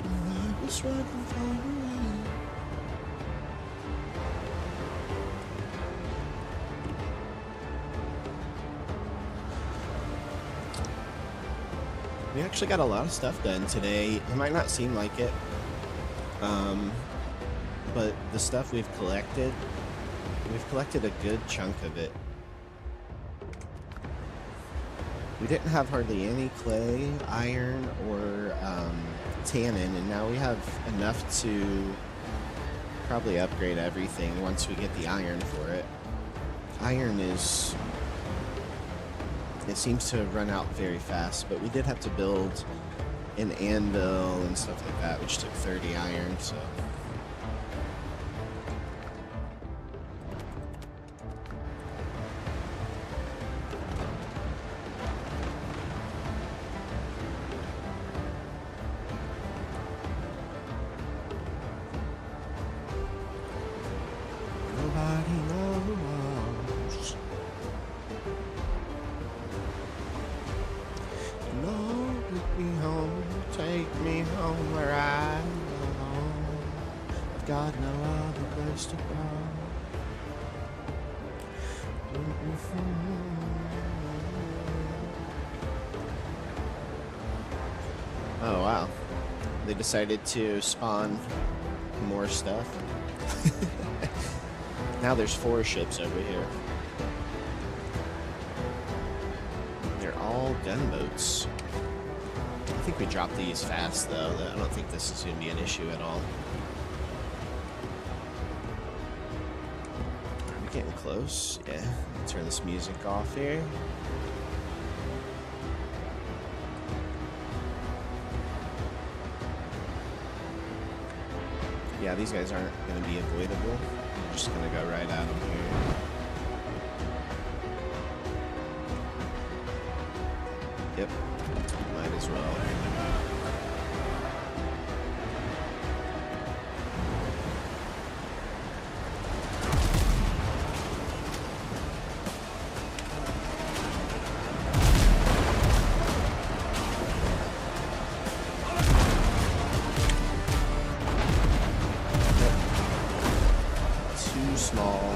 I was running far away. We actually got a lot of stuff done today. It might not seem like it, but the stuff we've collected a good chunk of it. We didn't have hardly any clay, iron, or tannin, and now we have enough to probably upgrade everything once we get the iron for it. Iron is... it seems to have run out very fast, but we did have to build an anvil and stuff like that, which took 30 iron, so... Nobody knows. Lord, take me home, take me home where I belong. I've got no other place to go. Oh wow, they decided to spawn more stuff. Now there's 4 ships over here. They're all gunboats. I think we dropped these fast, though. I don't think this is going to be an issue at all. Are we getting close? Yeah. Turn this music off here. Yeah, these guys aren't going to be avoidable. I'm just going to go right at them here. Yep, might as well. Too small.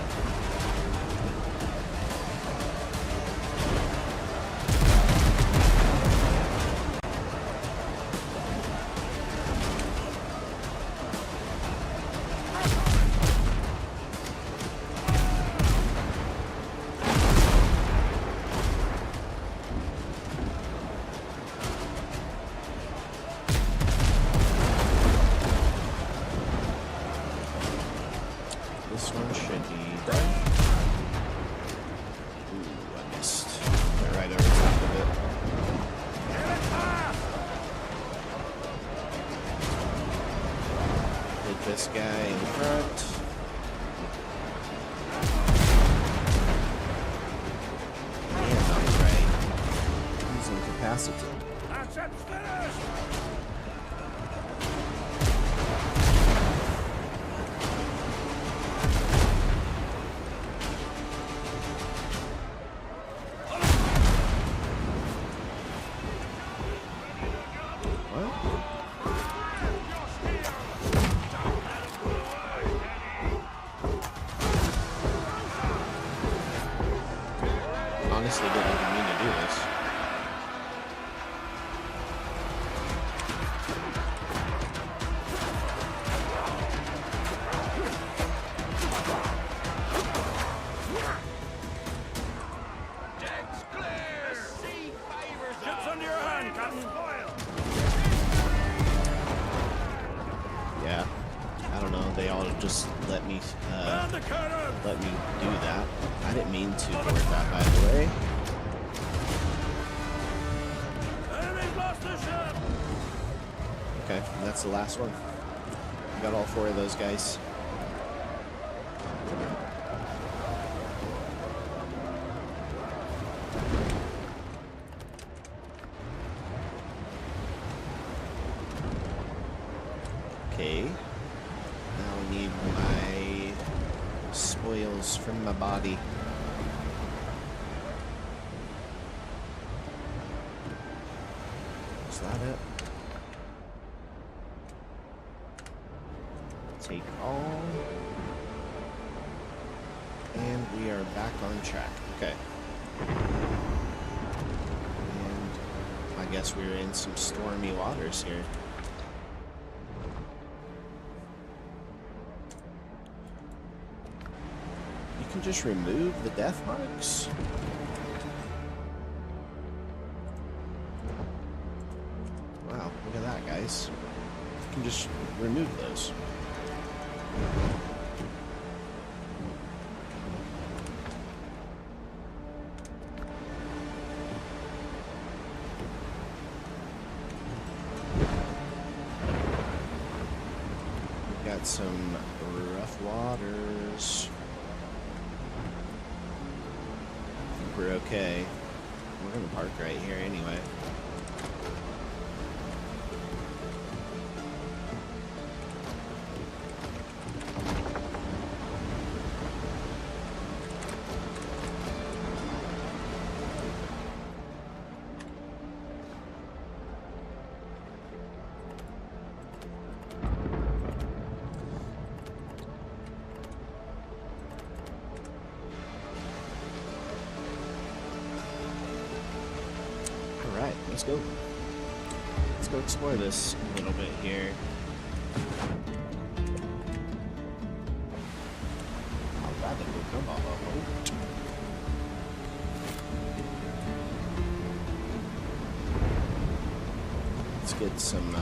This one should be done. Ooh, I missed. Went right over top of it. Hit this guy in front. And on the right. He's incapacitated. Action's finished! Honestly, didn't even mean to do this. Deck's clear! The sea favors Ships us! under your hand, Captain! Yeah, I don't know. They all just let me Round the cannon! let me do that. I didn't mean to board that, by the way. Enemy's lost the ship! Okay, and that's the last one. We got all 4 of those guys. Okay. Now we need my spoils from my body. Is that it? Take all. And we are back on track. Okay. And I guess we're in some stormy waters here. You can just remove the death marks? Wow, look at that, guys. You can just remove those. Got some rough waters. I think we're okay. We're gonna park right here anyway. Alright, let's go. Let's go explore this a little bit here. Alright, then we'll come on a boat. Let's get some,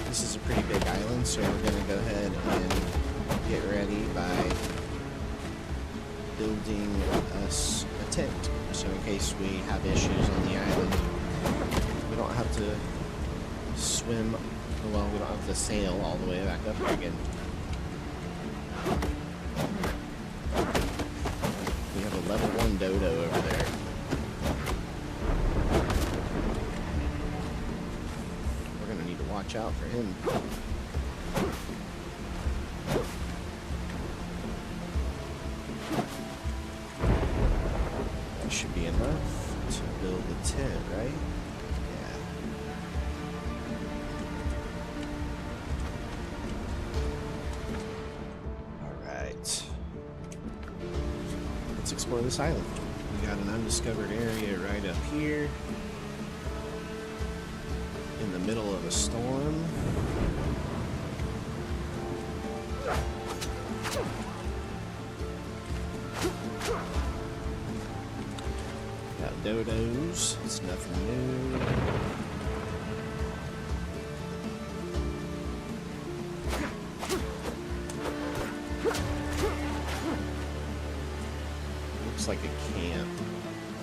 this is a pretty big island, so we're gonna go ahead and get ready by building us a tent. So in case we have issues on the island, we don't have to swim Oh well, we don't have to sail all the way back up here again. We have a level 1 dodo over there. We're gonna need to watch out for him. That should be enough to build a tent, right? Let's explore this island. We got an undiscovered area right up here in the middle of a storm. Got dodos. It's nothing new. Looks like a camp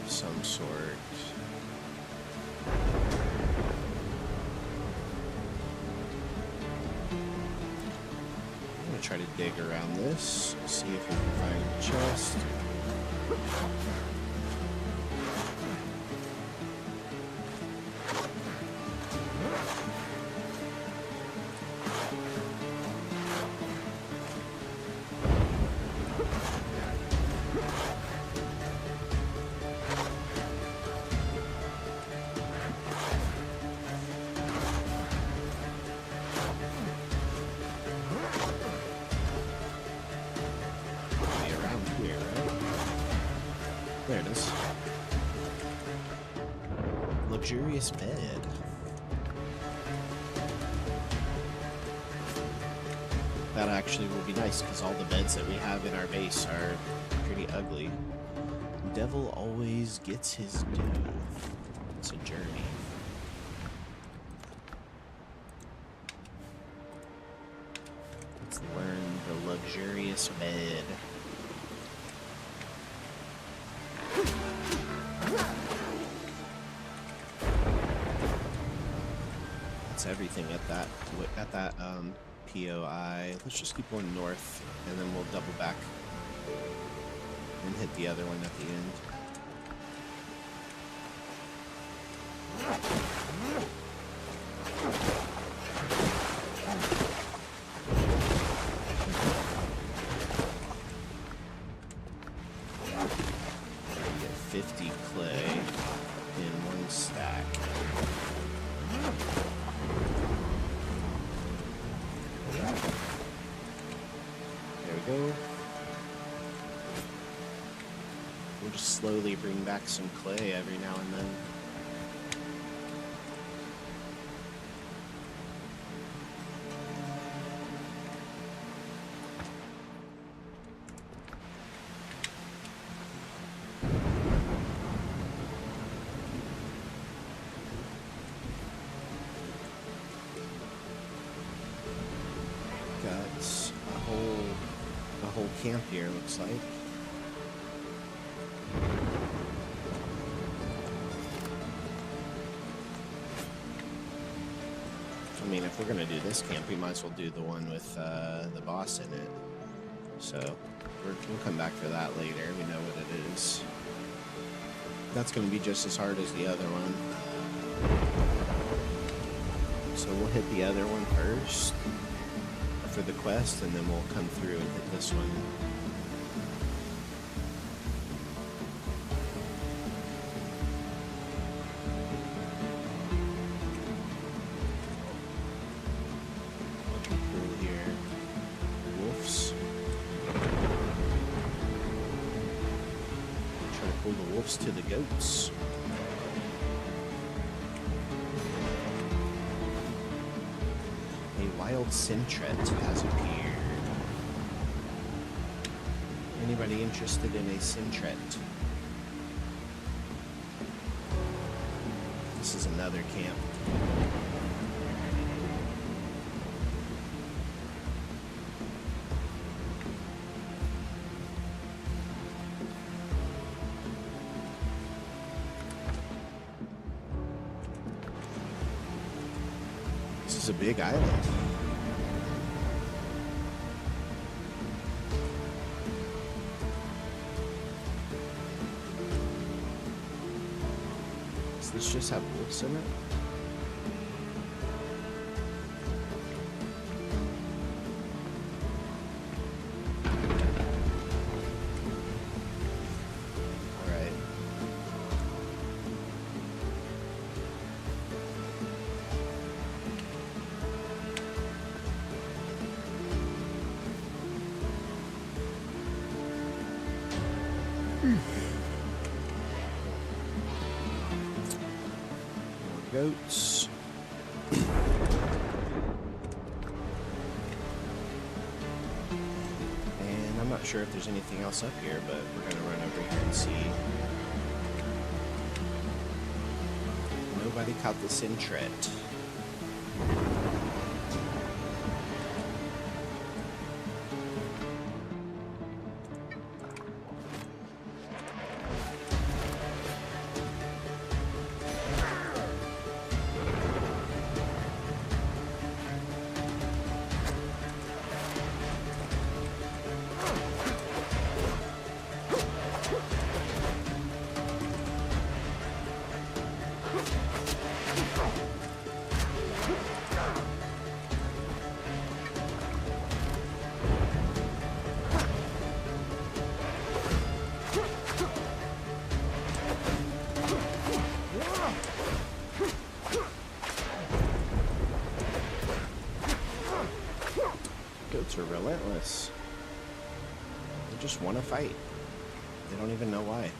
of some sort. I'm gonna try to dig around this, see if we can find a chest. There it is. Luxurious bed. That actually will be nice because all the beds that we have in our base are pretty ugly. Devil always gets his due. It's a journey. Let's learn the luxurious bed. That's everything at that POI. Let's just keep going north, and then we'll double back and hit the other one at the end. Get 50 clay in one stack. There we go. We'll just slowly bring back some clay every now and then. A whole camp here, looks like. I mean, if we're gonna do this camp, we might as well do the one with the boss in it. So we'll come back for that later. We know what it is. That's gonna be just as hard as the other one. So we'll hit the other one first for the quest, and then we'll come through and hit this one. Looking cool here. Wolves. Try to pull the wolves to the goats. Wild Sintret has appeared. Anybody interested in a Sintret? This is another camp. is a big island. Does this just have wolves in it? Alright. Goats. And I'm not sure if there's anything else up here, but we're gonna run over here and see. Nobody caught this in Tret. Goats are relentless. They just want to fight. They don't even know why.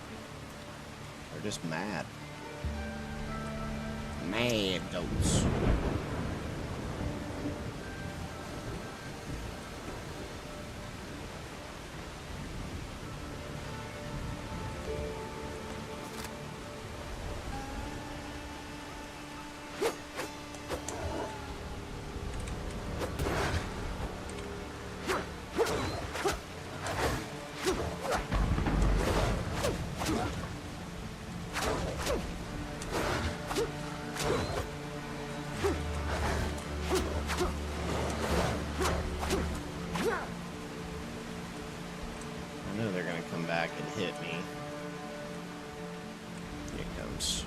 They're just mad. Mad goats. I know they're gonna come back and hit me. Here it comes.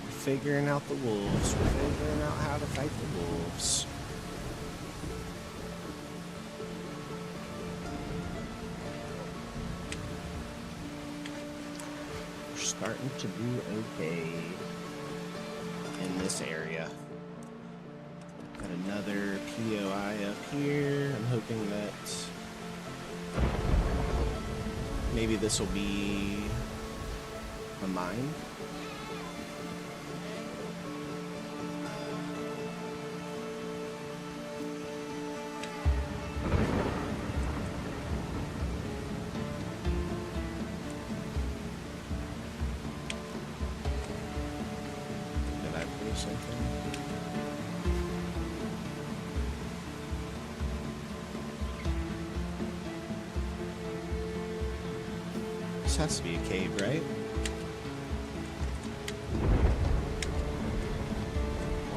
Figuring out the wolves. We're figuring out how to fight the wolves. We're starting to do okay in this area. Got another POI up here. I'm hoping that maybe this will be a mine. Something. This has to be a cave, right?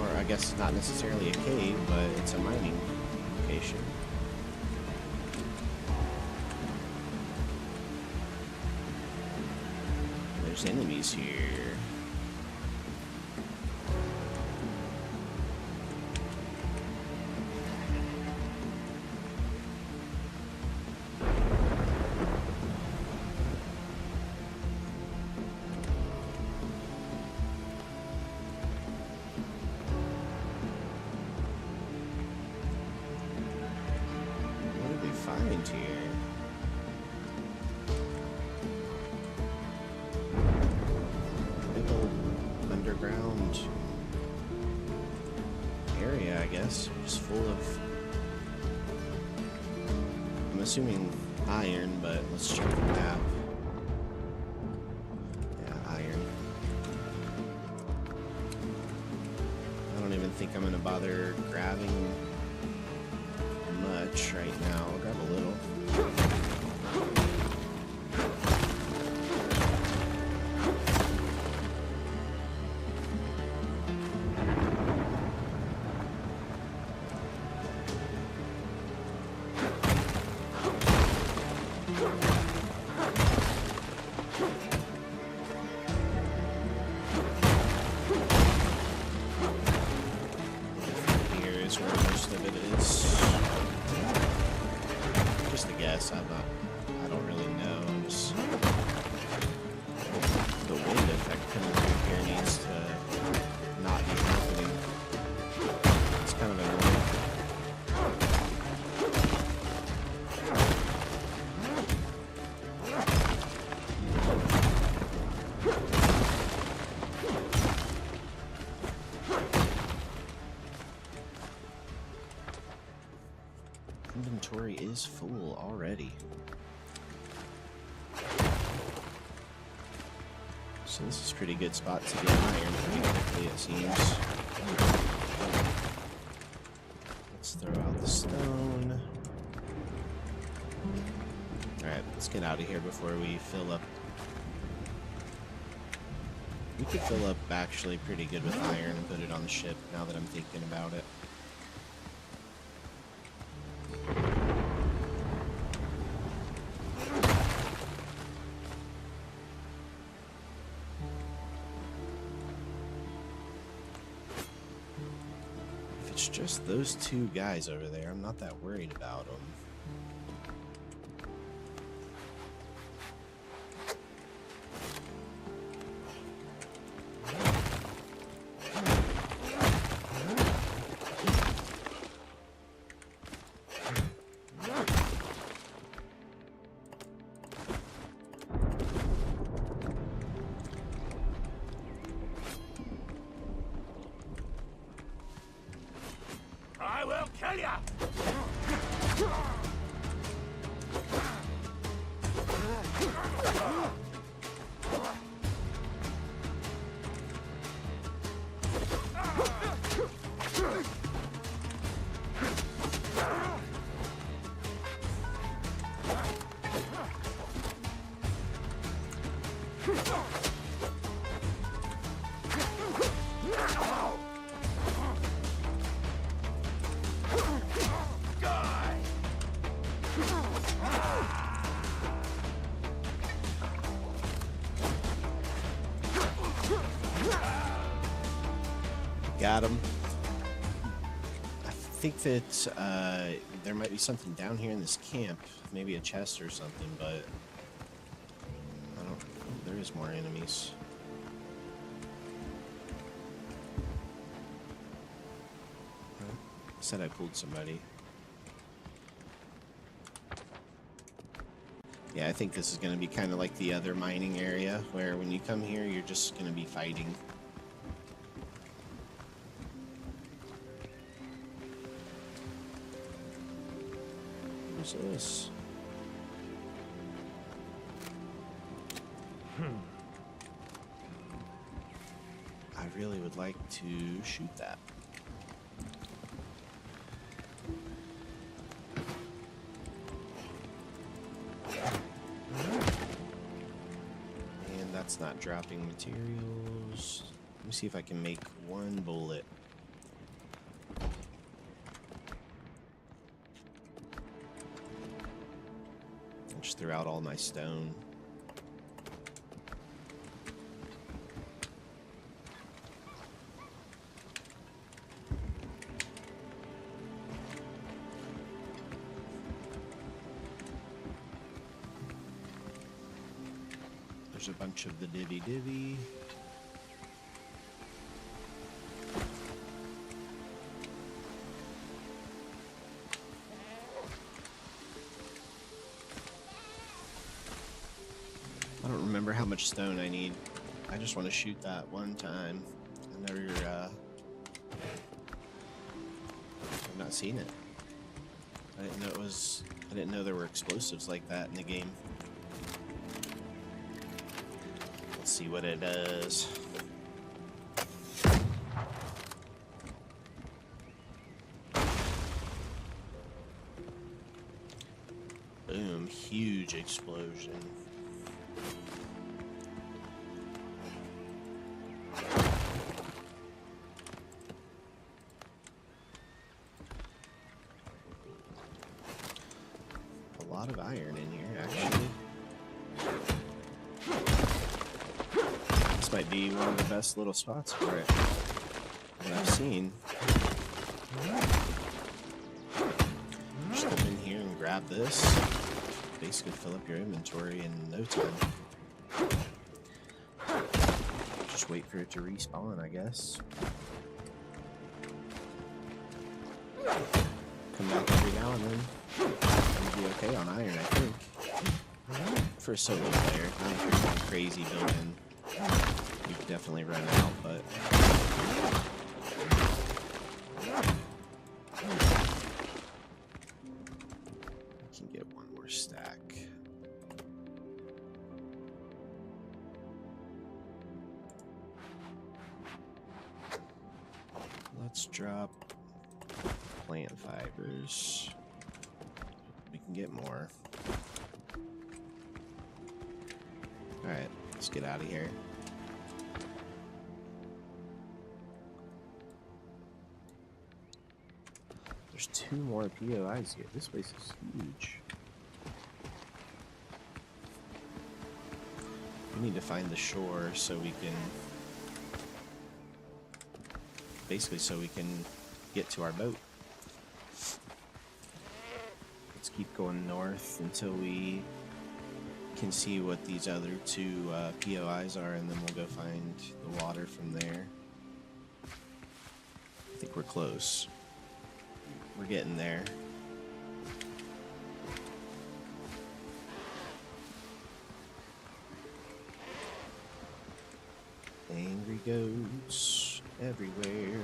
Or I guess not necessarily a cave, but it's a mining location. There's enemies here. Find here. Big old underground area, I guess, just full of, I'm assuming iron, but let's check the map. Yeah, iron. I don't even think I'm gonna bother bother grabbing much right now. I'll grab a little. Here is where most of it is. Just a guess. I don't really know. The wind effect coming through here needs to not be happening. It's kind of annoying. Inventory is full already. So this is a pretty good spot to get iron pretty quickly, it seems. Let's throw out the stone. Alright, let's get out of here before we fill up. We could fill up actually pretty good with iron and put it on the ship now that I'm thinking about it. It's just those two guys over there. I'm not that worried about them. I will kill ya! Got him. I think that there might be something down here in this camp, maybe a chest or something, but I don't. There is more enemies. Said I pulled somebody. Yeah, I think this is going to be kind of like the other mining area, where when you come here, you're just going to be fighting. Who's this? I really would like to shoot that. And that's not dropping materials. Let me see if I can make one bullet. I just threw out all my stone. There's a bunch of the divvy. I don't remember how much stone I need. I just want to shoot that one time. I've never, I've not seen it. I didn't know it was, I didn't know there were explosives like that in the game. Let's see what it does. Boom, huge explosion. A lot of iron in here, actually. This might be one of the best little spots for it that I've seen. Just come in here and grab this. Basically fill up your inventory in no time. Just wait for it to respawn, I guess. Come back every now and then. It'll be okay on iron, I think. For a solo player, not if you're going crazy building. You could definitely run out, but I can get one more stack. Let's drop plant fibers. We can get more. Alright, let's get out of here. There's 2 more POIs here. This place is huge. We need to find the shore so we can... Basically, so we can get to our boat. Let's keep going north until we can see what these other 2 POIs are, and then we'll go find the water from there. I think we're close. We're getting there. Angry goats everywhere.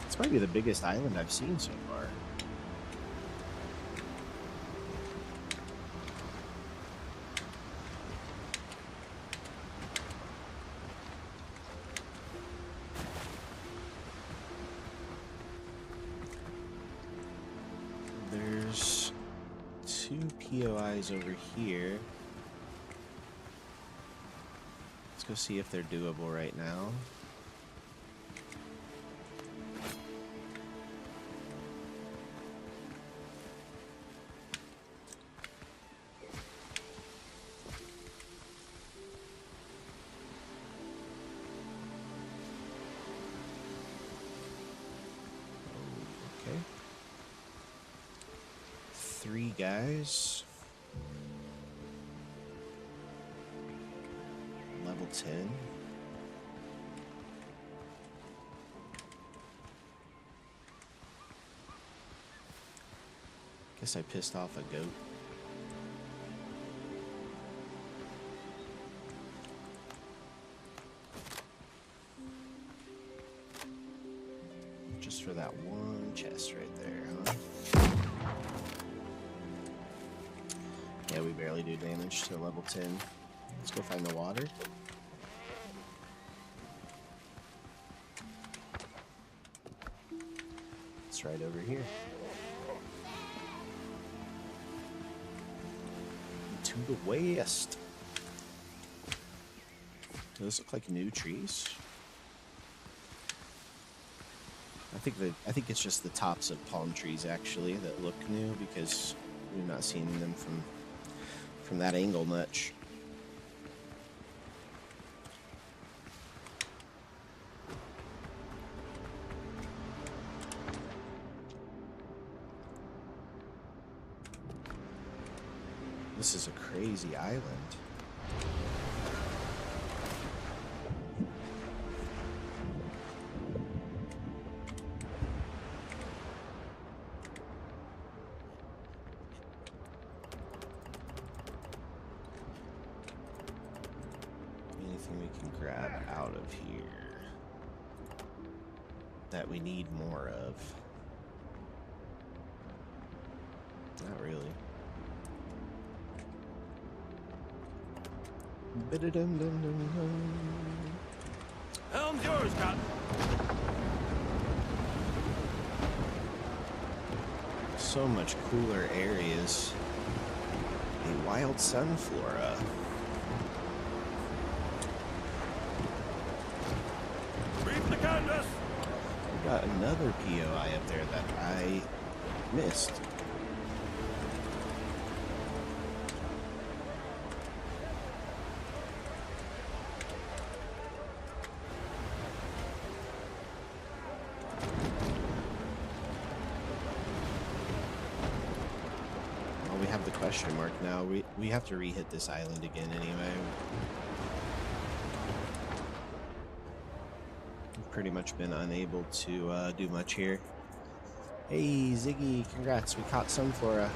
This might be the biggest island I've seen so far. There's 2 POIs over here. Let's go see if they're doable right now. Okay. 3 guys. Level 10. Guess I pissed off a goat. Just for that one chest right there, huh? Yeah, we barely do damage to level 10. Let's go find the water. It's right over here. To the west. Do those look like new trees? I think it's just the tops of palm trees actually that look new, because we've not seen them from that angle much. This is a crazy island. Anything we can grab out of here that we need more of? Not really. Bididum-dum-dum-dum. Helm's yours, Cotton. So much cooler areas. A wild sunflora. Brief the canvas. We got another POI up there that I missed. Well, we have the question mark now. We have to re-hit this island again anyway. We've pretty much been unable to do much here. Hey, Ziggy, congrats. We caught some flora.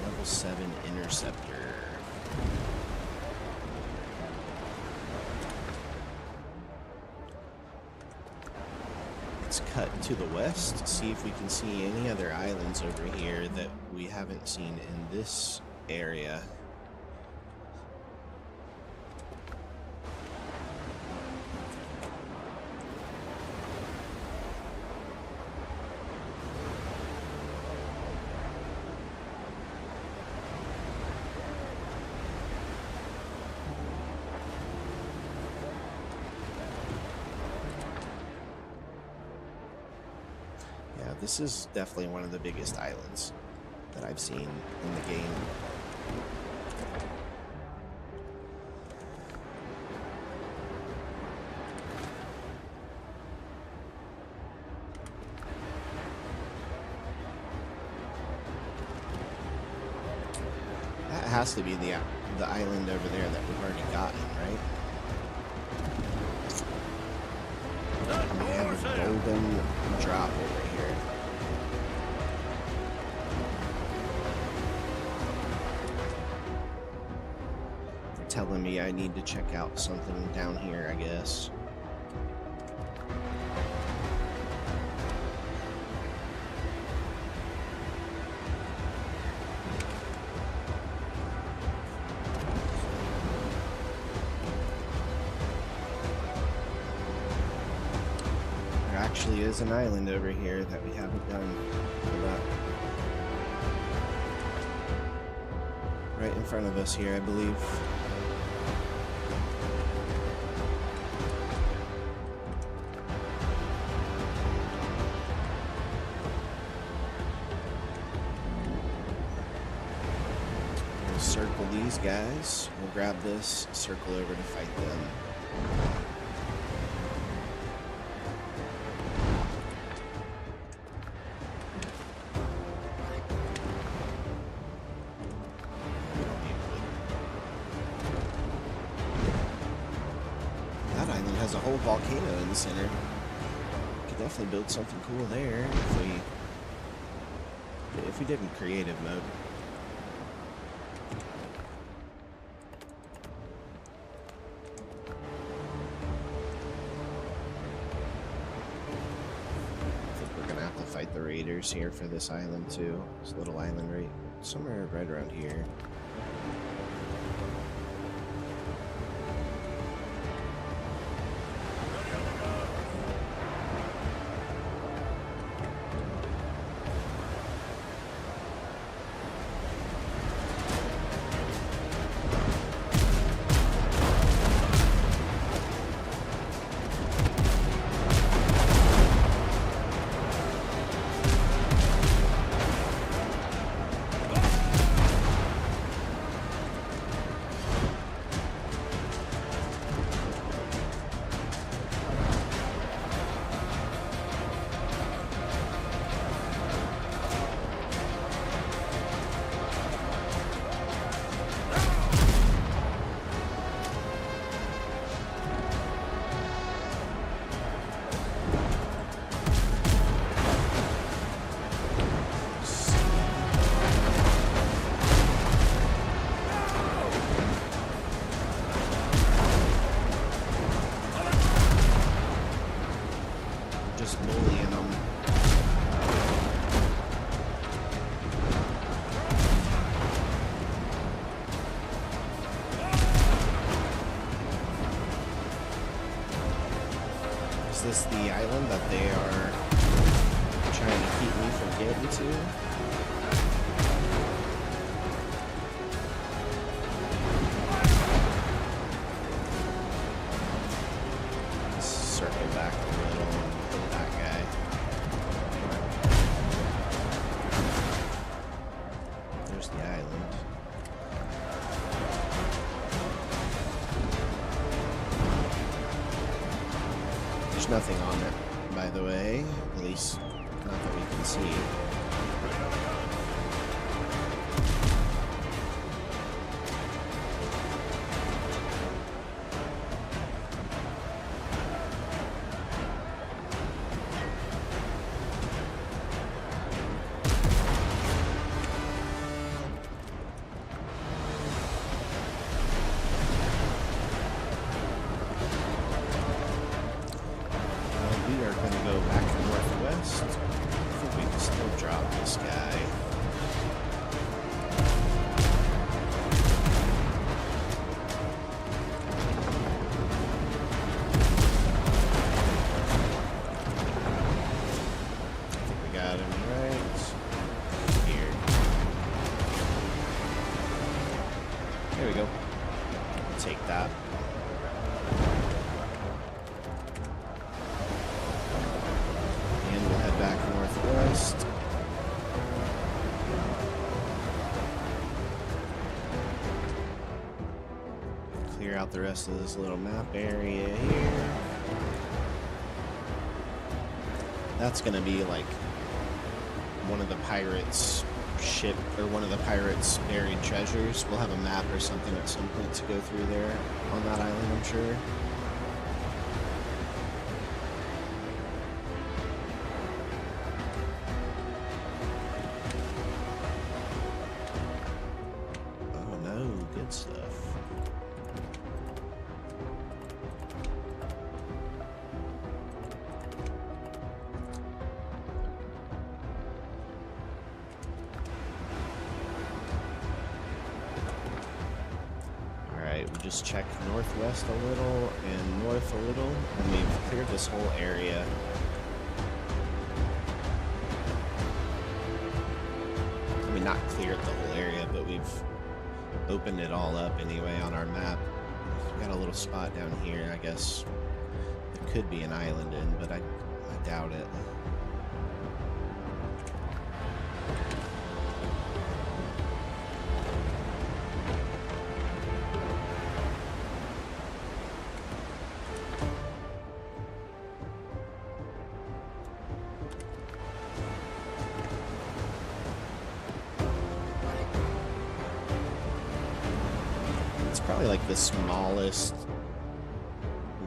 Level 7 interceptor. Let's cut to the west, see if we can see any other islands over here that we haven't seen in this area. Yeah, this is definitely one of the biggest islands that I've seen in the game. That has to be the island over there that we've already gotten, right? And we have a golden drop over here. They're telling me I need to check out something down here, I guess. Actually is an island over here that we haven't done. Hold up. Right in front of us here, I believe. We'll circle these guys. We'll grab this, circle over to fight them. Has a whole volcano in the center. Could definitely build something cool there if we did in creative mode. I think we're gonna have to fight the raiders here for this island too. This little island right somewhere right around here. Is this the island that they are trying to keep me from getting to? Circle back a little and hit that guy. There's the island. There's nothing on it, by the way. At least, not that we can see. We are going to go back northwest. I think we can still drop this guy. I think we got him right here. There we go. Take that. And we'll head back northwest. Clear out the rest of this little map area here. That's gonna be like one of the pirates' ship or one of the pirates' buried treasures. We'll have a map or something at some point to go through there on that island, I'm sure. Oh no, good stuff. Alright, we just checked northwest a little and north a little, and we've cleared this whole area. I mean, not cleared the whole area, but we've opened it all up anyway on our map. We've got a little spot down here, I guess. There could be an island in, but I doubt it. It's probably like the smallest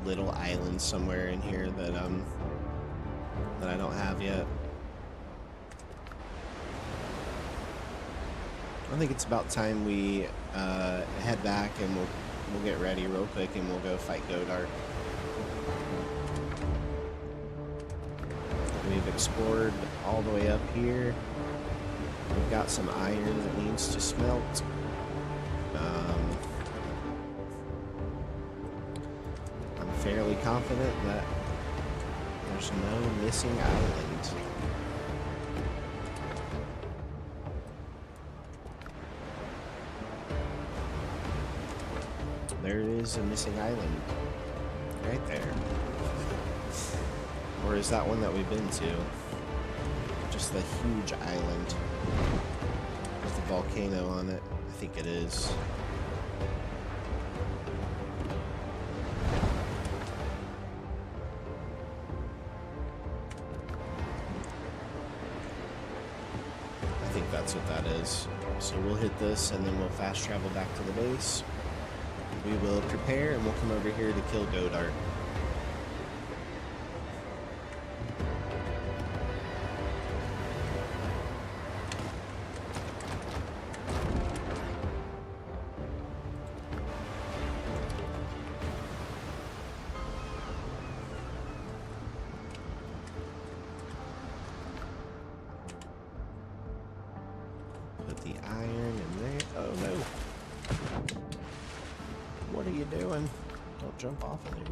little island somewhere in here that I don't have yet. I think it's about time we head back and we'll get ready real quick and we'll go fight Godart. We've explored all the way up here. We've got some iron that needs to smelt. I'm fairly confident that there's no missing island. There is a missing island right there. Or is that one that we've been to? Just the huge island with the volcano on it. I think it is. I think that's what that is. So we'll hit this and then we'll fast travel back to the base. We will prepare and we'll come over here to kill Godart. Put the iron in there. Oh no. What are you doing? Don't jump off of there.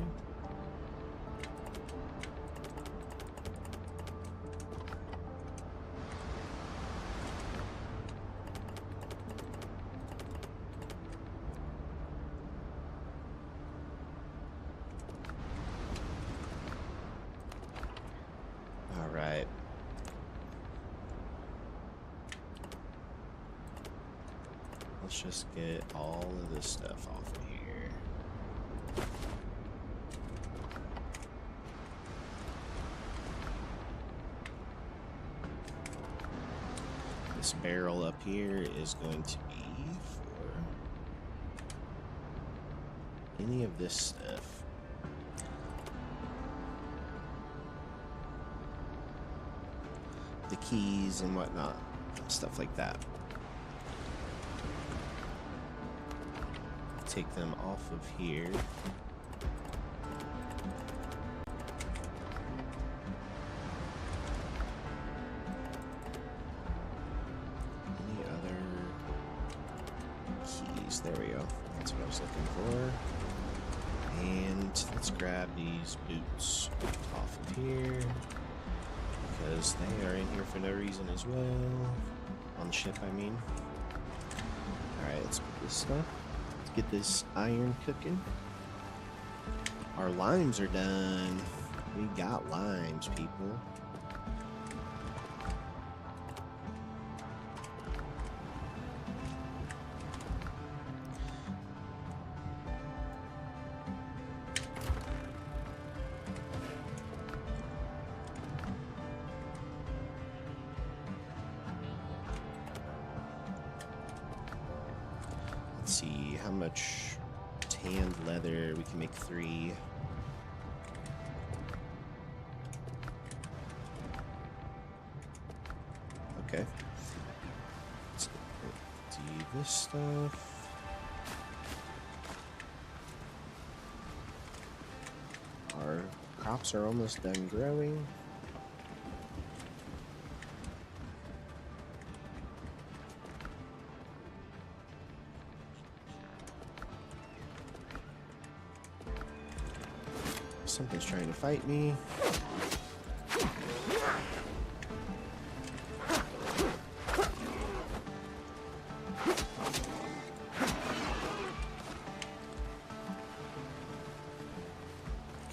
let's just get all of this stuff off of here. This barrel up here is going to be for any of this stuff. The keys and whatnot, stuff like that. Take them off of here. Any other keys? There we go. That's what I was looking for. And let's grab these boots off of here, because they are in here for no reason as well. On the ship, I mean. Alright, let's put this stuff. Let's get this iron cooking. Our limes are done. We got limes, people. Let's see how much tanned leather. We can make 3. Okay. Let's do this stuff. Our crops are almost done growing. Something's trying to fight me.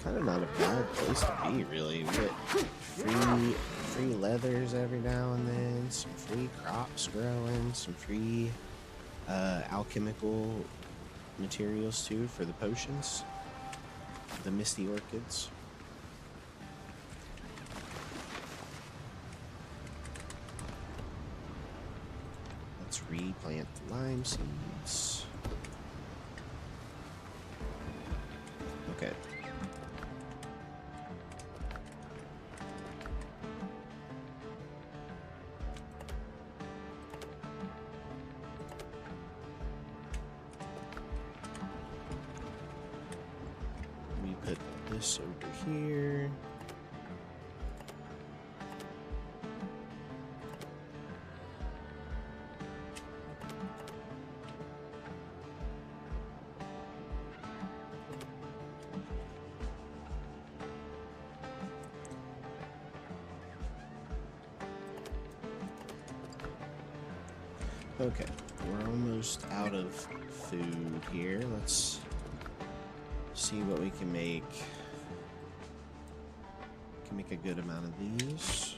Kind of not a bad place to be, really. We get free leathers every now and then, some free crops growing, some free alchemical materials too for the potions. The misty orchids. Let's replant the lime seeds. Okay. This over here. Okay, we're almost out of food here. Let's see what we can make. Can make a good amount of these.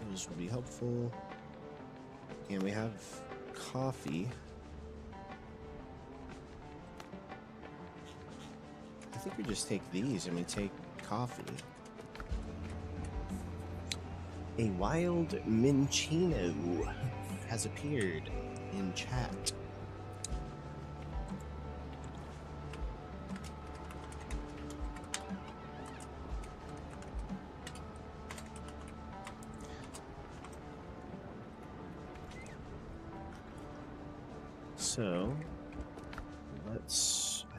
Those will be helpful. And we have coffee. I think we just take these and we take coffee. A wild Minchino has appeared in chat. So, I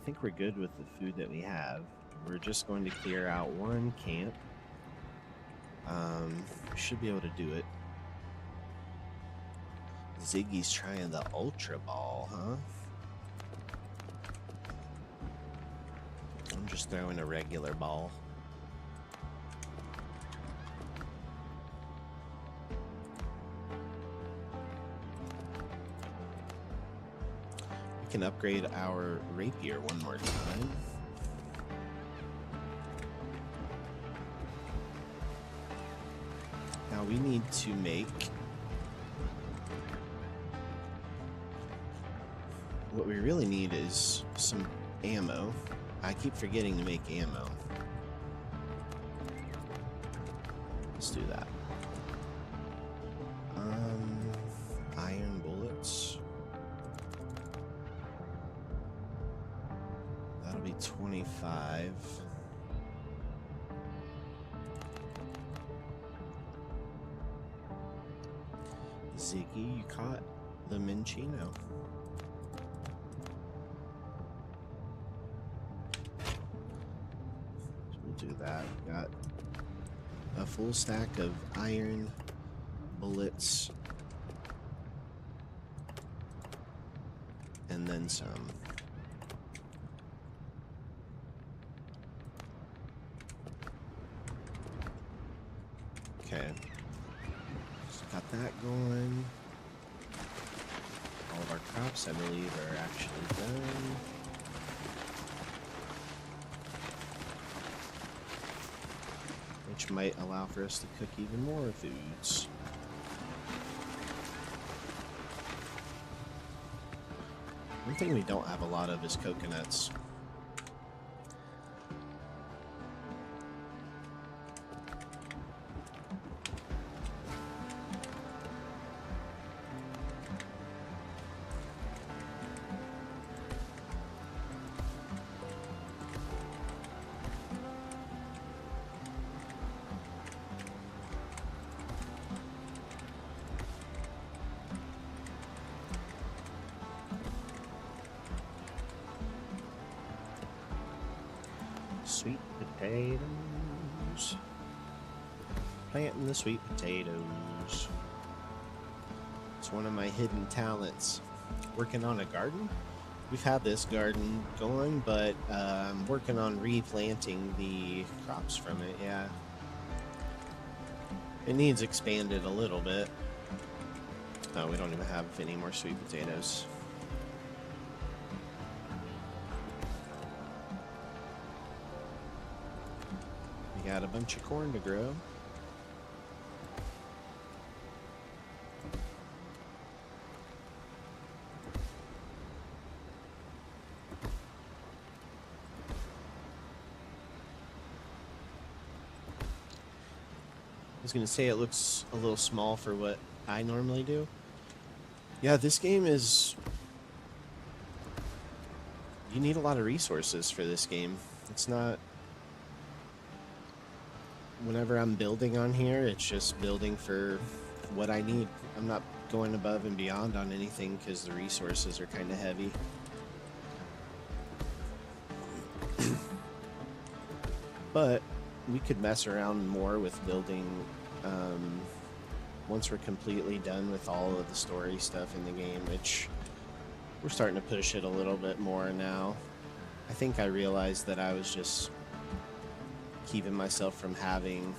think we're good with the food that we have. We're just going to clear out one camp. Should be able to do it. Ziggy's trying the Ultra Ball, huh? I'm just throwing a regular ball. We can upgrade our rapier one more time. Now we need to make what we really need is some ammo. I keep forgetting to make ammo. Let's do that. Iron bullets. That'll be 25. Ziggy, you caught the Minchino. So we'll do that. Got a full stack of iron bullets. And then some. Okay. Got that going. All of our crops, I believe, are actually done. Which might allow for us to cook even more foods. One thing we don't have a lot of is coconuts. Sweet potatoes. Planting the sweet potatoes. It's one of my hidden talents. Working on a garden. We've had this garden going, but I'm working on replanting the crops from it, yeah. It needs expanded a little bit. Oh, we don't even have any more sweet potatoes. Got a bunch of corn to grow. I was gonna say it looks a little small for what I normally do. Yeah, this game is... You need a lot of resources for this game. It's not... Whenever I'm building on here, it's just building for what I need. I'm not going above and beyond on anything because the resources are kind of heavy. But we could mess around more with building once we're completely done with all of the story stuff in the game, which we're starting to push it a little bit more now. I think I realized that I was just keeping myself from having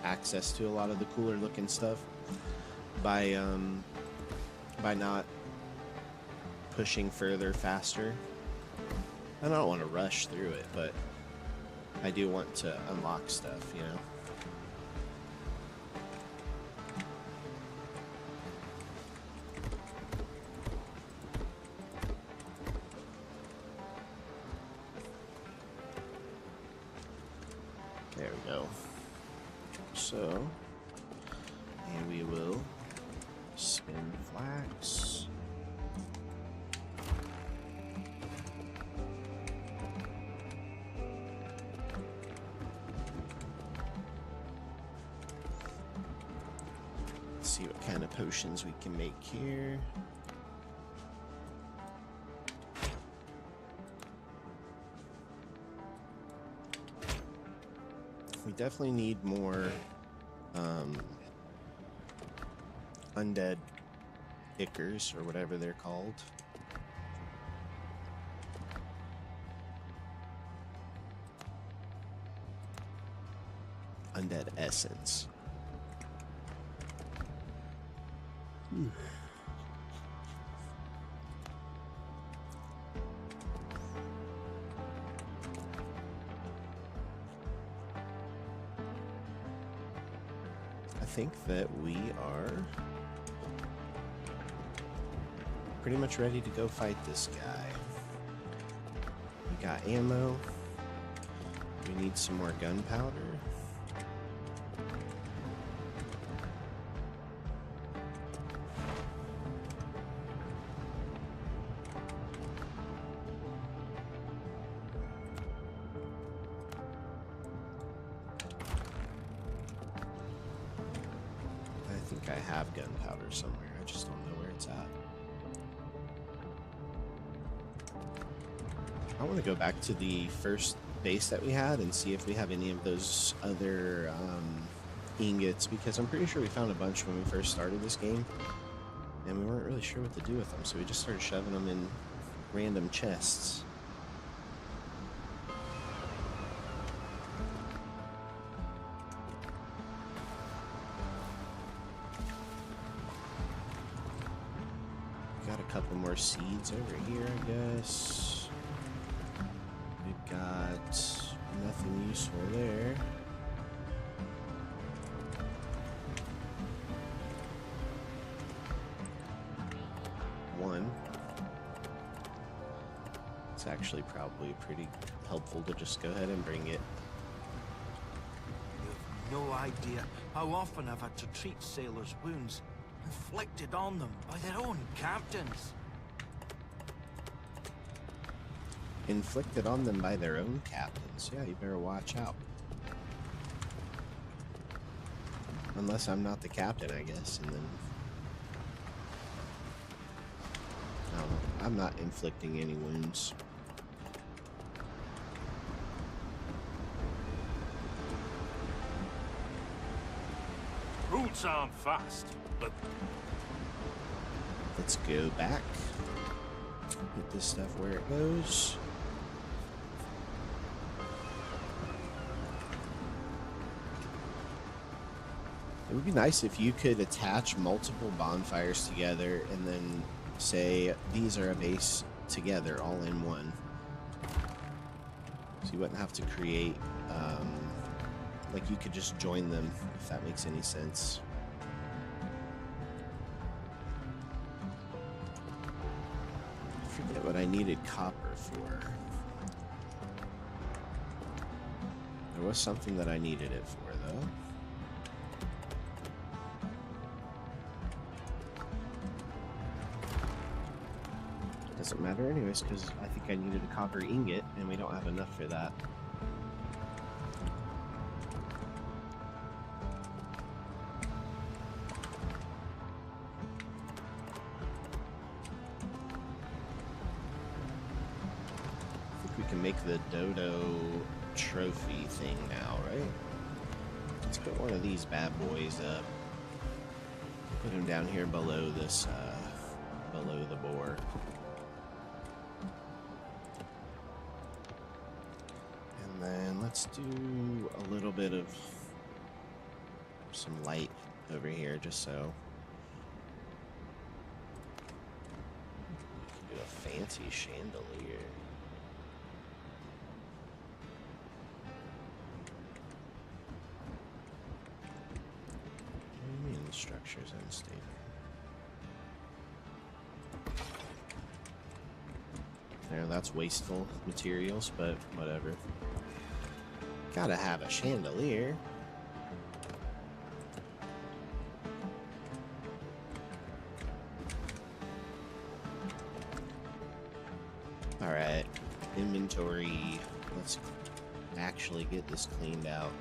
access to a lot of the cooler looking stuff by not pushing further faster. I don't want to rush through it, but I do want to unlock stuff, you know. There we go. So, and we will spin flax. Let's see what kind of potions we can make here. We definitely need more undead ickers, or whatever they're called. Undead essence. I think that we are pretty much ready to go fight this guy. We got ammo. We need some more gunpowder. I think I have gunpowder somewhere. I just don't know where it's at. I want to go back to the first base that we had and see if we have any of those other ingots, because I'm pretty sure we found a bunch when we first started this game and we weren't really sure what to do with them, so we just started shoving them in random chests. Got a couple more seeds over here, I guess. We've got nothing useful there. One. It's actually probably pretty helpful to just go ahead and bring it. You have no idea how often I've had to treat sailors' wounds inflicted on them by their own captains. Inflicted on them by their own captains. Yeah, you better watch out. Unless I'm not the captain, I guess, and then... I don't know. I'm not inflicting any wounds. Routes aren't fast, but Let's go back. Put this stuff where it goes. It would be nice if you could attach multiple bonfires together and then say these are a base together all in one. So you wouldn't have to create, like you could just join them, if that makes any sense. I forget what I needed copper for. There was something that I needed it for, though. Doesn't matter anyways, because I think I needed a copper ingot, and we don't have enough for that. I think we can make the dodo trophy thing now, right? Let's put one of these bad boys up. Put him down here below this, below the boar. And let's do a little bit of some light over here, just so we can do a fancy chandelier. What do you mean the structure's unstable? There, that's wasteful materials, but whatever. Gotta have a chandelier. Alright, inventory. Let's actually get this cleaned out.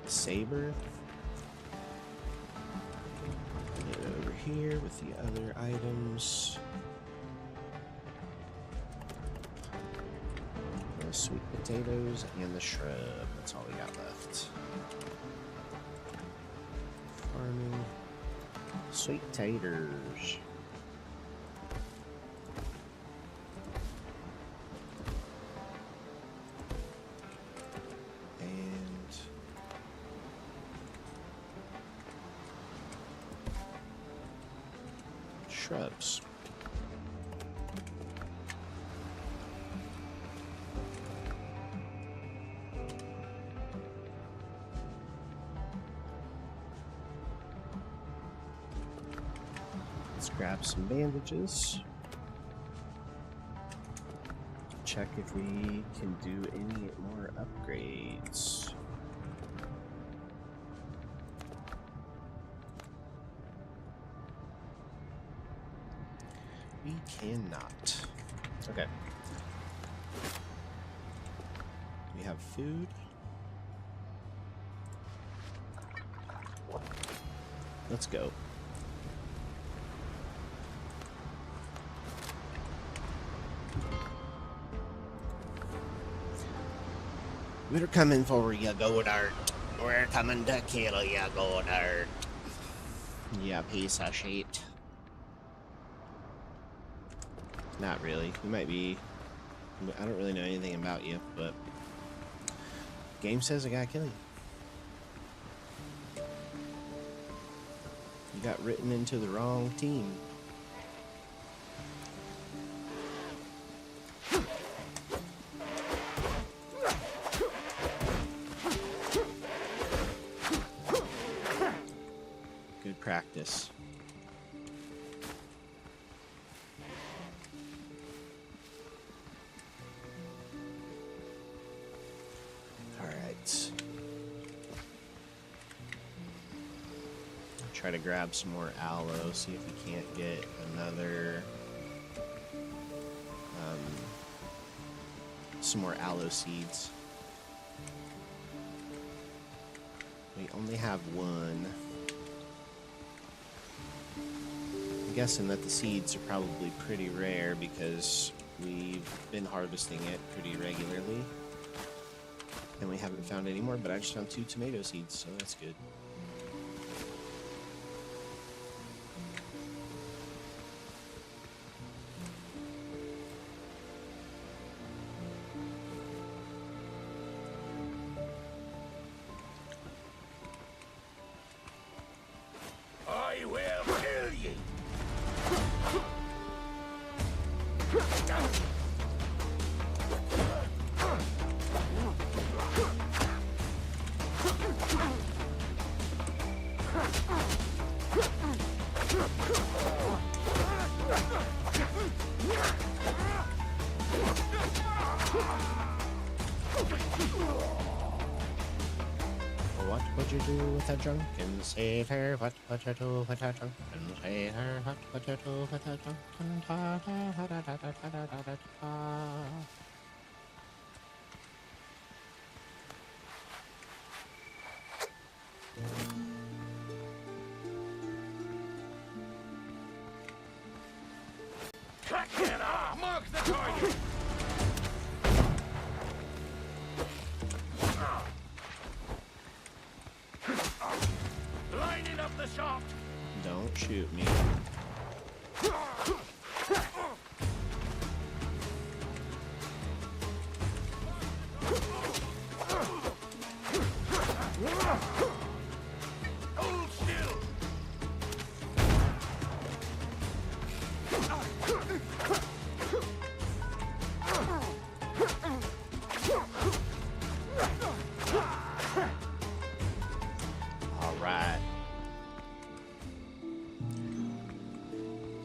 Saber. Here with the other items. The sweet potatoes and the shrub. That's all we got left. Farming. Sweet taters. Shrubs. Let's grab some bandages. Check if we can do any more upgrades. We cannot. Okay. We have food. Let's go. We're coming for you, Godart. We're coming to kill you, Godart. Yeah, piece of shit. Not really. You might be... I don't really know anything about you, but... Game says I gotta kill you. You got written into the wrong team. Good practice. Try to grab some more aloe, see if we can't get another some more aloe seeds. We only have one. I'm guessing that the seeds are probably pretty rare because we've been harvesting it pretty regularly and we haven't found any more, but I just found 2 tomato seeds, so that's good. I will kill ye. What would you do with a drunken sailor? What would you do with a drunken sailor? What would you do with a drunken sailor? Cut it off! Mark the target! Lining up the shot! Don't shoot me. Hold still! All right.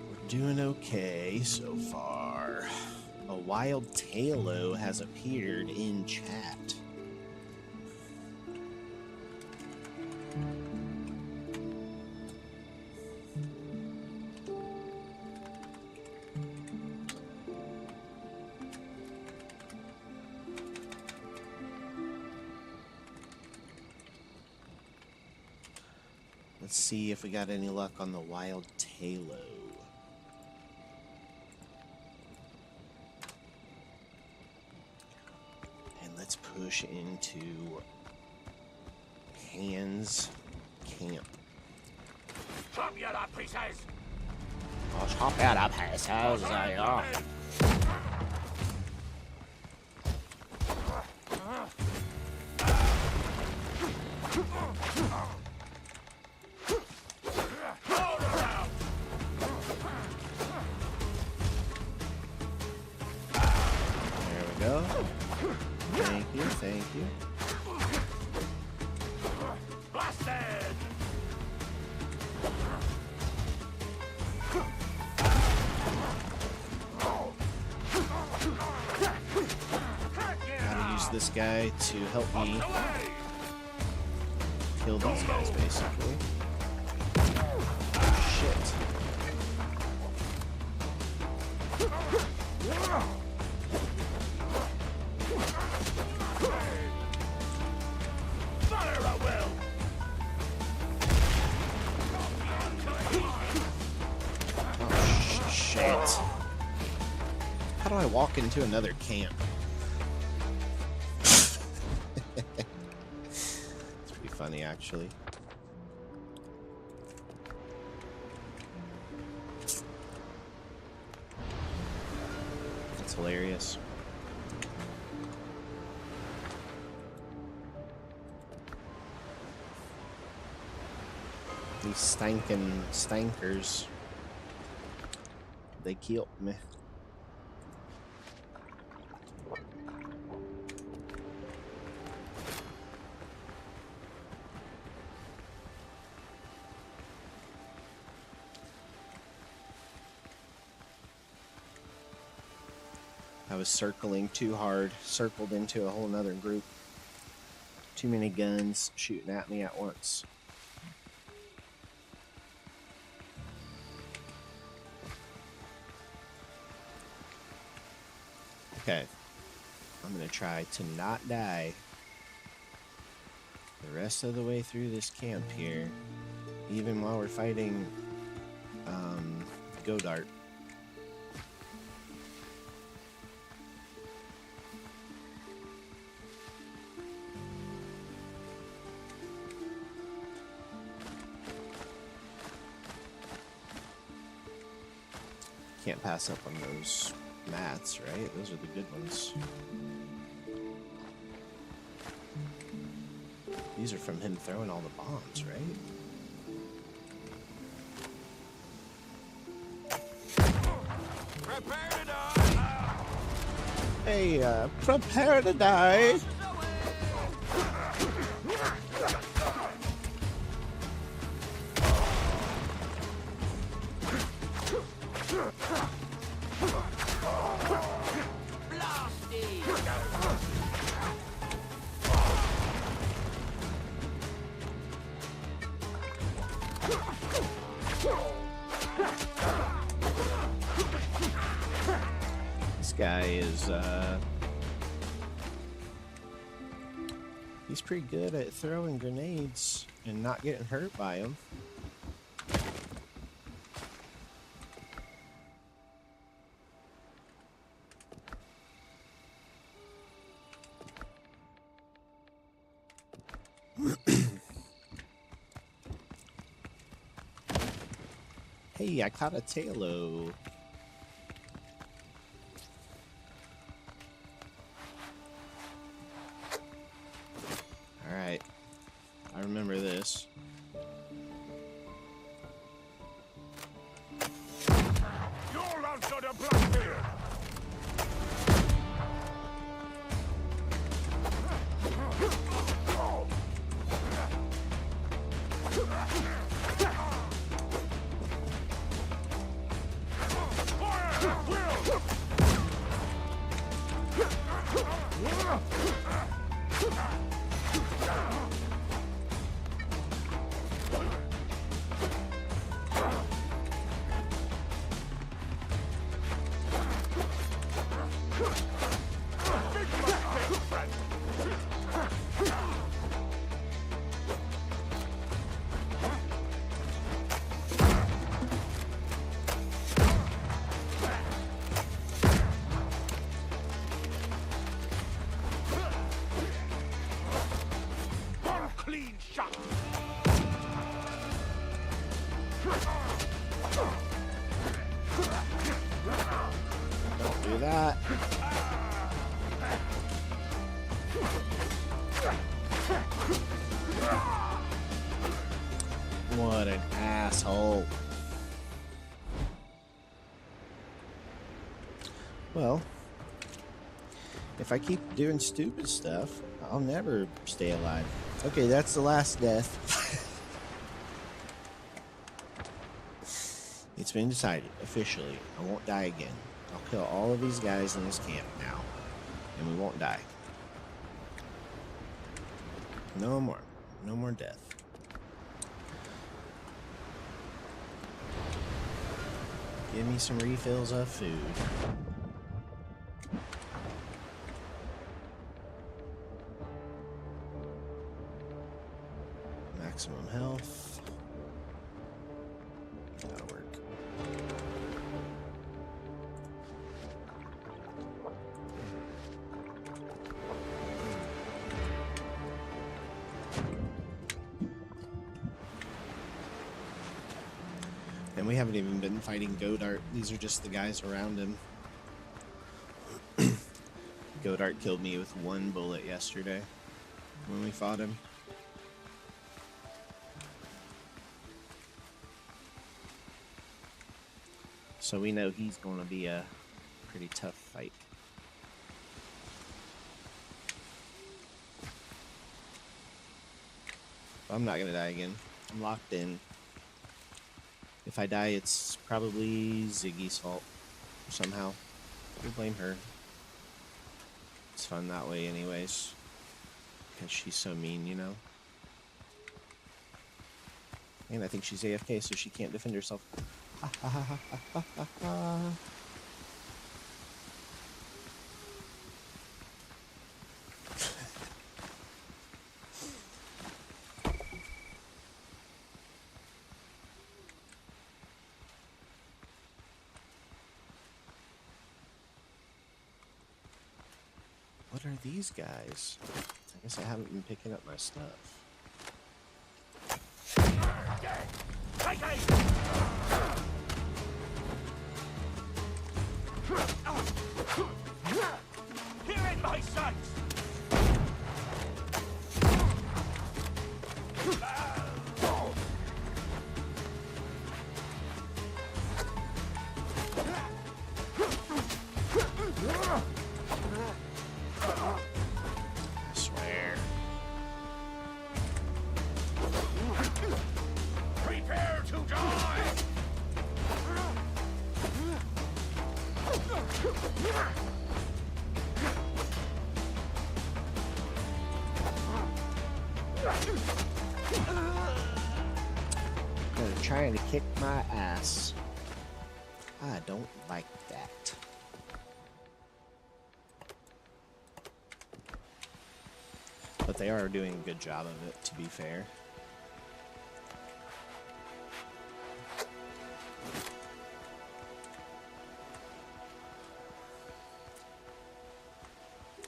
We're doing okay so far. A wild Talo has appeared in chat. Let's see if we got any luck on the wild Talo. And let's push into Hands Camp. Chop you to pieces! I'll chop out up his house, There we go. Thank you, thank you. Blasted! this guy to help me kill these guys, basically. Shit. Oh, shit. How do I walk into another camp? It's pretty funny, actually. That's hilarious. These stinking stankers. They killed me. I was circling too hard, circled into a whole nother group. Too many guns shooting at me at once. Okay, I'm gonna try to not die the rest of the way through this camp here, even while we're fighting Godart. Can't pass up on those mats, right? Those are the good ones. These are from him throwing all the bombs, right? Prepare to die! Hey, prepare to die! This guy is, he's pretty good at throwing grenades and not getting hurt by them. Hey, I caught a Talo. Alright. I remember this. You're outside of Blackbeard! Clean shot! Don't do that. What an asshole. Well, if I keep doing stupid stuff, I'll never stay alive. Okay, that's the last death. It's been decided, officially. I won't die again. I'll kill all of these guys in this camp now, and we won't die. No more. No more death. Give me some refills of food. Maximum health. That'll work. And we haven't even been fighting Godart. These are just the guys around him. Godart killed me with one bullet yesterday when we fought him. So we know he's going to be a pretty tough fight. I'm not going to die again. I'm locked in. If I die, it's probably Ziggy's fault. Somehow. We'll blame her. It's fun that way anyways. Because she's so mean, you know? And I think she's AFK, so she can't defend herself. Ha ha ha ha ha ha ha. What are these guys? I guess I haven't been picking up my stuff. Here in my sights! I swear. Prepare to die! They're trying to kick my ass. I don't like that. But they are doing a good job of it, to be fair.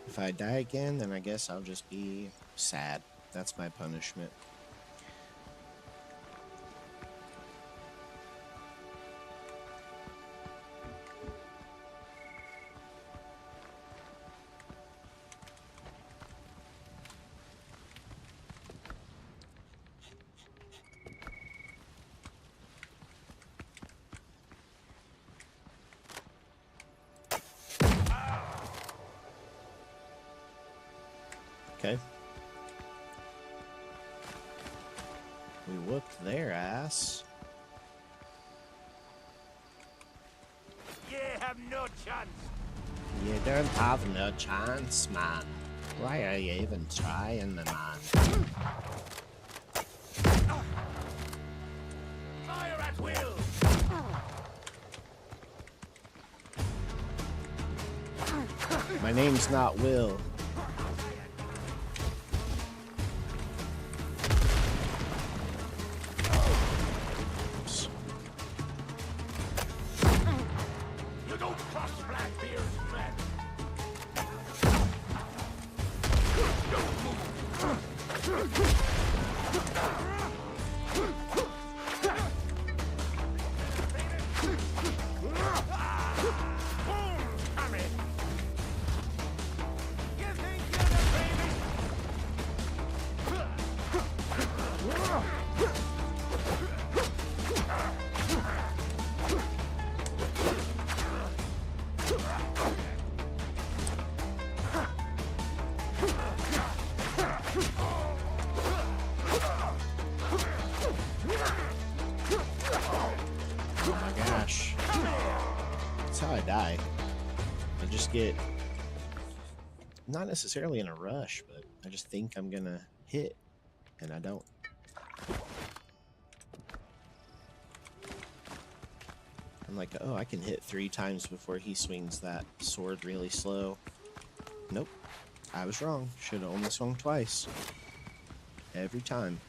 If I die again, then I guess I'll just be sad. That's my punishment. Okay. We whooped their ass. You have no chance! You don't have no chance, man. Why are you even trying, my man? Fire at will! My name's not Will. Oops. You don't cross Blackbeard's men! Oh my gosh. That's how I die. I just get, not necessarily in a rush, but I just think I'm gonna hit And I don't. I'm like, oh, I can hit 3 times before he swings that sword really slow. Nope. I was wrong. Should have only swung twice. Every time.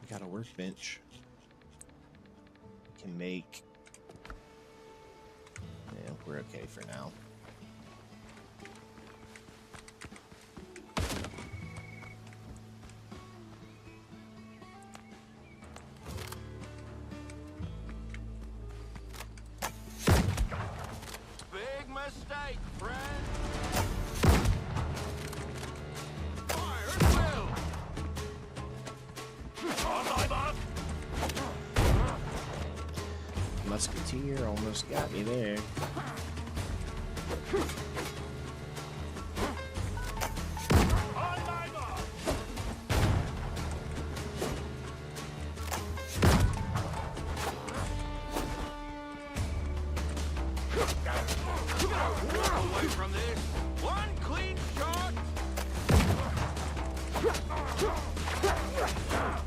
We got a workbench. We can make... Yeah, we're okay for now. Big mistake, friend. Fire at will. On my mark! Musketeer almost got me there. On my mark! Away from this. One clean shot.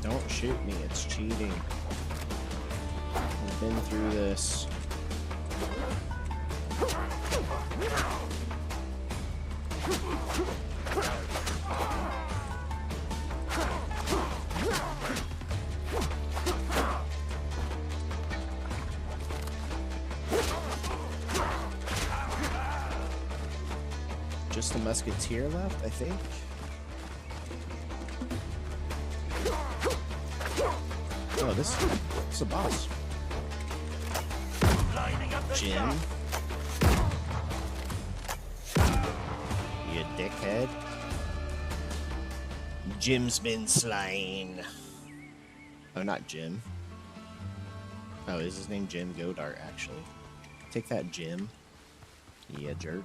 Don't shoot me, it's cheating. We've been through this. Just a musketeer left, I think. Oh, this is a boss. Lining up the Jim. shot. You dickhead. Jim's been slain. Oh, not Jim. Oh, is his name Jim Godart, actually? Take that, Jim. Yeah, jerk.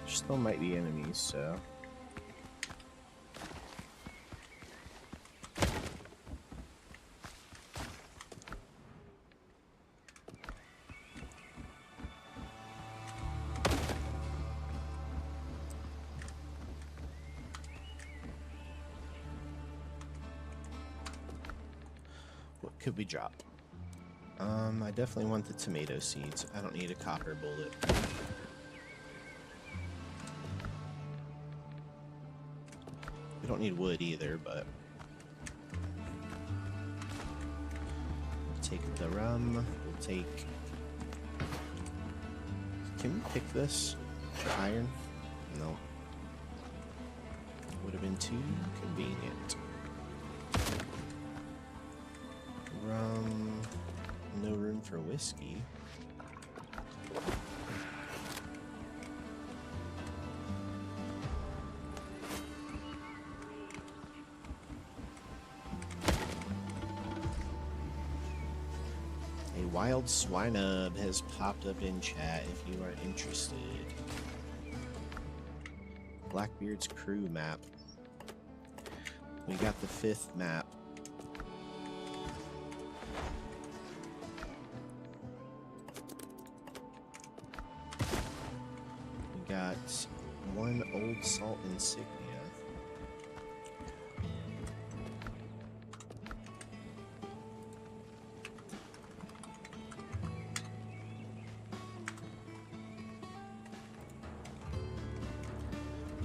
Still might be enemies, so... What could we drop? I definitely want the tomato seeds. I don't need a copper bullet. We don't need wood either, but... We'll take the rum. We'll take... Can we pick this? Iron? No. Would have been too convenient. Rum... No room for whiskey. A wild swinub has popped up in chat if you are interested. Blackbeard's crew map. We got the 5th map. We got one old salt insignia.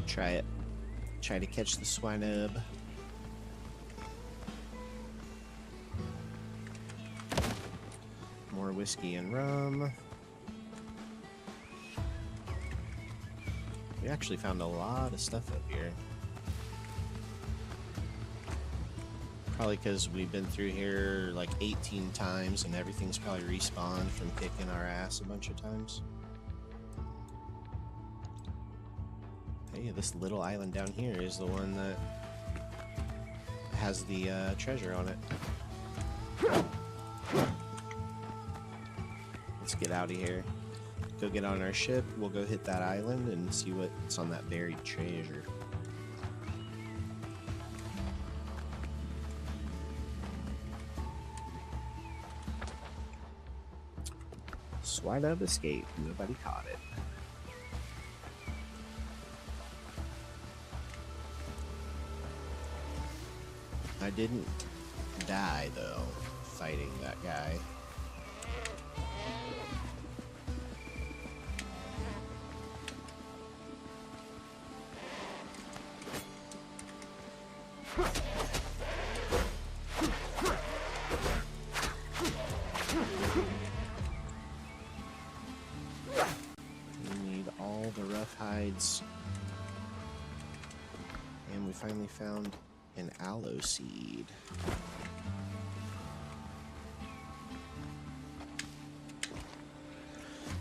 Try it. Try to catch the swinub. More whiskey and rum. We actually found a lot of stuff up here. Probably because we've been through here like 18 times and everything's probably respawned from kicking our ass a bunch of times. Hey, this little island down here is the one that has the treasure on it. Let's get out of here. go get on our ship. We'll go hit that island and see what's on that buried treasure. Swine of escape. Nobody caught it. I didn't die though, fighting that guy. We need all the rough hides. And we finally found an aloe seed.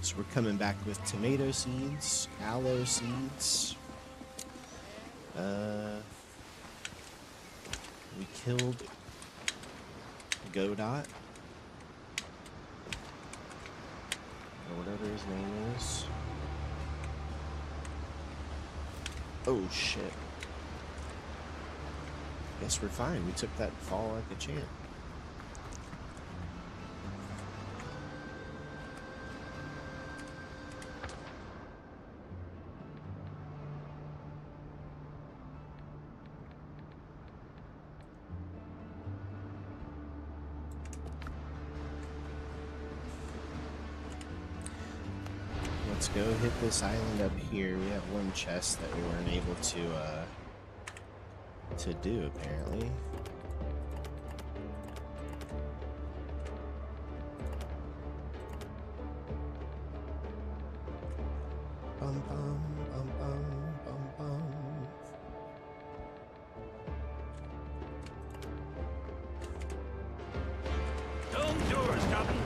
So we're coming back with tomato seeds, aloe seeds. We killed Godart, or whatever his name is. Oh shit. Guess we're fine. We took that fall like a champ. Let's go hit this island up here. We have one chest that we weren't able to do apparently. Bum bum bum bum bum bum. Dome doors, Captain.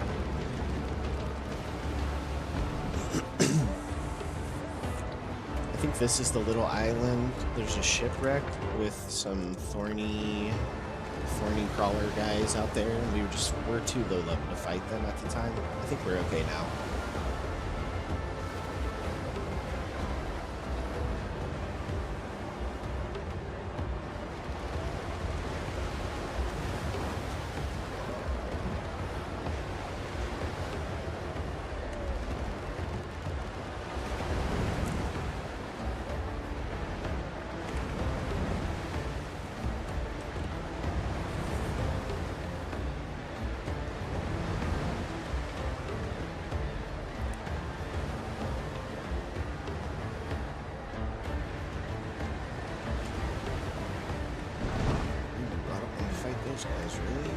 I think this is the little island. There's a shipwreck with some thorny crawler guys out there, and we're too low level to fight them at the time. I think we're okay now. Guys, really?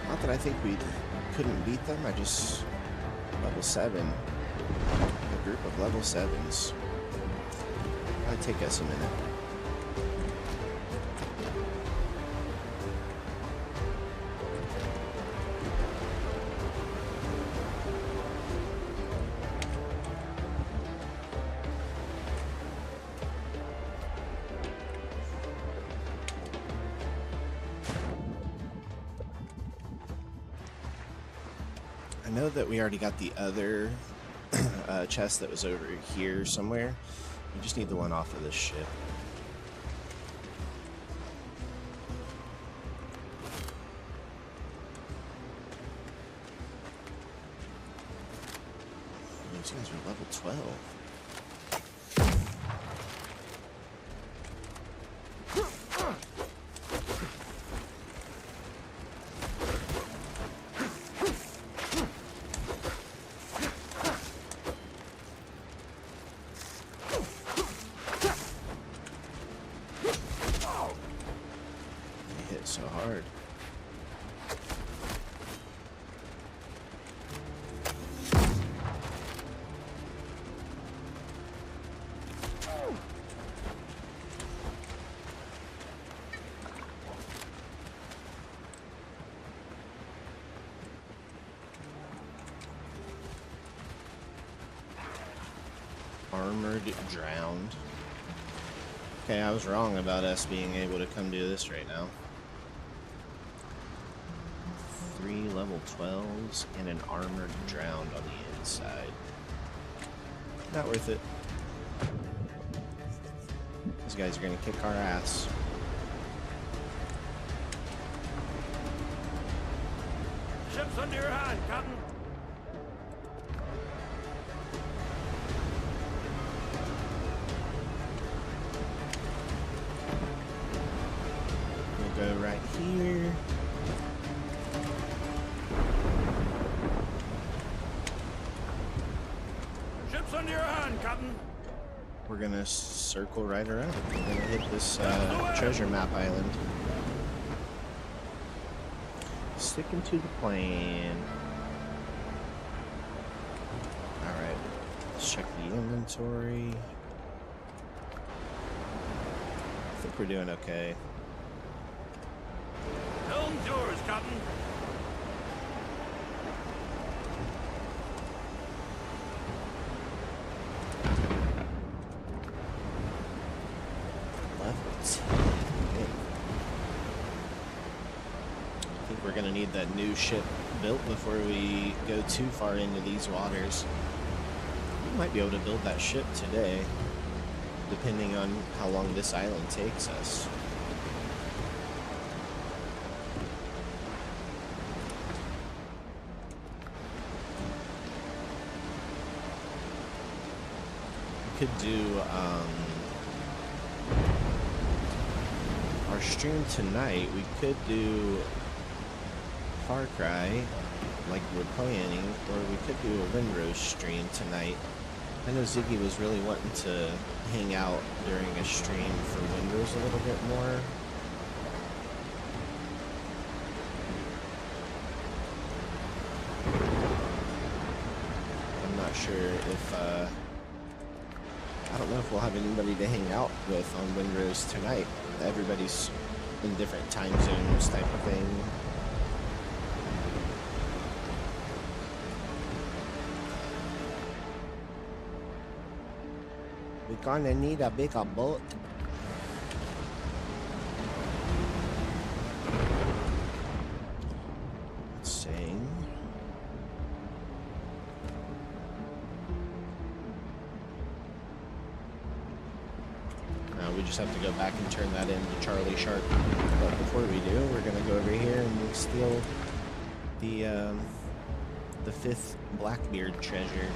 Not that I think we couldn't beat them. I just level 7. A group of level 7s. It'll take us a minute. I know that we already got the other chest that was over here somewhere. We just need the one off of this ship. These guys are level 12. So hard. Armored drowned. Okay, I was wrong about us being able to come do this right now. 3 level 12s and an armored drowned on the inside. Not worth it. These guys are gonna kick our ass. Ship's under your hand, Captain. We'll go right here. Ship's under your hand, Captain. We're gonna circle right around. We're gonna hit this treasure map island. Sticking to the plan. Alright, let's check the inventory. I think we're doing okay. Helm's yours, Captain. Level 10. I think we're gonna need that new ship built before we go too far into these waters. We might be able to build that ship today, depending on how long this island takes us. We could do our stream tonight. We could do Far Cry like we're planning, or we could do a Windrose stream tonight. I know Ziggy was really wanting to hang out during a stream for Windrose a little bit more. I'm not sure if, I don't know if we'll have anybody to hang out with on Windrose tonight. Everybody's in different time zones type of thing. We're gonna need a bigger boat. Let's sing. Now we just have to go back and turn that into Charlie Sharp. But before we do, we're gonna go over here and steal the 5th Blackbeard treasure.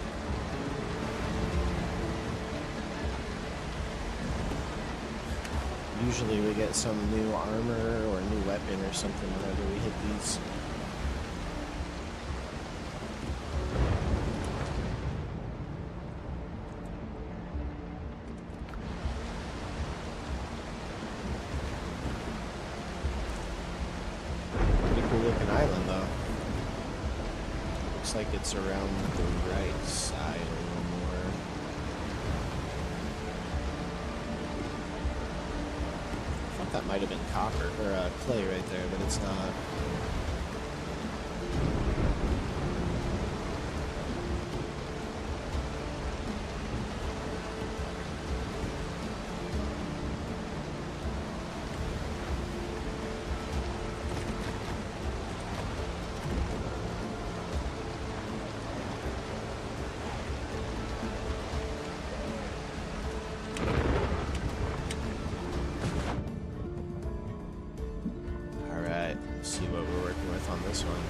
Usually we get some new armor or a new weapon or something whenever we hit these. Pretty cool looking island though. Looks like it's around the right side a little more. That might have been copper or clay right there, but it's not. See what we're working with on this one.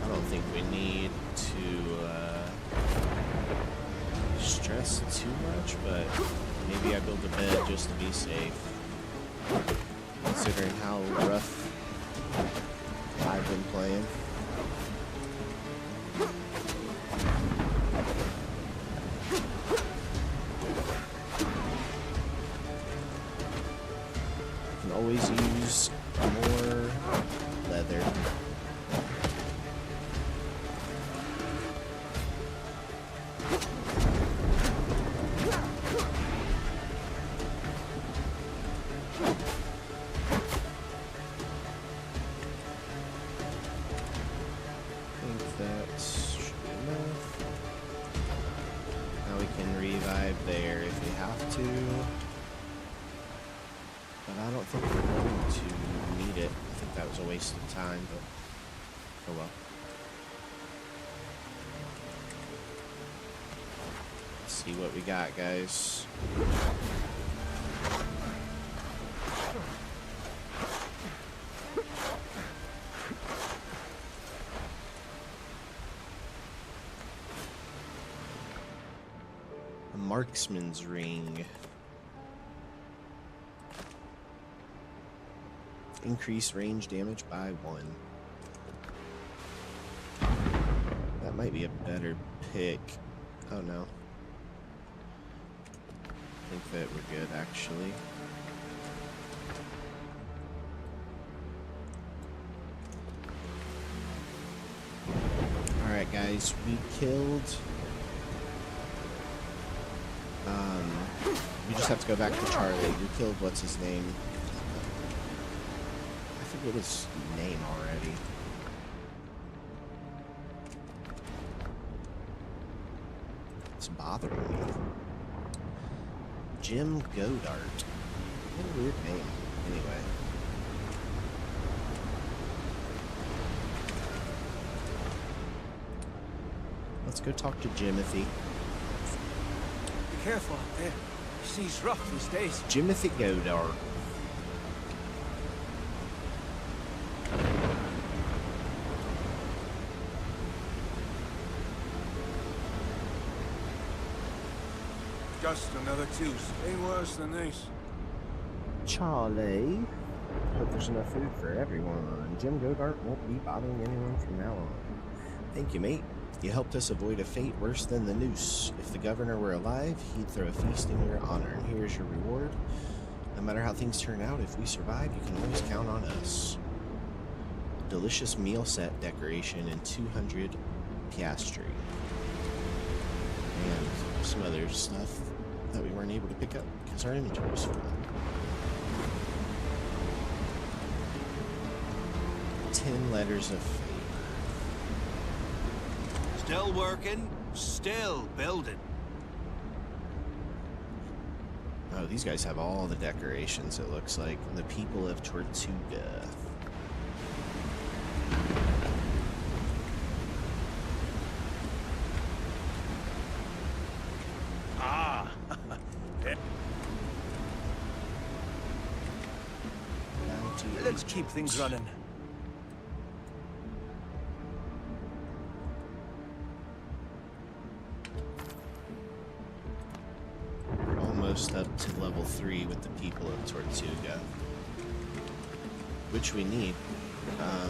I don't think we need to stress too much, but maybe I build a bed just to be safe, considering how rough I've been playing. Always use more leather. I think that should be enough. Now we can like that was a waste of time, but oh well. Let's see what we got, guys. A marksman's ring. Increase range damage by 1. That might be a better pick. Oh no. I think that we're good actually. Alright guys, we killed we just have to go back to Charlie. We killed what's his name? I forget his name already. It's bothering me. Jim Godart. What a weird name. Anyway. Let's go talk to Jimothy. Be careful out there. The sea's rough these days. Jimothy Godart. Just another Tuesday, worse than this. Charlie. Hope there's enough food for everyone. Jim Godart won't be bothering anyone from now on. Thank you, mate. You helped us avoid a fate worse than the noose. If the governor were alive, he'd throw a feast in your honor. And here's your reward. No matter how things turn out, if we survive, you can always count on us. Delicious meal set decoration and 200 piastri. And some other stuff that we weren't able to pick up because our inventory was full. 10 letters of fate. Still working, still building. Oh, these guys have all the decorations, it looks like. The people of Tortuga. Ah! Let's keep things running. Almost up to level 3 with the people of Tortuga, which we need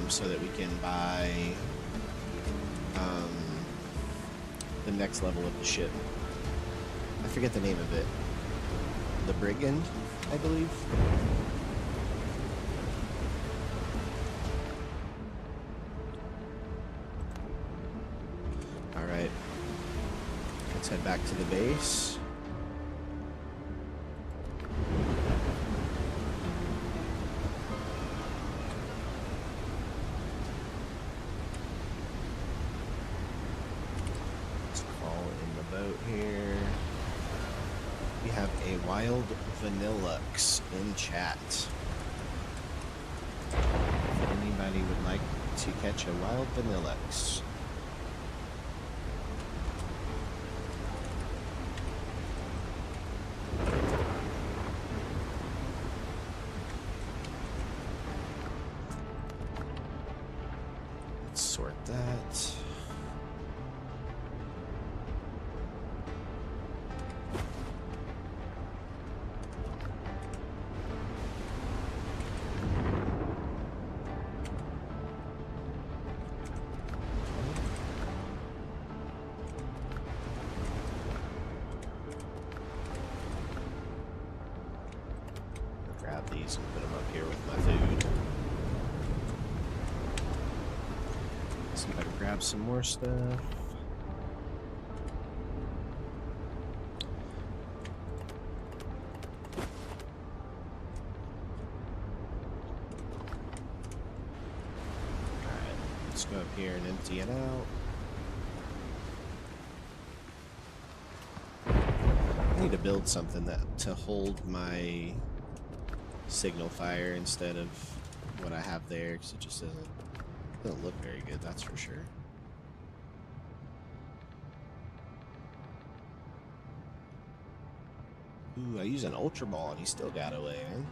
so that we can buy the next level of the ship. I forget the name of it. The Brigand, I believe. Alright. Let's head back to the base. Here we have a wild vanillux in chat. If anybody would like to catch a wild vanillux. Let's sort that. Grab these and put them up here with my food. See if I can grab some more stuff. Alright, let's go up here and empty it out. I need to build something that to hold my signal fire instead of what I have there because it just doesn't look very good, that's for sure. Ooh, I use an Ultra Ball and he still got away, man.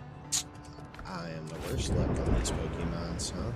I am the worst luck on these Pokemons, huh?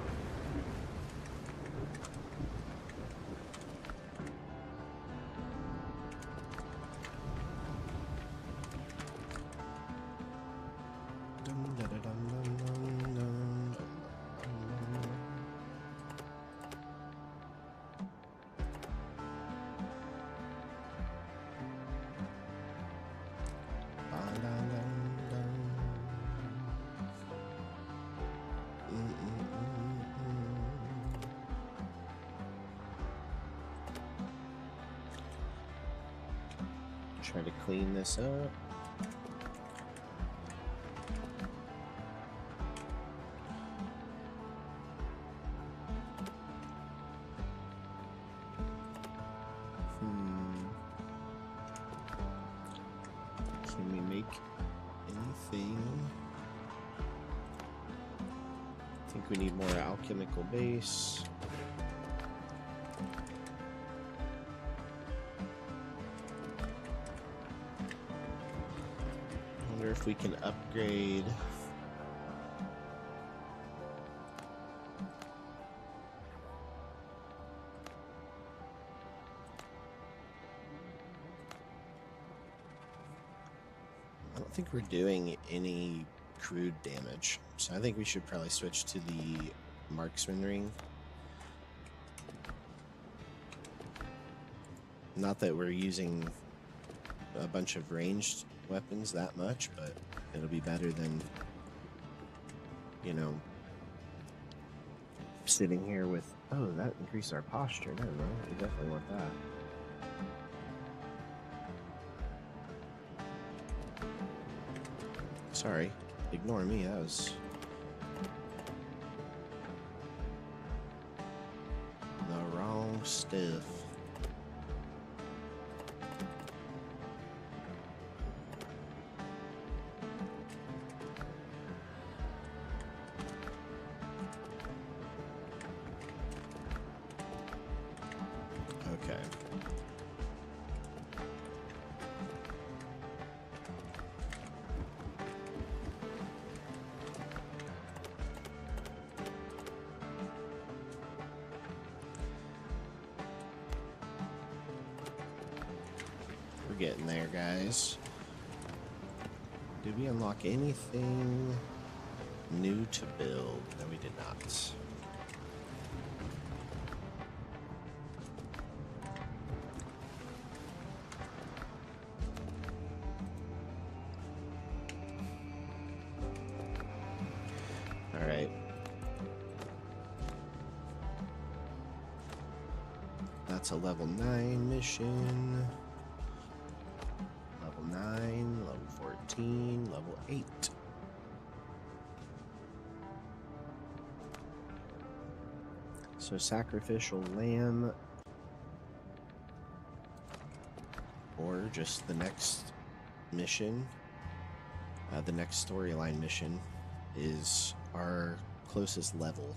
Try to clean this up. Can we make anything? I think we need more alchemical base. If we can upgrade I don't think we're doing any crude damage, so I think we should probably switch to the marksman ring. Not that we're using a bunch of ranged weapons that much, but it'll be better than, you know, sitting here with, oh, that increased our posture. No, we definitely want that. Sorry, ignore me, that was the wrong stuff. Okay. We're getting there, guys. Did we unlock anything new to build? No, we did not. Alright. That's a level 9 mission. Level 9, level 14, level 8. So sacrificial lamb, or just the next mission, the next storyline mission is our closest level.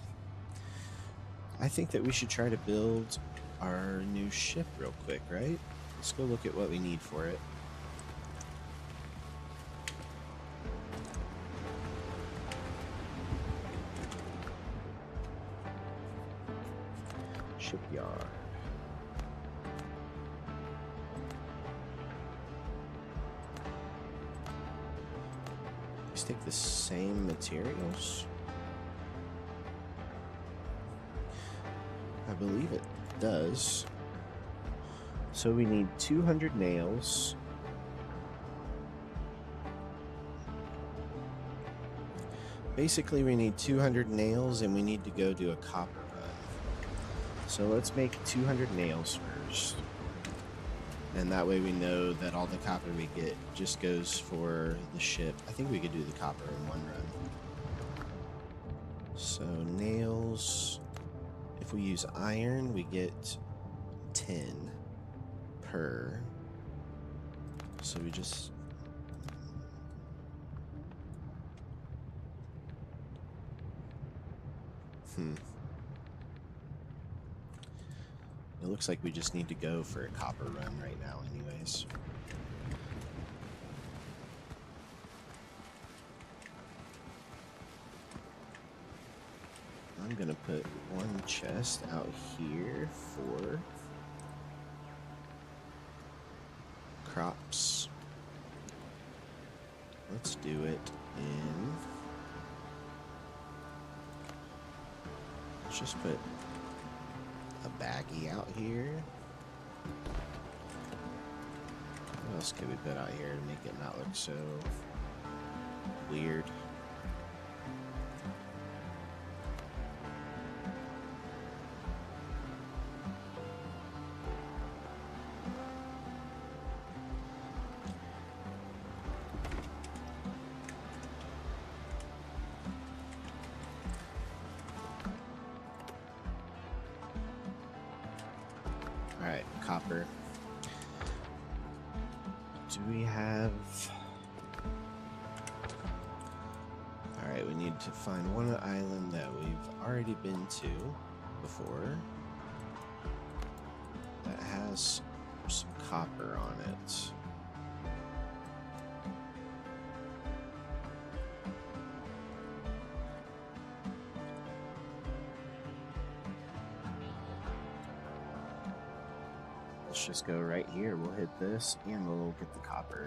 I think that we should try to build our new ship real quick, right? Let's go look at what we need for it. Shipyard. Let's take the same materials. I believe it does. So we need 200 nails. Basically, we need 200 nails and we need to go do a copper run. So let's make 200 nails first. And that way we know that all the copper we get just goes for the ship. I think we could do the copper in one run. So nails, if we use iron, we get 10 per. So we just... It looks like we just need to go for a copper run right now anyways. I'm gonna put one chest out here for crops. Let's do it in... Let's just put a baggie out here. What else could we put out here to make it not look so weird? Alright, copper. Do we have... Alright, we need to find one island that we've already been to before that has some copper on it. Let's just go right here. We'll hit this and we'll get the copper.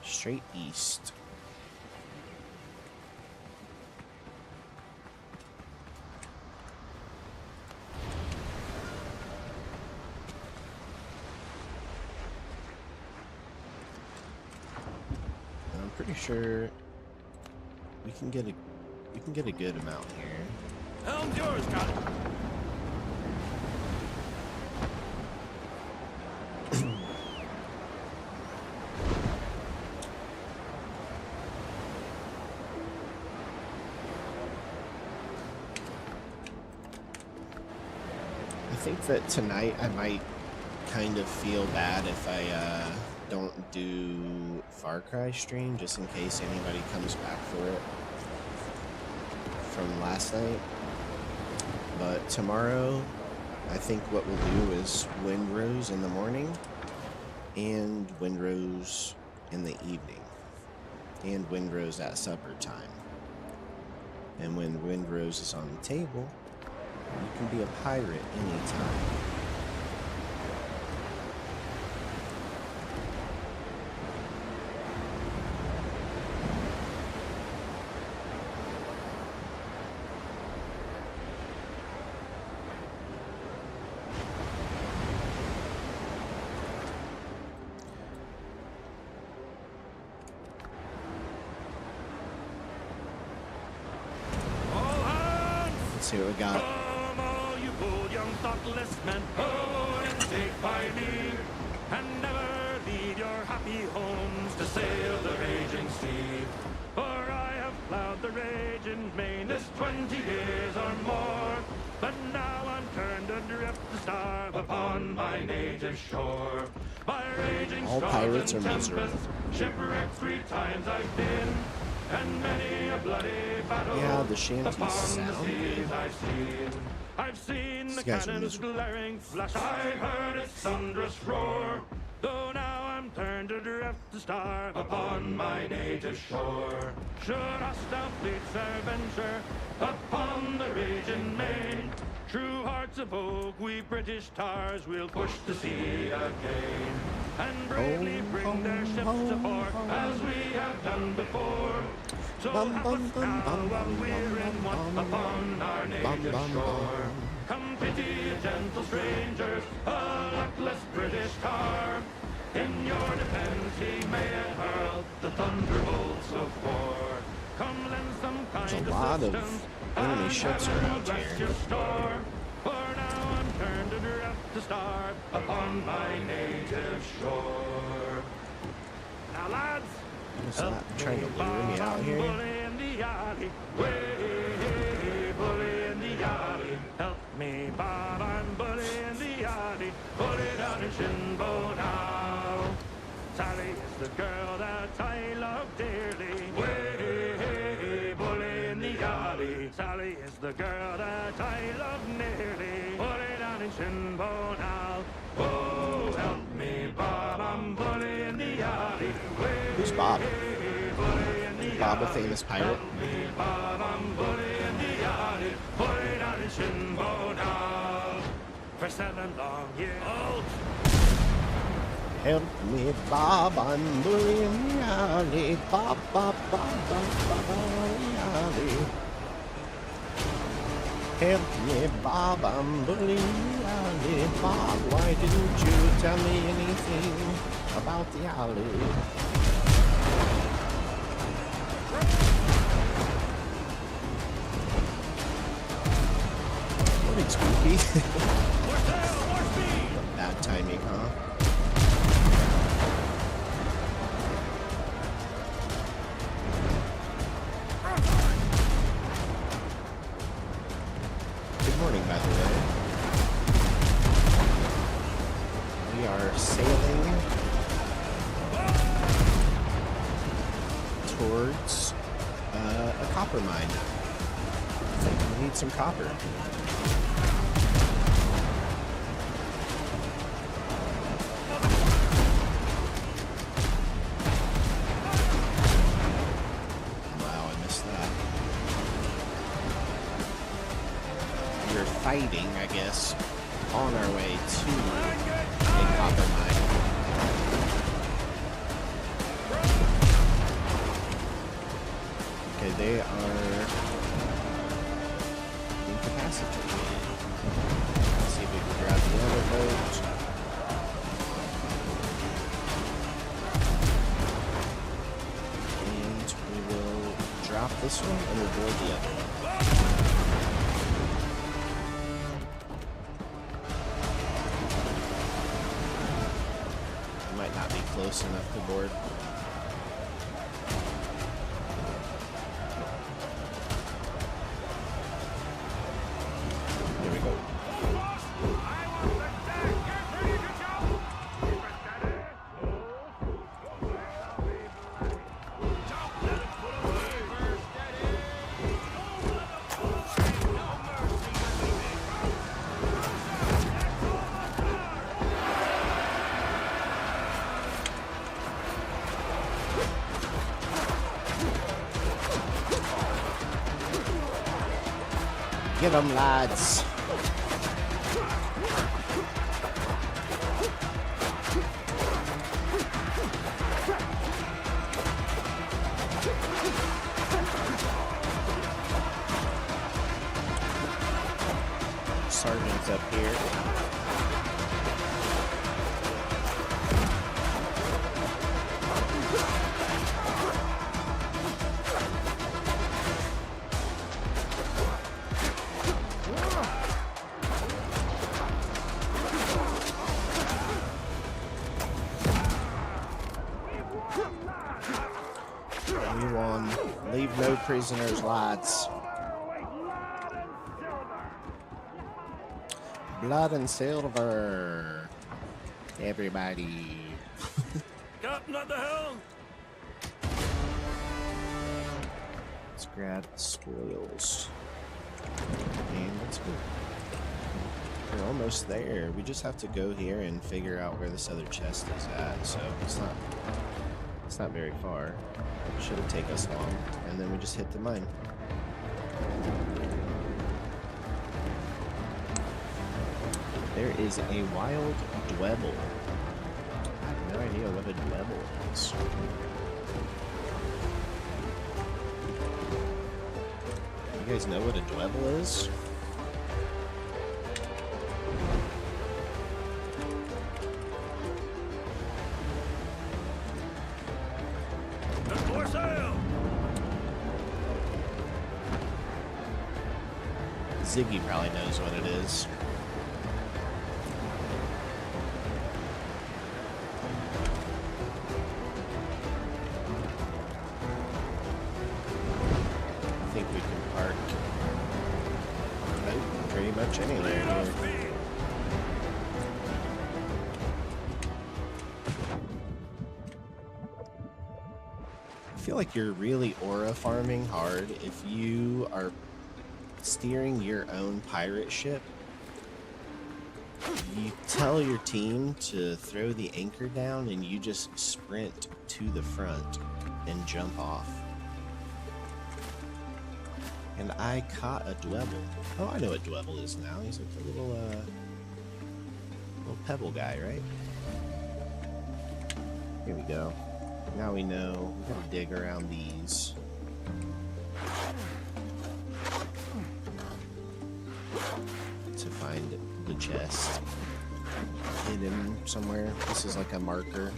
Straight east. And I'm pretty sure we can get a good amount here. Helm's yours, Godart. I think that tonight I might kind of feel bad if I don't do Far Cry stream, just in case anybody comes back for it from last night. But tomorrow, I think what we'll do is Windrose in the morning and Windrose in the evening and Windrose at supper time. And when Windrose is on the table, you can be a pirate anytime. Let's see what we got. Thoughtless men, go and take by me, and never leave your happy homes to sail the raging sea. For I have plowed the raging main this 20 years or more, but now I'm turned adrift to starve upon my native shore. By raging All pirates are storms and miserable. tempests, shipwrecked 3 times I've been, and many a bloody battle Yeah, the shanties upon sound the seas good. I've seen. I've seen the guys are cannon's miserable. glaring flash, I've heard its thunderous roar. Though now I'm turned adrift to starve upon my native shore. Should hostile fleets e'er venture upon the raging main, true hearts of oak, we British tars will push the sea again, and bravely bring their ships to port as we have done before. So help us now while we're in one upon our native shore. Come pity ye gentle strangers, a luckless British tar. In your defense he may have hurled the thunderbolts of war. Come lend some kind There's a lot of assistance, enemy and ships heaven will around bless here. your store. For now I'm turned adrift to starve upon my native shore. Now lads, What's that? Trying to lure me out here? bully in the alley, way, bully in the alley. Help me, Bob, I'm bully in the alley, bully down in Shinbo now. Sally is the girl that I love dearly, way, bully in the alley. Sweet Sally is the girl that I love nearly. Put it down in Shinbo now. Oh, help me, Bob, I'm bully in the alley. Who's Bob? Bully in the Bob, a alley. famous pirate. Me, Bob, I'm bully in the alley. Put it down in Shinbo now. For 7 long years. Halt! Help me, Bob, I'm bullying the alley. Bob, Bob, Bob, Bob, Bob, in the alley. Help me, Bob, I'm bullying the alley. Bob, why didn't you tell me anything about the alley? Morning, Spooky. Bad timing, huh? Good morning, by the way. We are sailing towards a copper mine. We need some copper. Wow, I missed that. We're fighting, I guess, on our way to a copper mine. Okay, they are incapacitated. Let's see if we can grab the other boat. And we will drop this one and we'll board the other one. Might not be close enough to board. There we go. Get 'em, lads. Sergeant's up here. We won. Leave no prisoners, lads. Blood and silver. Everybody. Captain, at the helm! Let's grab the spoils. And let's go. We're almost there. We just have to go here and figure out where this other chest is at. So it's not very far. It shouldn't take us long. And then we just hit the mine. There is a wild dwebble. I have no idea what a dwebble is. You guys know what a dwebble is? For sale! Ziggy probably knows what it is. I think we can park pretty much anywhere here. I feel like you're really aura farming hard if you are steering your own pirate ship, you tell your team to throw the anchor down and you just sprint to the front and jump off. And I caught a dwebble. Oh, I know what dwebble is now. He's like a little pebble guy, right? Here we go. Now we know. We gotta dig around these. To find the chest. Hidden somewhere. This is like a marker.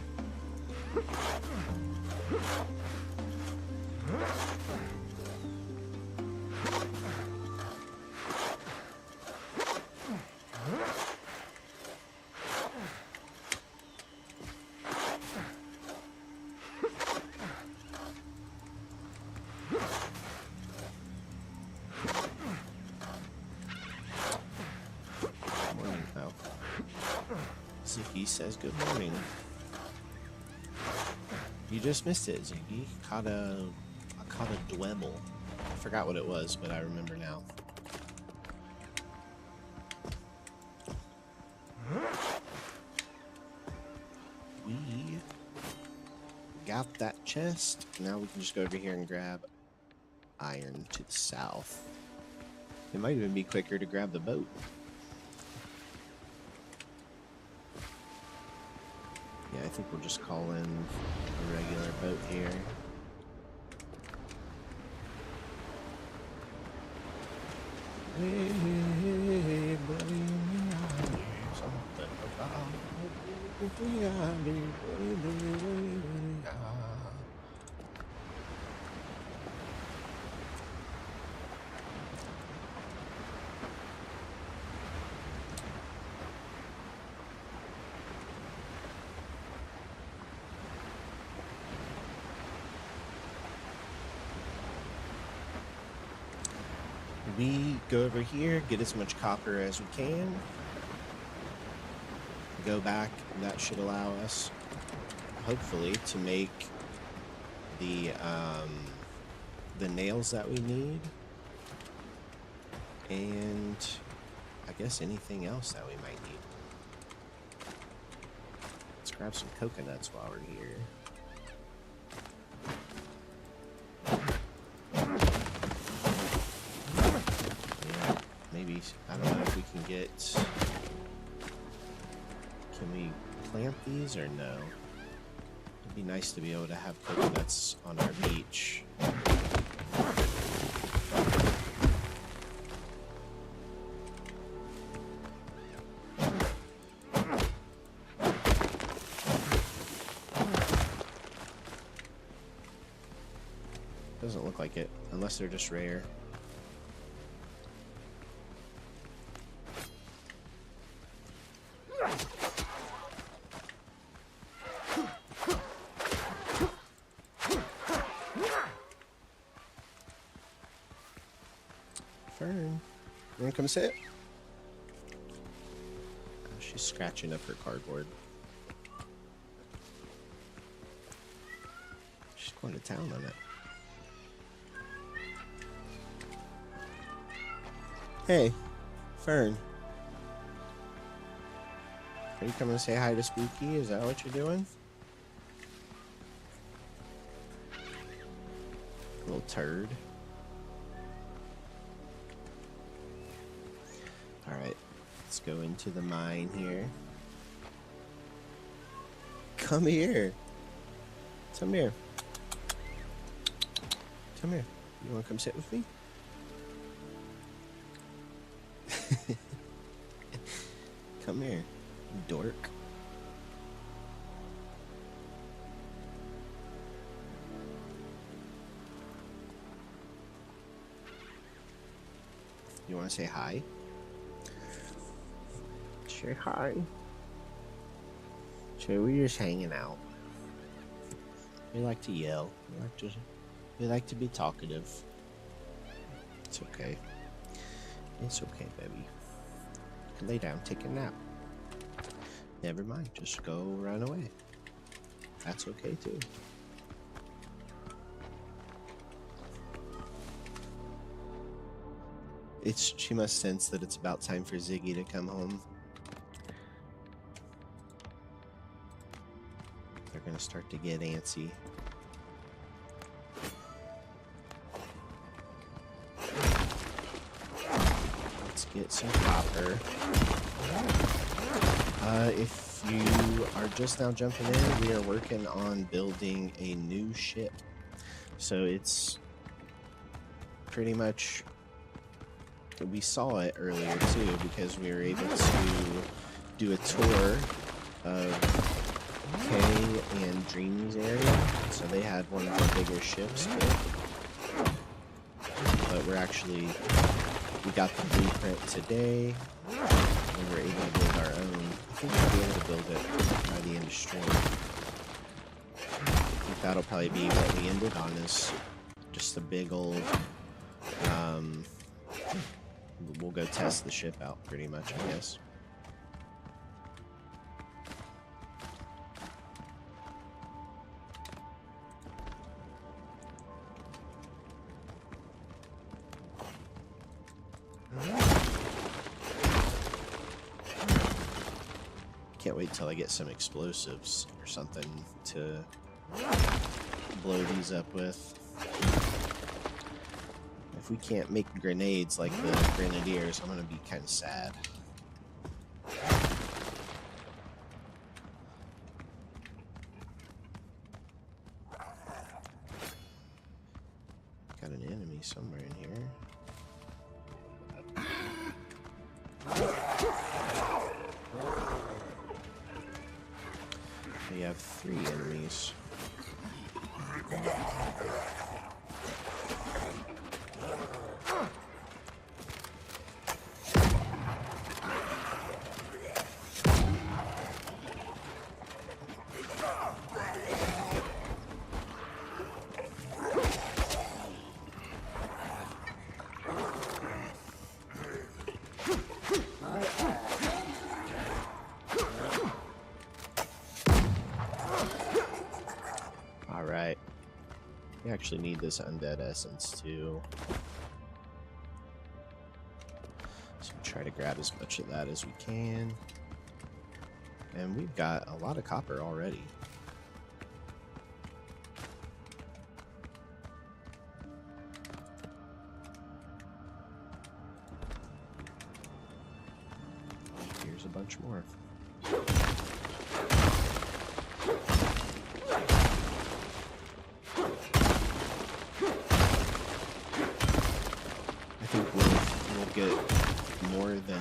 Ziggy says good morning. You just missed it, Ziggy. I caught a dwebble. I forgot what it was, but I remember now. We got that chest. Now we can just go over here and grab iron to the south. It might even be quicker to grab the boat. Yeah, I think we'll just call in a regular boat here. Hey, buddy, something about we go over here, get as much copper as we can, go back, and that should allow us, hopefully, to make the nails that we need, and I guess anything else that we might need. Let's grab some coconuts while we're here. Maybe, I don't know if we can get... Can we plant these or no? It'd be nice to be able to have coconuts on our beach. Doesn't look like it, unless they're just rare. Fern, you wanna come sit? Oh, she's scratching up her cardboard. She's going to town on it. Hey, Fern. Are you coming to say hi to Spooky? Is that what you're doing? Little turd. Alright, let's go into the mine here. Come here. Come here. Come here. You want to come sit with me? Come here, dork. You want to say hi? Say hi. Say we're just hanging out. We like to yell. We like to be talkative. It's okay. It's okay, baby. Lay down, take a nap. Never mind, just go run away. That's okay too. She must sense that it's about time for Ziggy to come home. They're gonna start to get antsy. Let's get some copper. If you are just now jumping in, we are working on building a new ship. So it's pretty much, we saw it earlier too, because we were able to do a tour of Kay and Dreamy's area. So they had one of the bigger ships built. But we got the blueprint today. We were able to build our own. I think we'll be able to build it by the end of stream. I think that'll probably be what we ended on, is just a big old, we'll go test the ship out pretty much, I guess. Can't wait till I get some explosives or something to blow these up with. If we can't make grenades like the Grenadiers, I'm gonna be kind of sad. Got an enemy somewhere in here. We have 3 enemies. Alright. We actually need this undead essence too. So try to grab as much of that as we can. And we've got a lot of copper already. Here's a bunch more. I think we'll get more than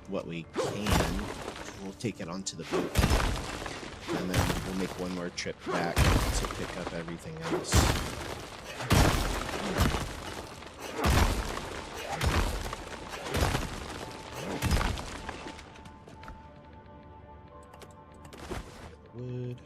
what we can. We'll take it onto the boat, and then we'll make one more trip back to pick up everything else. Wood.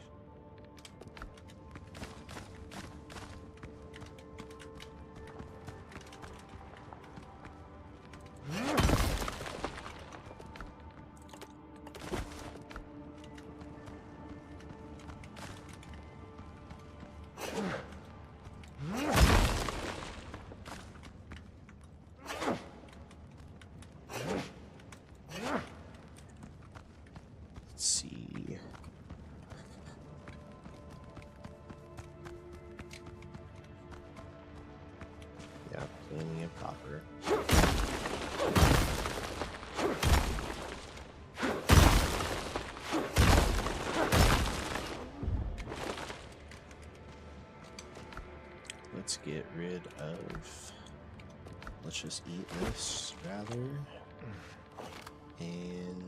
Let's see. Yeah, plenty of copper. Let's get rid of... Let's just eat this, rather. And...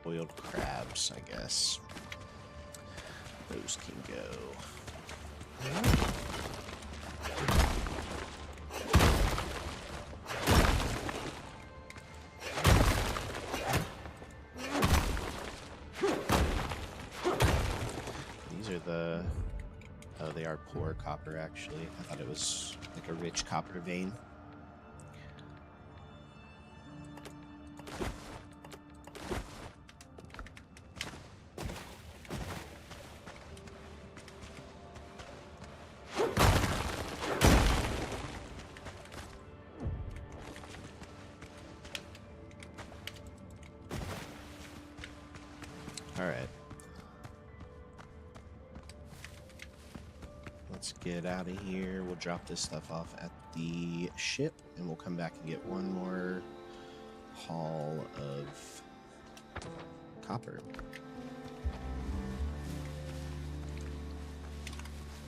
boiled crabs, I guess. Those can go. These are the... Oh, they are poor copper, actually. I thought it was like a rich copper vein. All right. Let's get out of here. We'll drop this stuff off at the ship, and we'll come back and get one more haul of copper.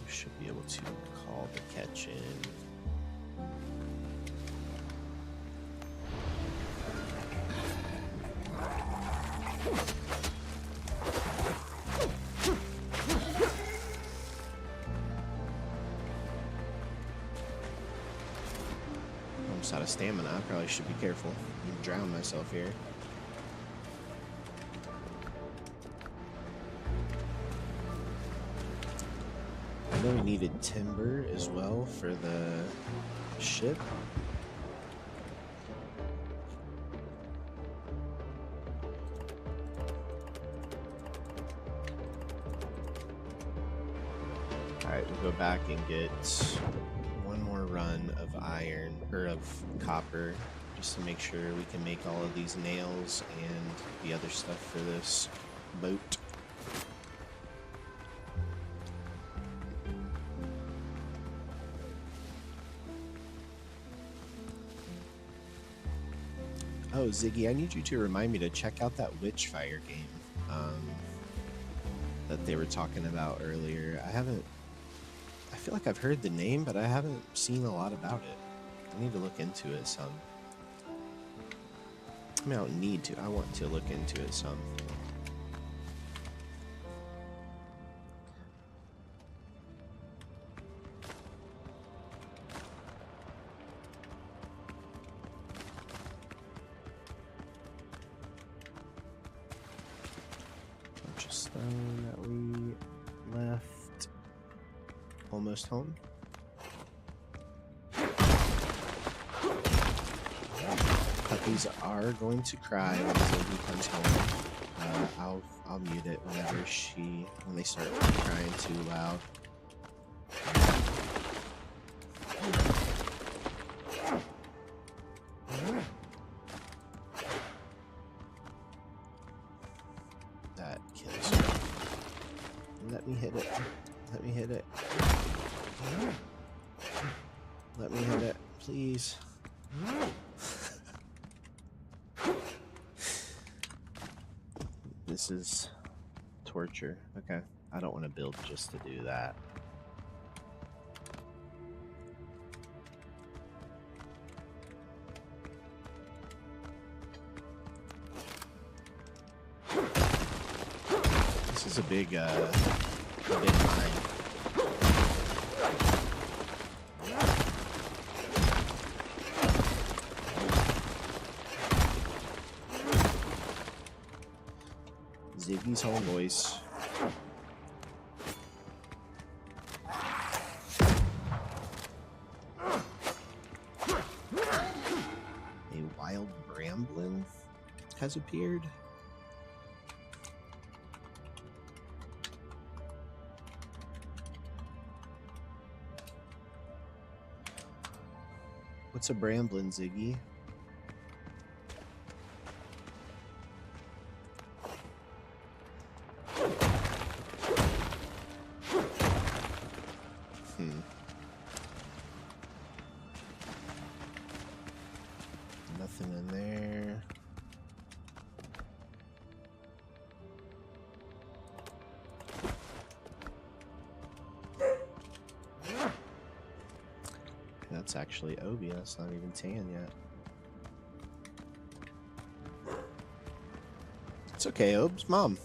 We should be able to call the catch in. Almost out of stamina. I probably should be careful. I'm gonna drown myself here. I know we needed timber as well for the ship. Alright, we'll go back and get one more run of iron, or of copper, just to make sure we can make all of these nails and the other stuff for this boat. Oh, Ziggy, I need you to remind me to check out that Witchfire game that they were talking about earlier. I feel like I've heard the name, but I haven't seen a lot about it. I need to look into it some. I mean, I don't need to. I want to look into it some. Bunch of stone that we left. Almost home. Puppies are going to cry when Ziggy comes home. I'll mute it when they start crying too loud. That kills me. Let me hit it. Let me hit it. Let me hit it, please. This is torture. Okay, I don't want to build just to do that. This is a big mine. Ziggy's home, boys. A wild bramblin has appeared. What's a bramblin, Ziggy? Nothing in there. That's actually Obi. That's not even tan yet. It's okay, Ob's mom.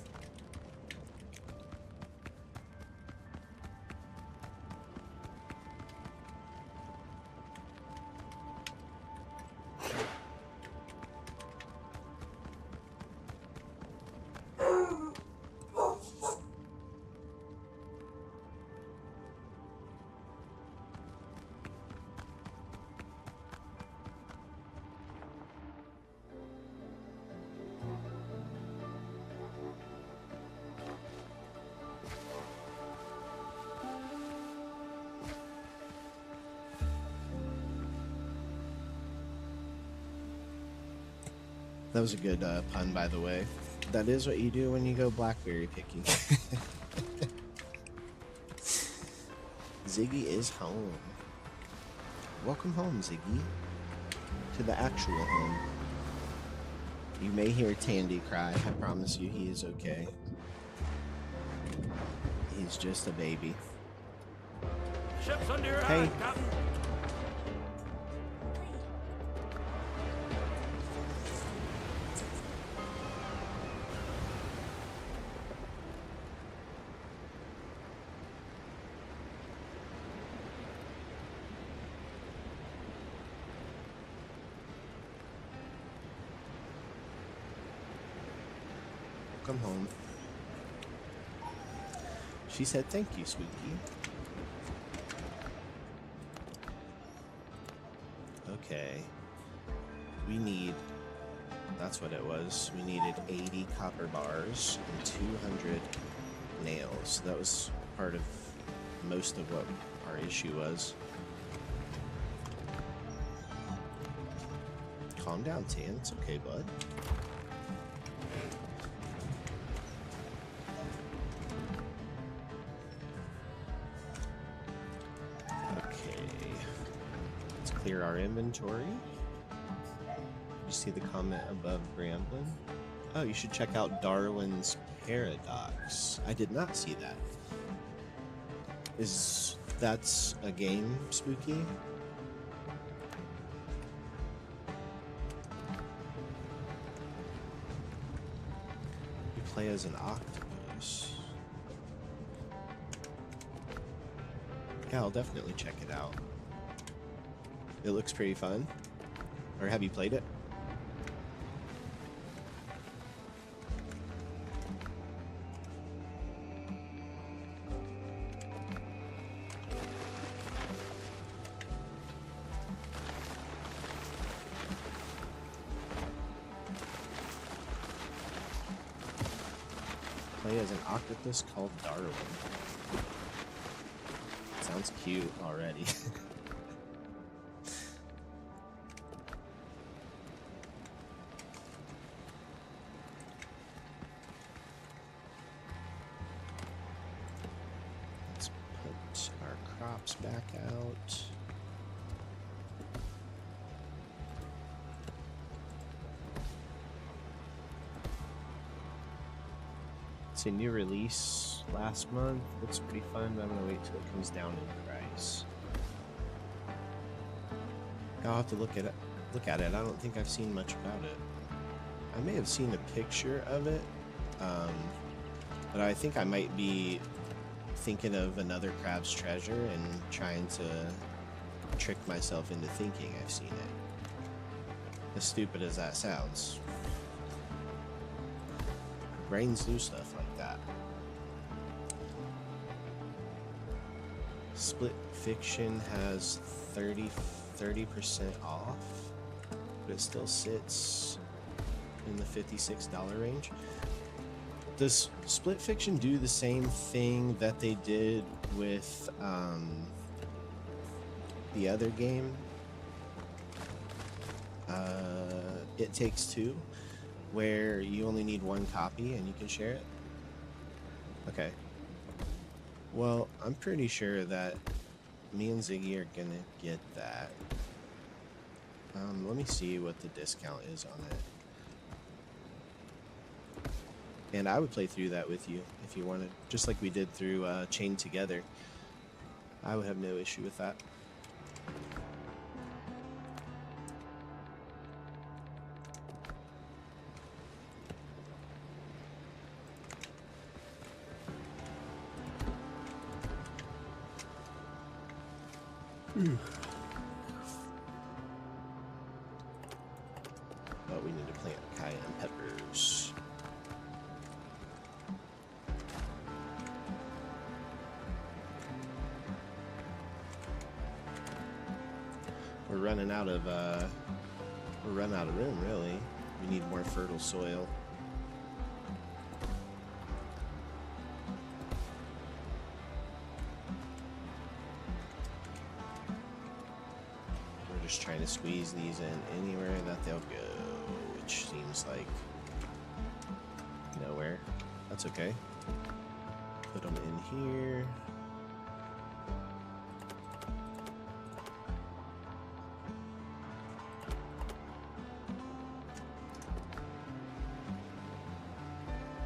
That was a good pun, by the way. That is what you do when you go blackberry picking. Ziggy is home. Welcome home, Ziggy. To the actual home. You may hear Tandy cry. I promise you he is okay. He's just a baby. Ship's under your Hey. hand, Captain. Come home. She said, thank you, sweetie. Okay. We need... That's what it was. We needed 80 copper bars and 200 nails. That was part of most of what our issue was. Calm down, Tan. It's okay, bud. Clear our inventory. You see the comment above Bramblin? Oh, you should check out Darwin's Paradox. I did not see that. That's a game, Spooky? You play as an octopus. Yeah, I'll definitely check it out. It looks pretty fun. Or have you played it? Play as an octopus called Darwin. Sounds cute already. Back out. It's a new release last month. Looks pretty fun, but I'm gonna wait till it comes down in price. I'll have to look at it. I don't think I've seen much about it. I may have seen a picture of it, but I think I might be thinking of another Crab's Treasure and trying to trick myself into thinking I've seen it. As stupid as that sounds. Brains do stuff like that. Split Fiction has 30% off, but it still sits in the $56 range. Does Split Fiction do the same thing that they did with the other game? It Takes Two, where you only need one copy and you can share it? Okay. Well, I'm pretty sure that me and Ziggy are gonna get that. Let me see what the discount is on it. And I would play through that with you if you wanted, just like we did through Chained Together. I would have no issue with that. But we need to plant cayenne peppers. We're running out of room, really. We need more fertile soil. We're just trying to squeeze these in anywhere that they'll go, which seems like Nowhere. That's okay. Put them in here.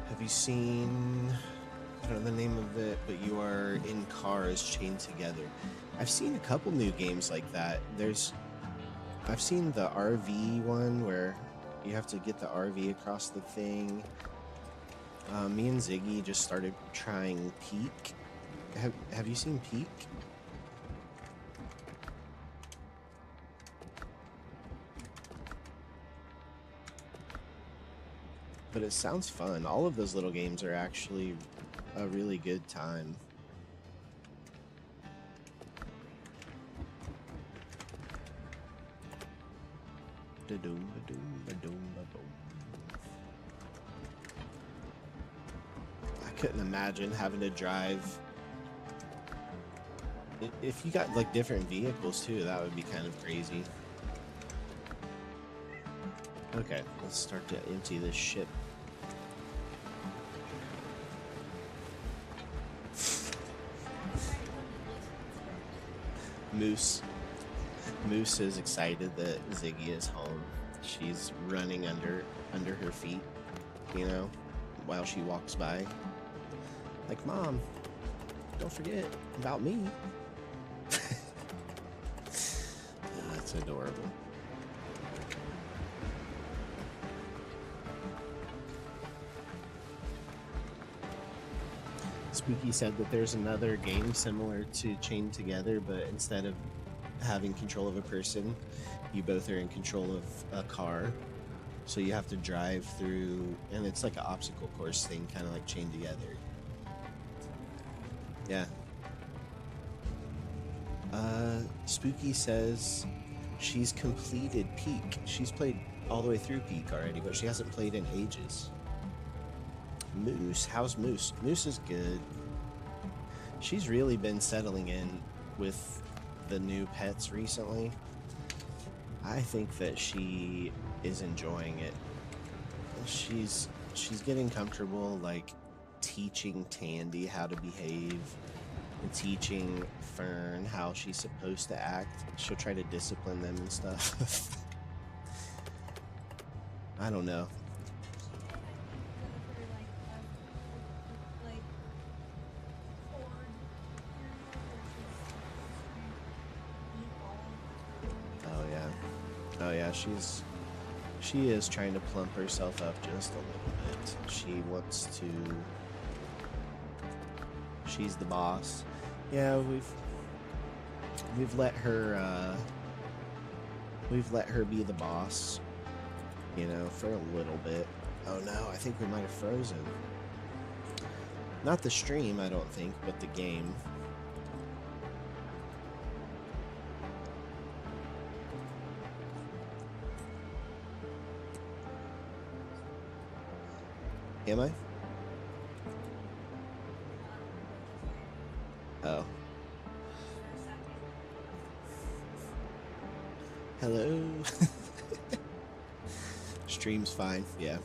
Have you seen, I don't know the name of it, but you are in cars chained together? I've seen a couple new games like that. I've seen the RV one where you have to get the RV across the thing. Me and Ziggy just started trying Peak. Have you seen Peak? But it sounds fun. All of those little games are actually a really good time. I couldn't imagine having to drive. If you got like different vehicles too, that would be kind of crazy. Okay, let's start to empty this ship. Moose is excited that Ziggy is home. She's running under her feet, you know, while she walks by. Like, Mom, don't forget about me. That's adorable. Spooky said that there's another game similar to Chained Together, but instead of having control of a person, you both are in control of a car. So you have to drive through, and it's like an obstacle course thing, kind of like Chained Together. Yeah. Spooky says she's completed Peak. She's played all the way through Peak already, but she hasn't played in ages. Moose, how's Moose? Moose is good. She's really been settling in with the new pets recently. I think that she is enjoying it. She's getting comfortable, like teaching Tandy how to behave and teaching Fern how she's supposed to act. She'll try to discipline them and stuff. I don't know. Oh yeah, she is trying to plump herself up just a little bit. She wants to. She's the boss. Yeah, we've let her be the boss, you know, for a little bit. Oh no, I think we might have frozen. Not the stream, I don't think, but the game. Am I? Oh. Hello. Stream's fine. Yeah.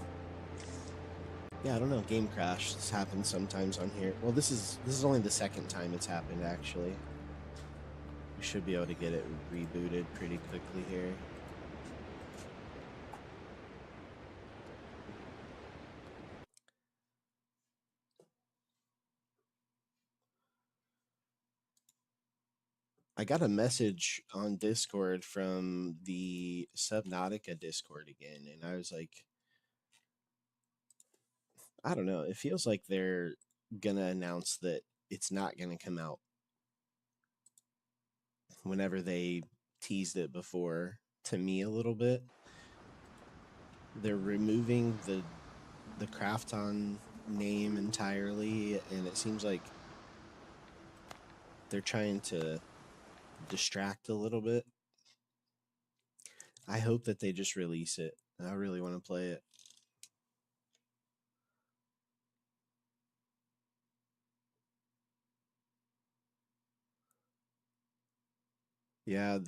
Yeah, I don't know. Game crash. This happens sometimes on here. Well, this is only the second time it's happened, actually. We should be able to get it rebooted pretty quickly here. I got a message on Discord from the Subnautica Discord again, and I was like, I don't know. It feels like they're gonna announce that it's not gonna come out whenever they teased it before, to me a little bit. They're removing the Krafton name entirely, and it seems like they're trying to distract a little bit. I hope that they just release it. I really want to play it. Yeah,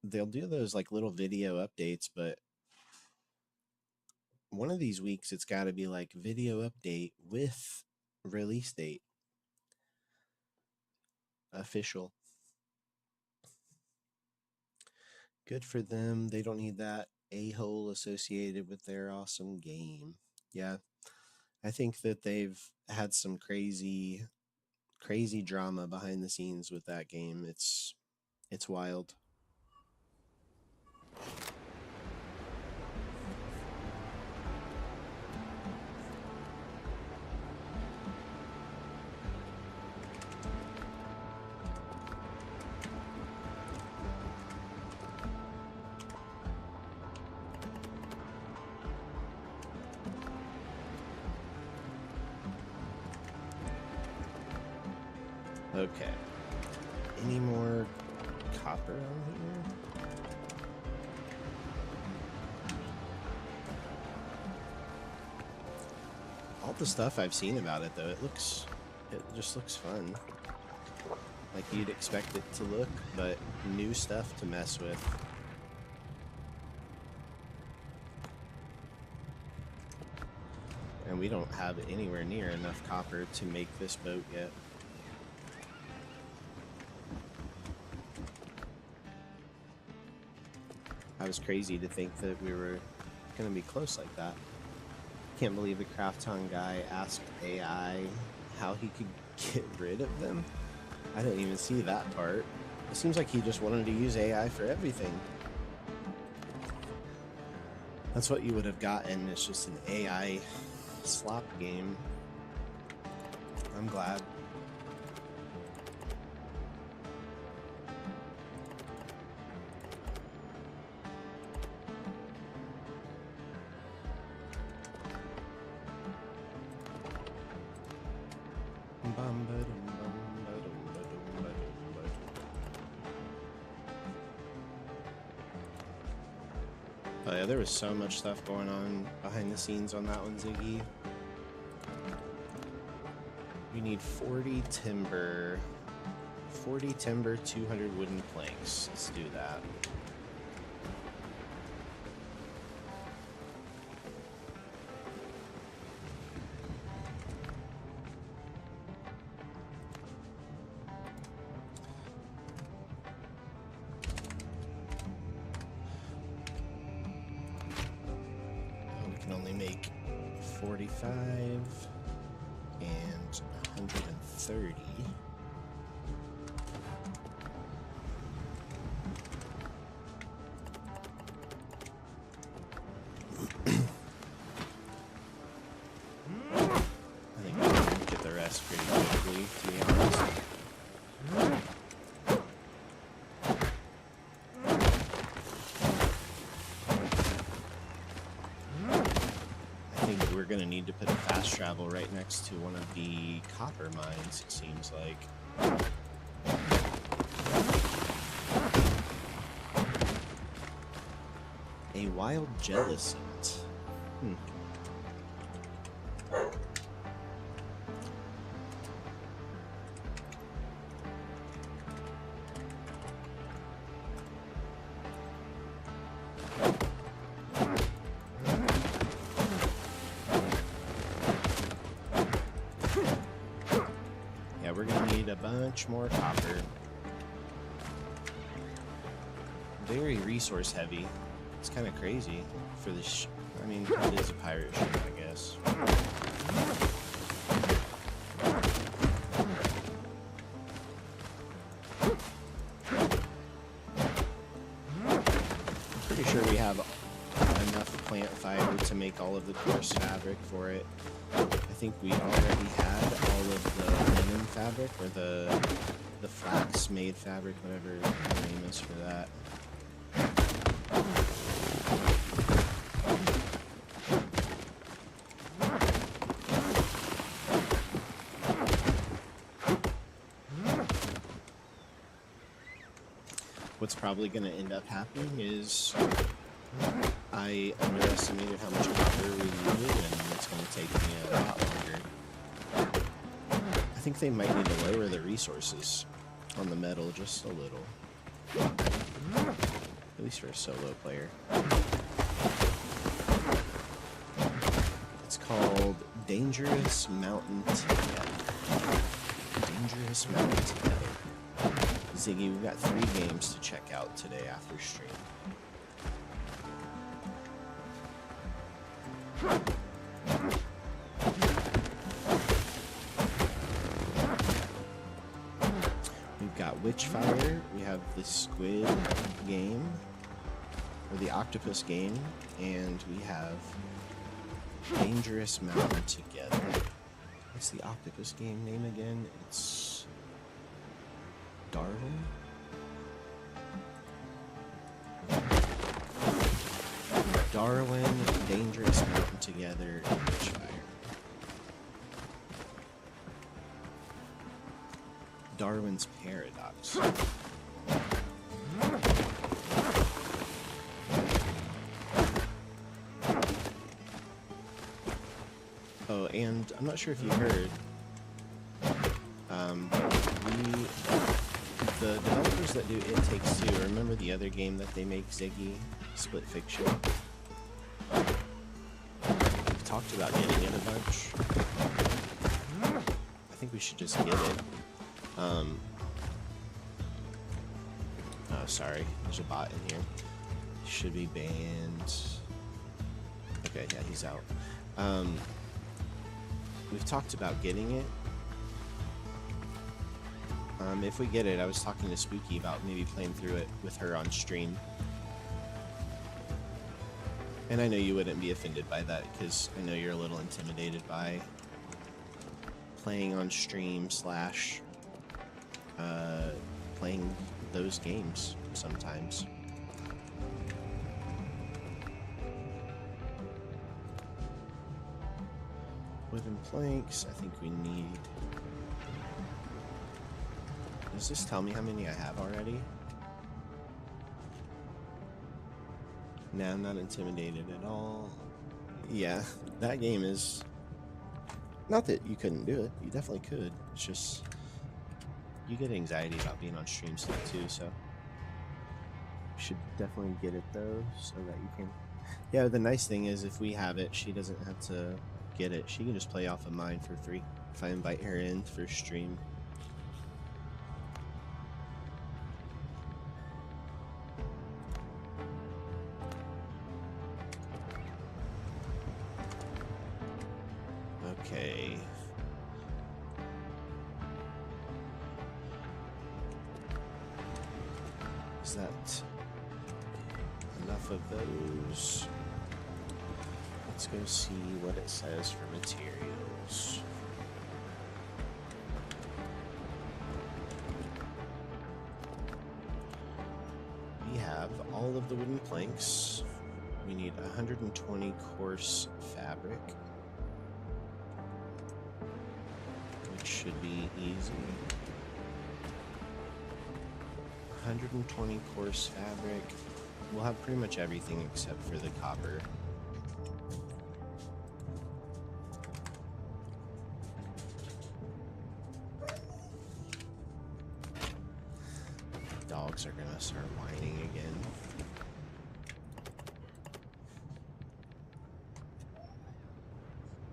they'll do those like little video updates, but one of these weeks it's got to be like video update with release date. Official. Good for them. They don't need that a-hole associated with their awesome game. Yeah. I think that they've had some crazy drama behind the scenes with that game. It's wild. Okay. Any more copper on here? All the stuff I've seen about it, though, it just looks fun. Like you'd expect it to look, but new stuff to mess with. And we don't have anywhere near enough copper to make this boat yet. I was crazy to think that we were going to be close like that. Can't believe the Crafton guy asked AI how he could get rid of them. I didn't even see that part. It seems like he just wanted to use AI for everything. That's what you would have gotten. It's just an AI slop game. I'm glad. Oh yeah, there was so much stuff going on behind the scenes on that one, Ziggy. We need 40 timber, 200 wooden planks. Let's do that. Only make 45 and 130. I think we can get the rest pretty quickly, to be honest. We're gonna need to put a fast travel right next to one of the copper mines, it seems like. A wild jellicent. We're gonna need a bunch more copper. Very resource heavy. It's kind of crazy for this. I mean, it is a pirate ship, I guess. Pretty sure we have enough plant fiber to make all of the coarse fabric for it. I think we already had all of the linen fabric, or the flax made fabric, whatever the name is for that. What's probably going to end up happening is I underestimated how much copper we needed, and it's going to take me a lot longer. I think they might need to lower the resources on the metal just a little. At least for a solo player. called Dangerous Mountain Together. Dangerous Mountain Together. Ziggy, we've got 3 games to check out today after stream. We've got Witchfire, we have the Squid game, or the Octopus game, and we have Dangerous Mountain Together. What's the Octopus game name again? It's Darwin? Darwin, Dangerous Mountain Together, and Witchfire. Darwin's Paradox. Oh, and I'm not sure if you heard, the developers that do It Takes Two, remember the other game that they make, Ziggy, Split Fiction? We've talked about getting it a bunch. I think we should just get it. Oh, sorry, there's a bot in here. Should be banned. Okay, yeah, he's out. We've talked about getting it. If we get it, I was talking to Spooky about maybe playing through it with her on stream. And I know you wouldn't be offended by that, because I know you're a little intimidated by playing on stream / playing those games sometimes. Wooden planks, I think we need... Does this tell me how many I have already? No, I'm not intimidated at all. Yeah, that game is... Not that you couldn't do it, you definitely could. It's just... You get anxiety about being on stream stuff too, so... You should definitely get it though, so that you can... Yeah, the nice thing is if we have it, she doesn't have to get it. She can just play off of mine for free if I invite her in for stream. Okay. Is that enough of those? Let's go see what it says for materials. We have all of the wooden planks. We need 120 coarse fabric, which should be easy. 120 coarse fabric. We'll have pretty much everything except for the copper. Dogs are gonna start whining again.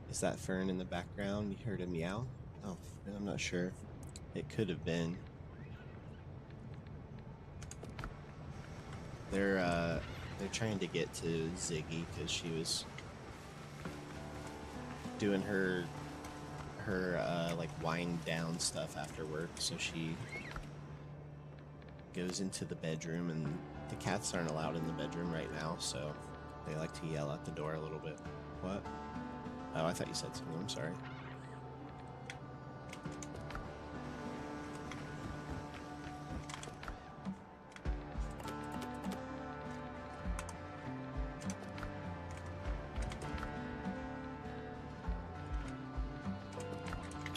Is that Fern in the background? You heard a meow? Oh, I'm not sure. It could have been. They're trying to get to Ziggy because she was doing her like wind down stuff after work, so she goes into the bedroom, and the cats aren't allowed in the bedroom right now, so they like to yell at the door a little bit. What? Oh, I thought you said something. I'm sorry.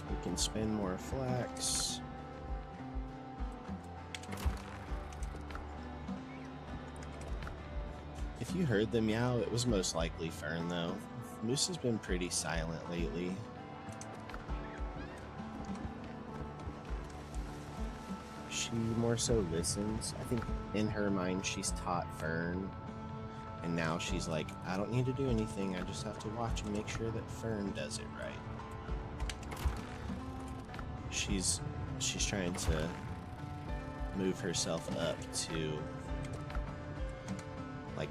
We can spin more flax. If you heard the meow, it was most likely Fern, though. Moose has been pretty silent lately. She more so listens. I think in her mind she's taught Fern And now she's like, I don't need to do anything. I just have to watch and make sure that Fern does it right. She's trying to move herself up to, like,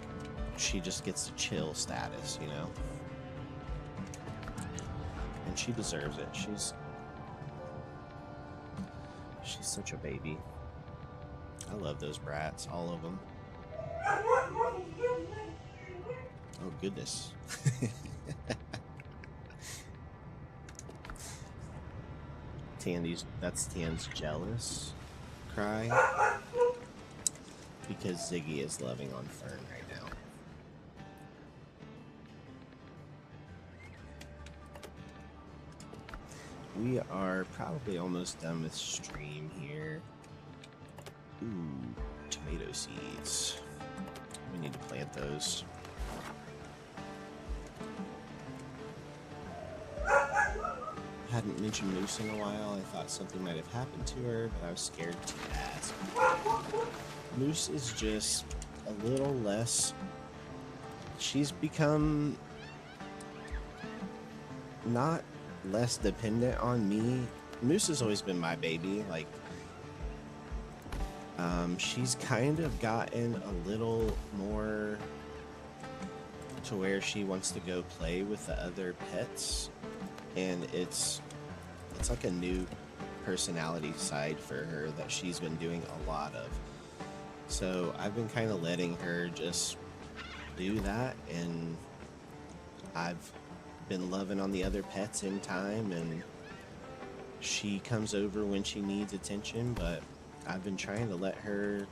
she just gets to chill status, you know? And she deserves it. She's such a baby. I love those brats, all of them. Oh, goodness. That's Tan's jealous cry. Because Ziggy is loving on Fern right now. We are probably almost done with stream here. Ooh, tomato seeds. We need to plant those. Hadn't mentioned Moose in a while. I thought something might have happened to her, but I was scared to ask. Moose is just a little less. She's become not less dependent on me. Moose has always been my baby. Like, she's kind of gotten a little more to where she wants to go play with the other pets, and it's like a new personality side for her that she's been doing a lot of. So I've been kind of letting her just do that, and I've been loving on the other pets in time, and she comes over when she needs attention, but I've been trying to let her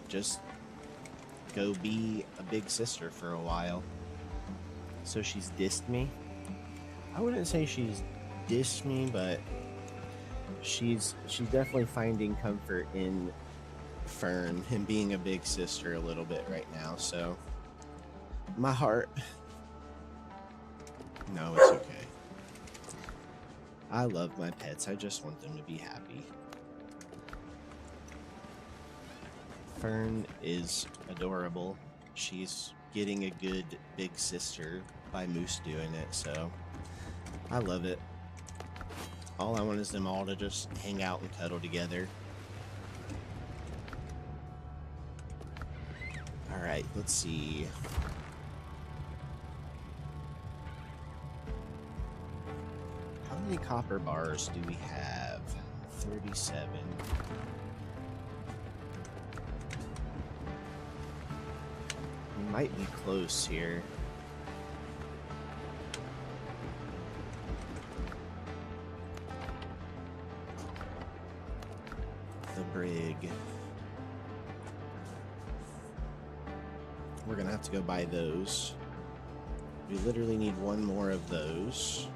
just go be a big sister for a while. So she's dissed me. I wouldn't say she's dissed me, but she's definitely finding comfort in Fern and being a big sister a little bit right now. So my heart, no, it's okay. I love my pets. I just want them to be happy. Fern is adorable. She's getting a good big sister by Moose doing it, so I love it. All I want is them all to just hang out and cuddle together. Alright, let's see. How many copper bars do we have? 37. We might be close here. The brig. We're gonna have to go buy those. We literally need one more of those.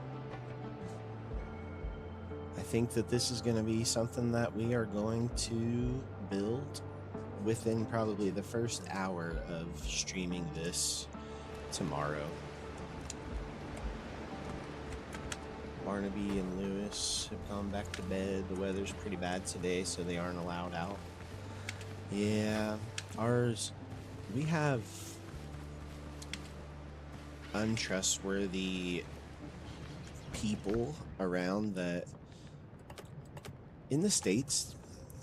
I think that this is gonna be something that we are going to build within probably the first hour of streaming this tomorrow. Barnaby and Lewis have gone back to bed. The weather's pretty bad today, so they aren't allowed out. Yeah, we have untrustworthy people around that. In the States,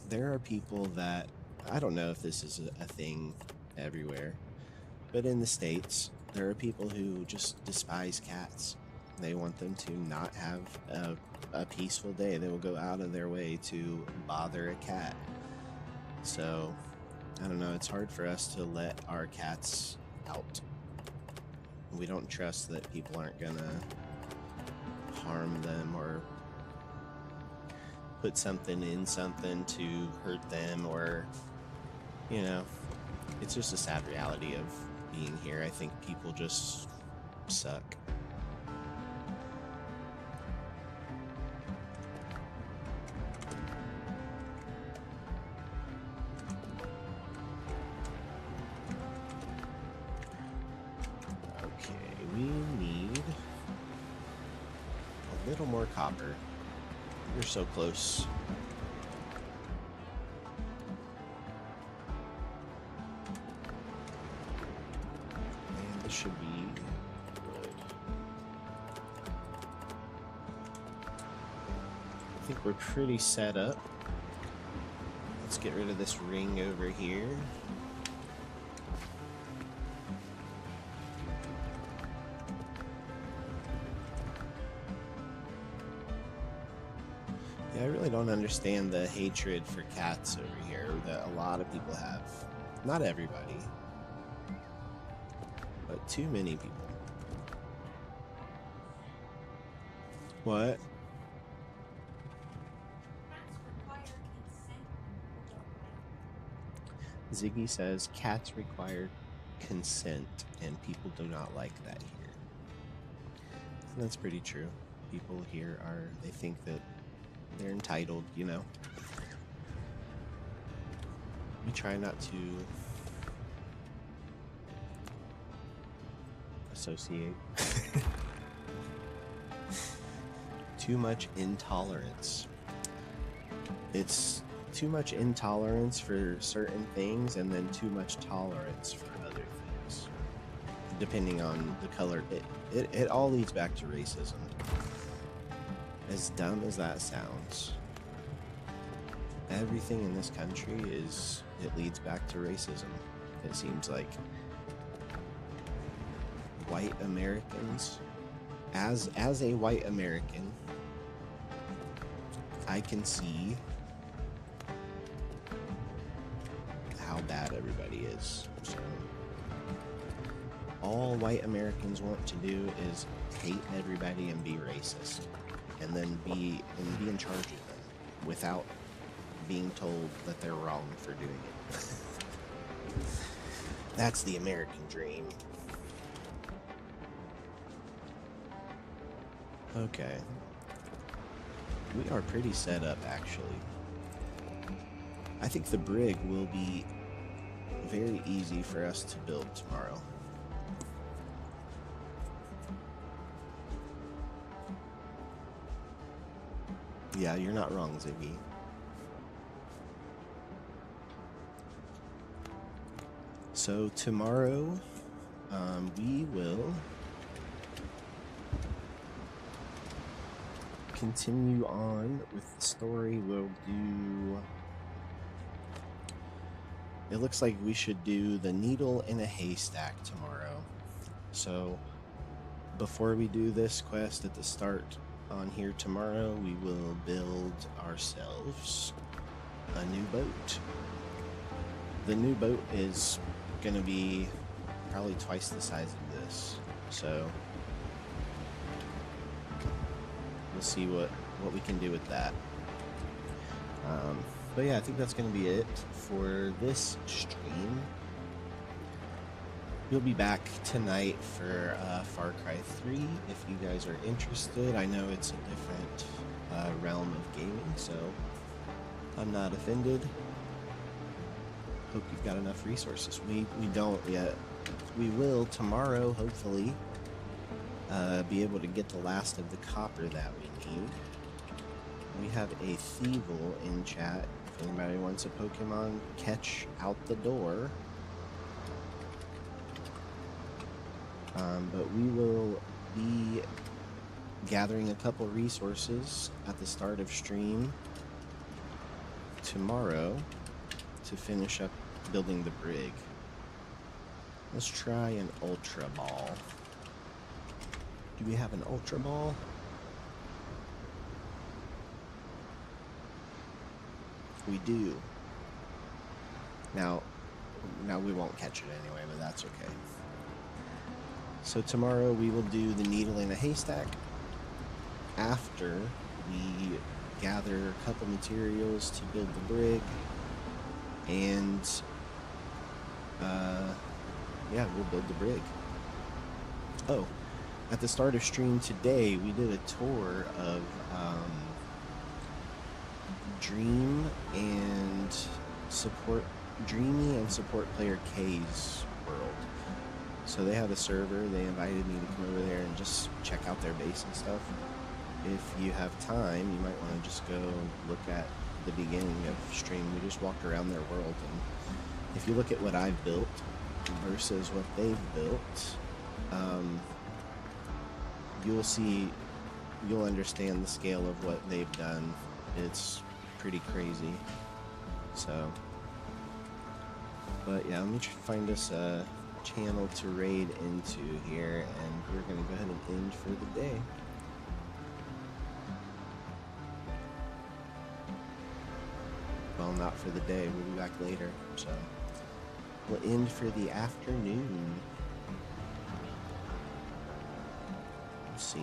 there are people that, I don't know if this is a thing everywhere, but in the States, there are people who just despise cats. They want them to not have a peaceful day. They will go out of their way to bother a cat. So, I don't know, it's hard for us to let our cats out. We don't trust that people aren't gonna harm them or put something in something to hurt them, or, you know, it's just a sad reality of being here. I think people just suck. We need a little more copper. We're so close. should be good. I think we're pretty set up. Let's get rid of this ring over here. Yeah, I really don't understand the hatred for cats over here that a lot of people have. Not everybody, but too many people. What? Ziggy says cats require consent, and people do not like that here. And that's pretty true. People here they think that they're entitled, you know. We try not to associate. Too much intolerance. It's too much intolerance for certain things and then too much tolerance for other things. Depending on the color, it all leads back to racism. As dumb as that sounds, everything in this country it leads back to racism. It seems like white Americans, as a white American, I can see how bad everybody is. So all white Americans want to do is hate everybody and be racist, and then be in charge of them without being told that they're wrong for doing it. That's the American dream. Okay. We are pretty set up, actually. I think the brig will be very easy for us to build tomorrow. Yeah, you're not wrong, Ziggy. So tomorrow, we will continue on with the story. We'll do... It looks like we should do the needle in a haystack tomorrow. So before we do this quest at the start on here tomorrow, we will build ourselves a new boat. The new boat is going to be probably twice the size of this. So we'll see what we can do with that. But yeah, I think that's going to be it for this stream. We'll be back tonight for Far Cry 3 if you guys are interested. I know it's a different realm of gaming, so I'm not offended. Hope you've got enough resources. We don't yet. We will tomorrow, hopefully, be able to get the last of the copper that we need. We have a Thievel in chat. If anybody wants a Pokemon catch out the door. But we will be gathering a couple resources at the start of stream tomorrow to finish up building the brig. Let's try an Ultra Ball. Do we have an Ultra Ball? We do. Now we won't catch it anyway, but that's okay. So tomorrow we will do the needle in a haystack after we gather a couple materials to build the brig, and yeah, we'll build the brig. Oh, at the start of stream today we did a tour of Dreamy and support player K's world. So they have a server. They invited me to come over there and just check out their base and stuff. If you have time, you might want to just go look at the beginning of stream. We just walked around their world, and if you look at what I've built versus what they've built, you'll see, you'll understand the scale of what they've done. It's pretty crazy. So, but yeah, let me find us a channel to raid into here, and we're gonna go ahead and end for the day. Well, not for the day, we'll be back later, so we'll end for the afternoon. Let's see.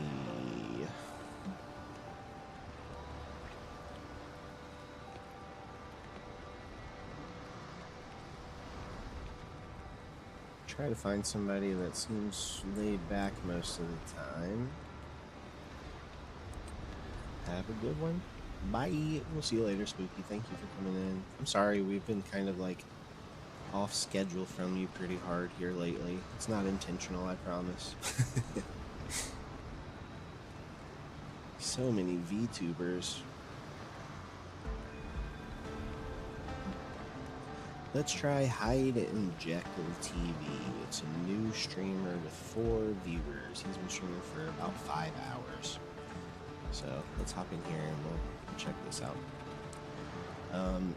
Try to find somebody that seems laid back most of the time. Have a good one. Bye. We'll see you later, Spooky. Thank you for coming in. I'm sorry, we've been kind of like off schedule from you pretty hard here lately. It's not intentional, I promise. So many VTubers. Let's try Hide and Jekyll TV. It's a new streamer with 4 viewers. He's been streaming for about 5 hours. So let's hop in here and we'll check this out.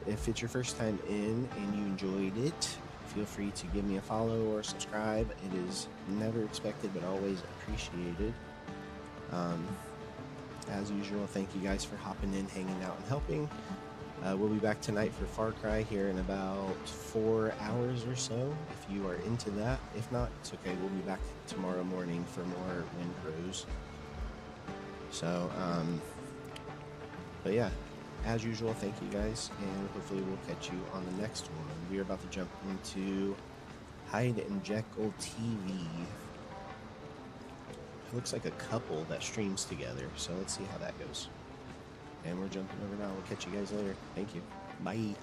If it's your first time in and you enjoyed it, feel free to give me a follow or subscribe. It is never expected but always appreciated. As usual, thank you guys for hopping in, hanging out, and helping. We'll be back tonight for Far Cry here in about 4 hours or so, if you are into that. If not, it's okay. We'll be back tomorrow morning for more Windrose. So, but yeah, as usual, thank you guys, and hopefully we'll catch you on the next one. We are about to jump into Hide and Jekyll TV. It looks like a couple that streams together, so let's see how that goes. And we're jumping over now. We'll catch you guys later. Thank you. Bye.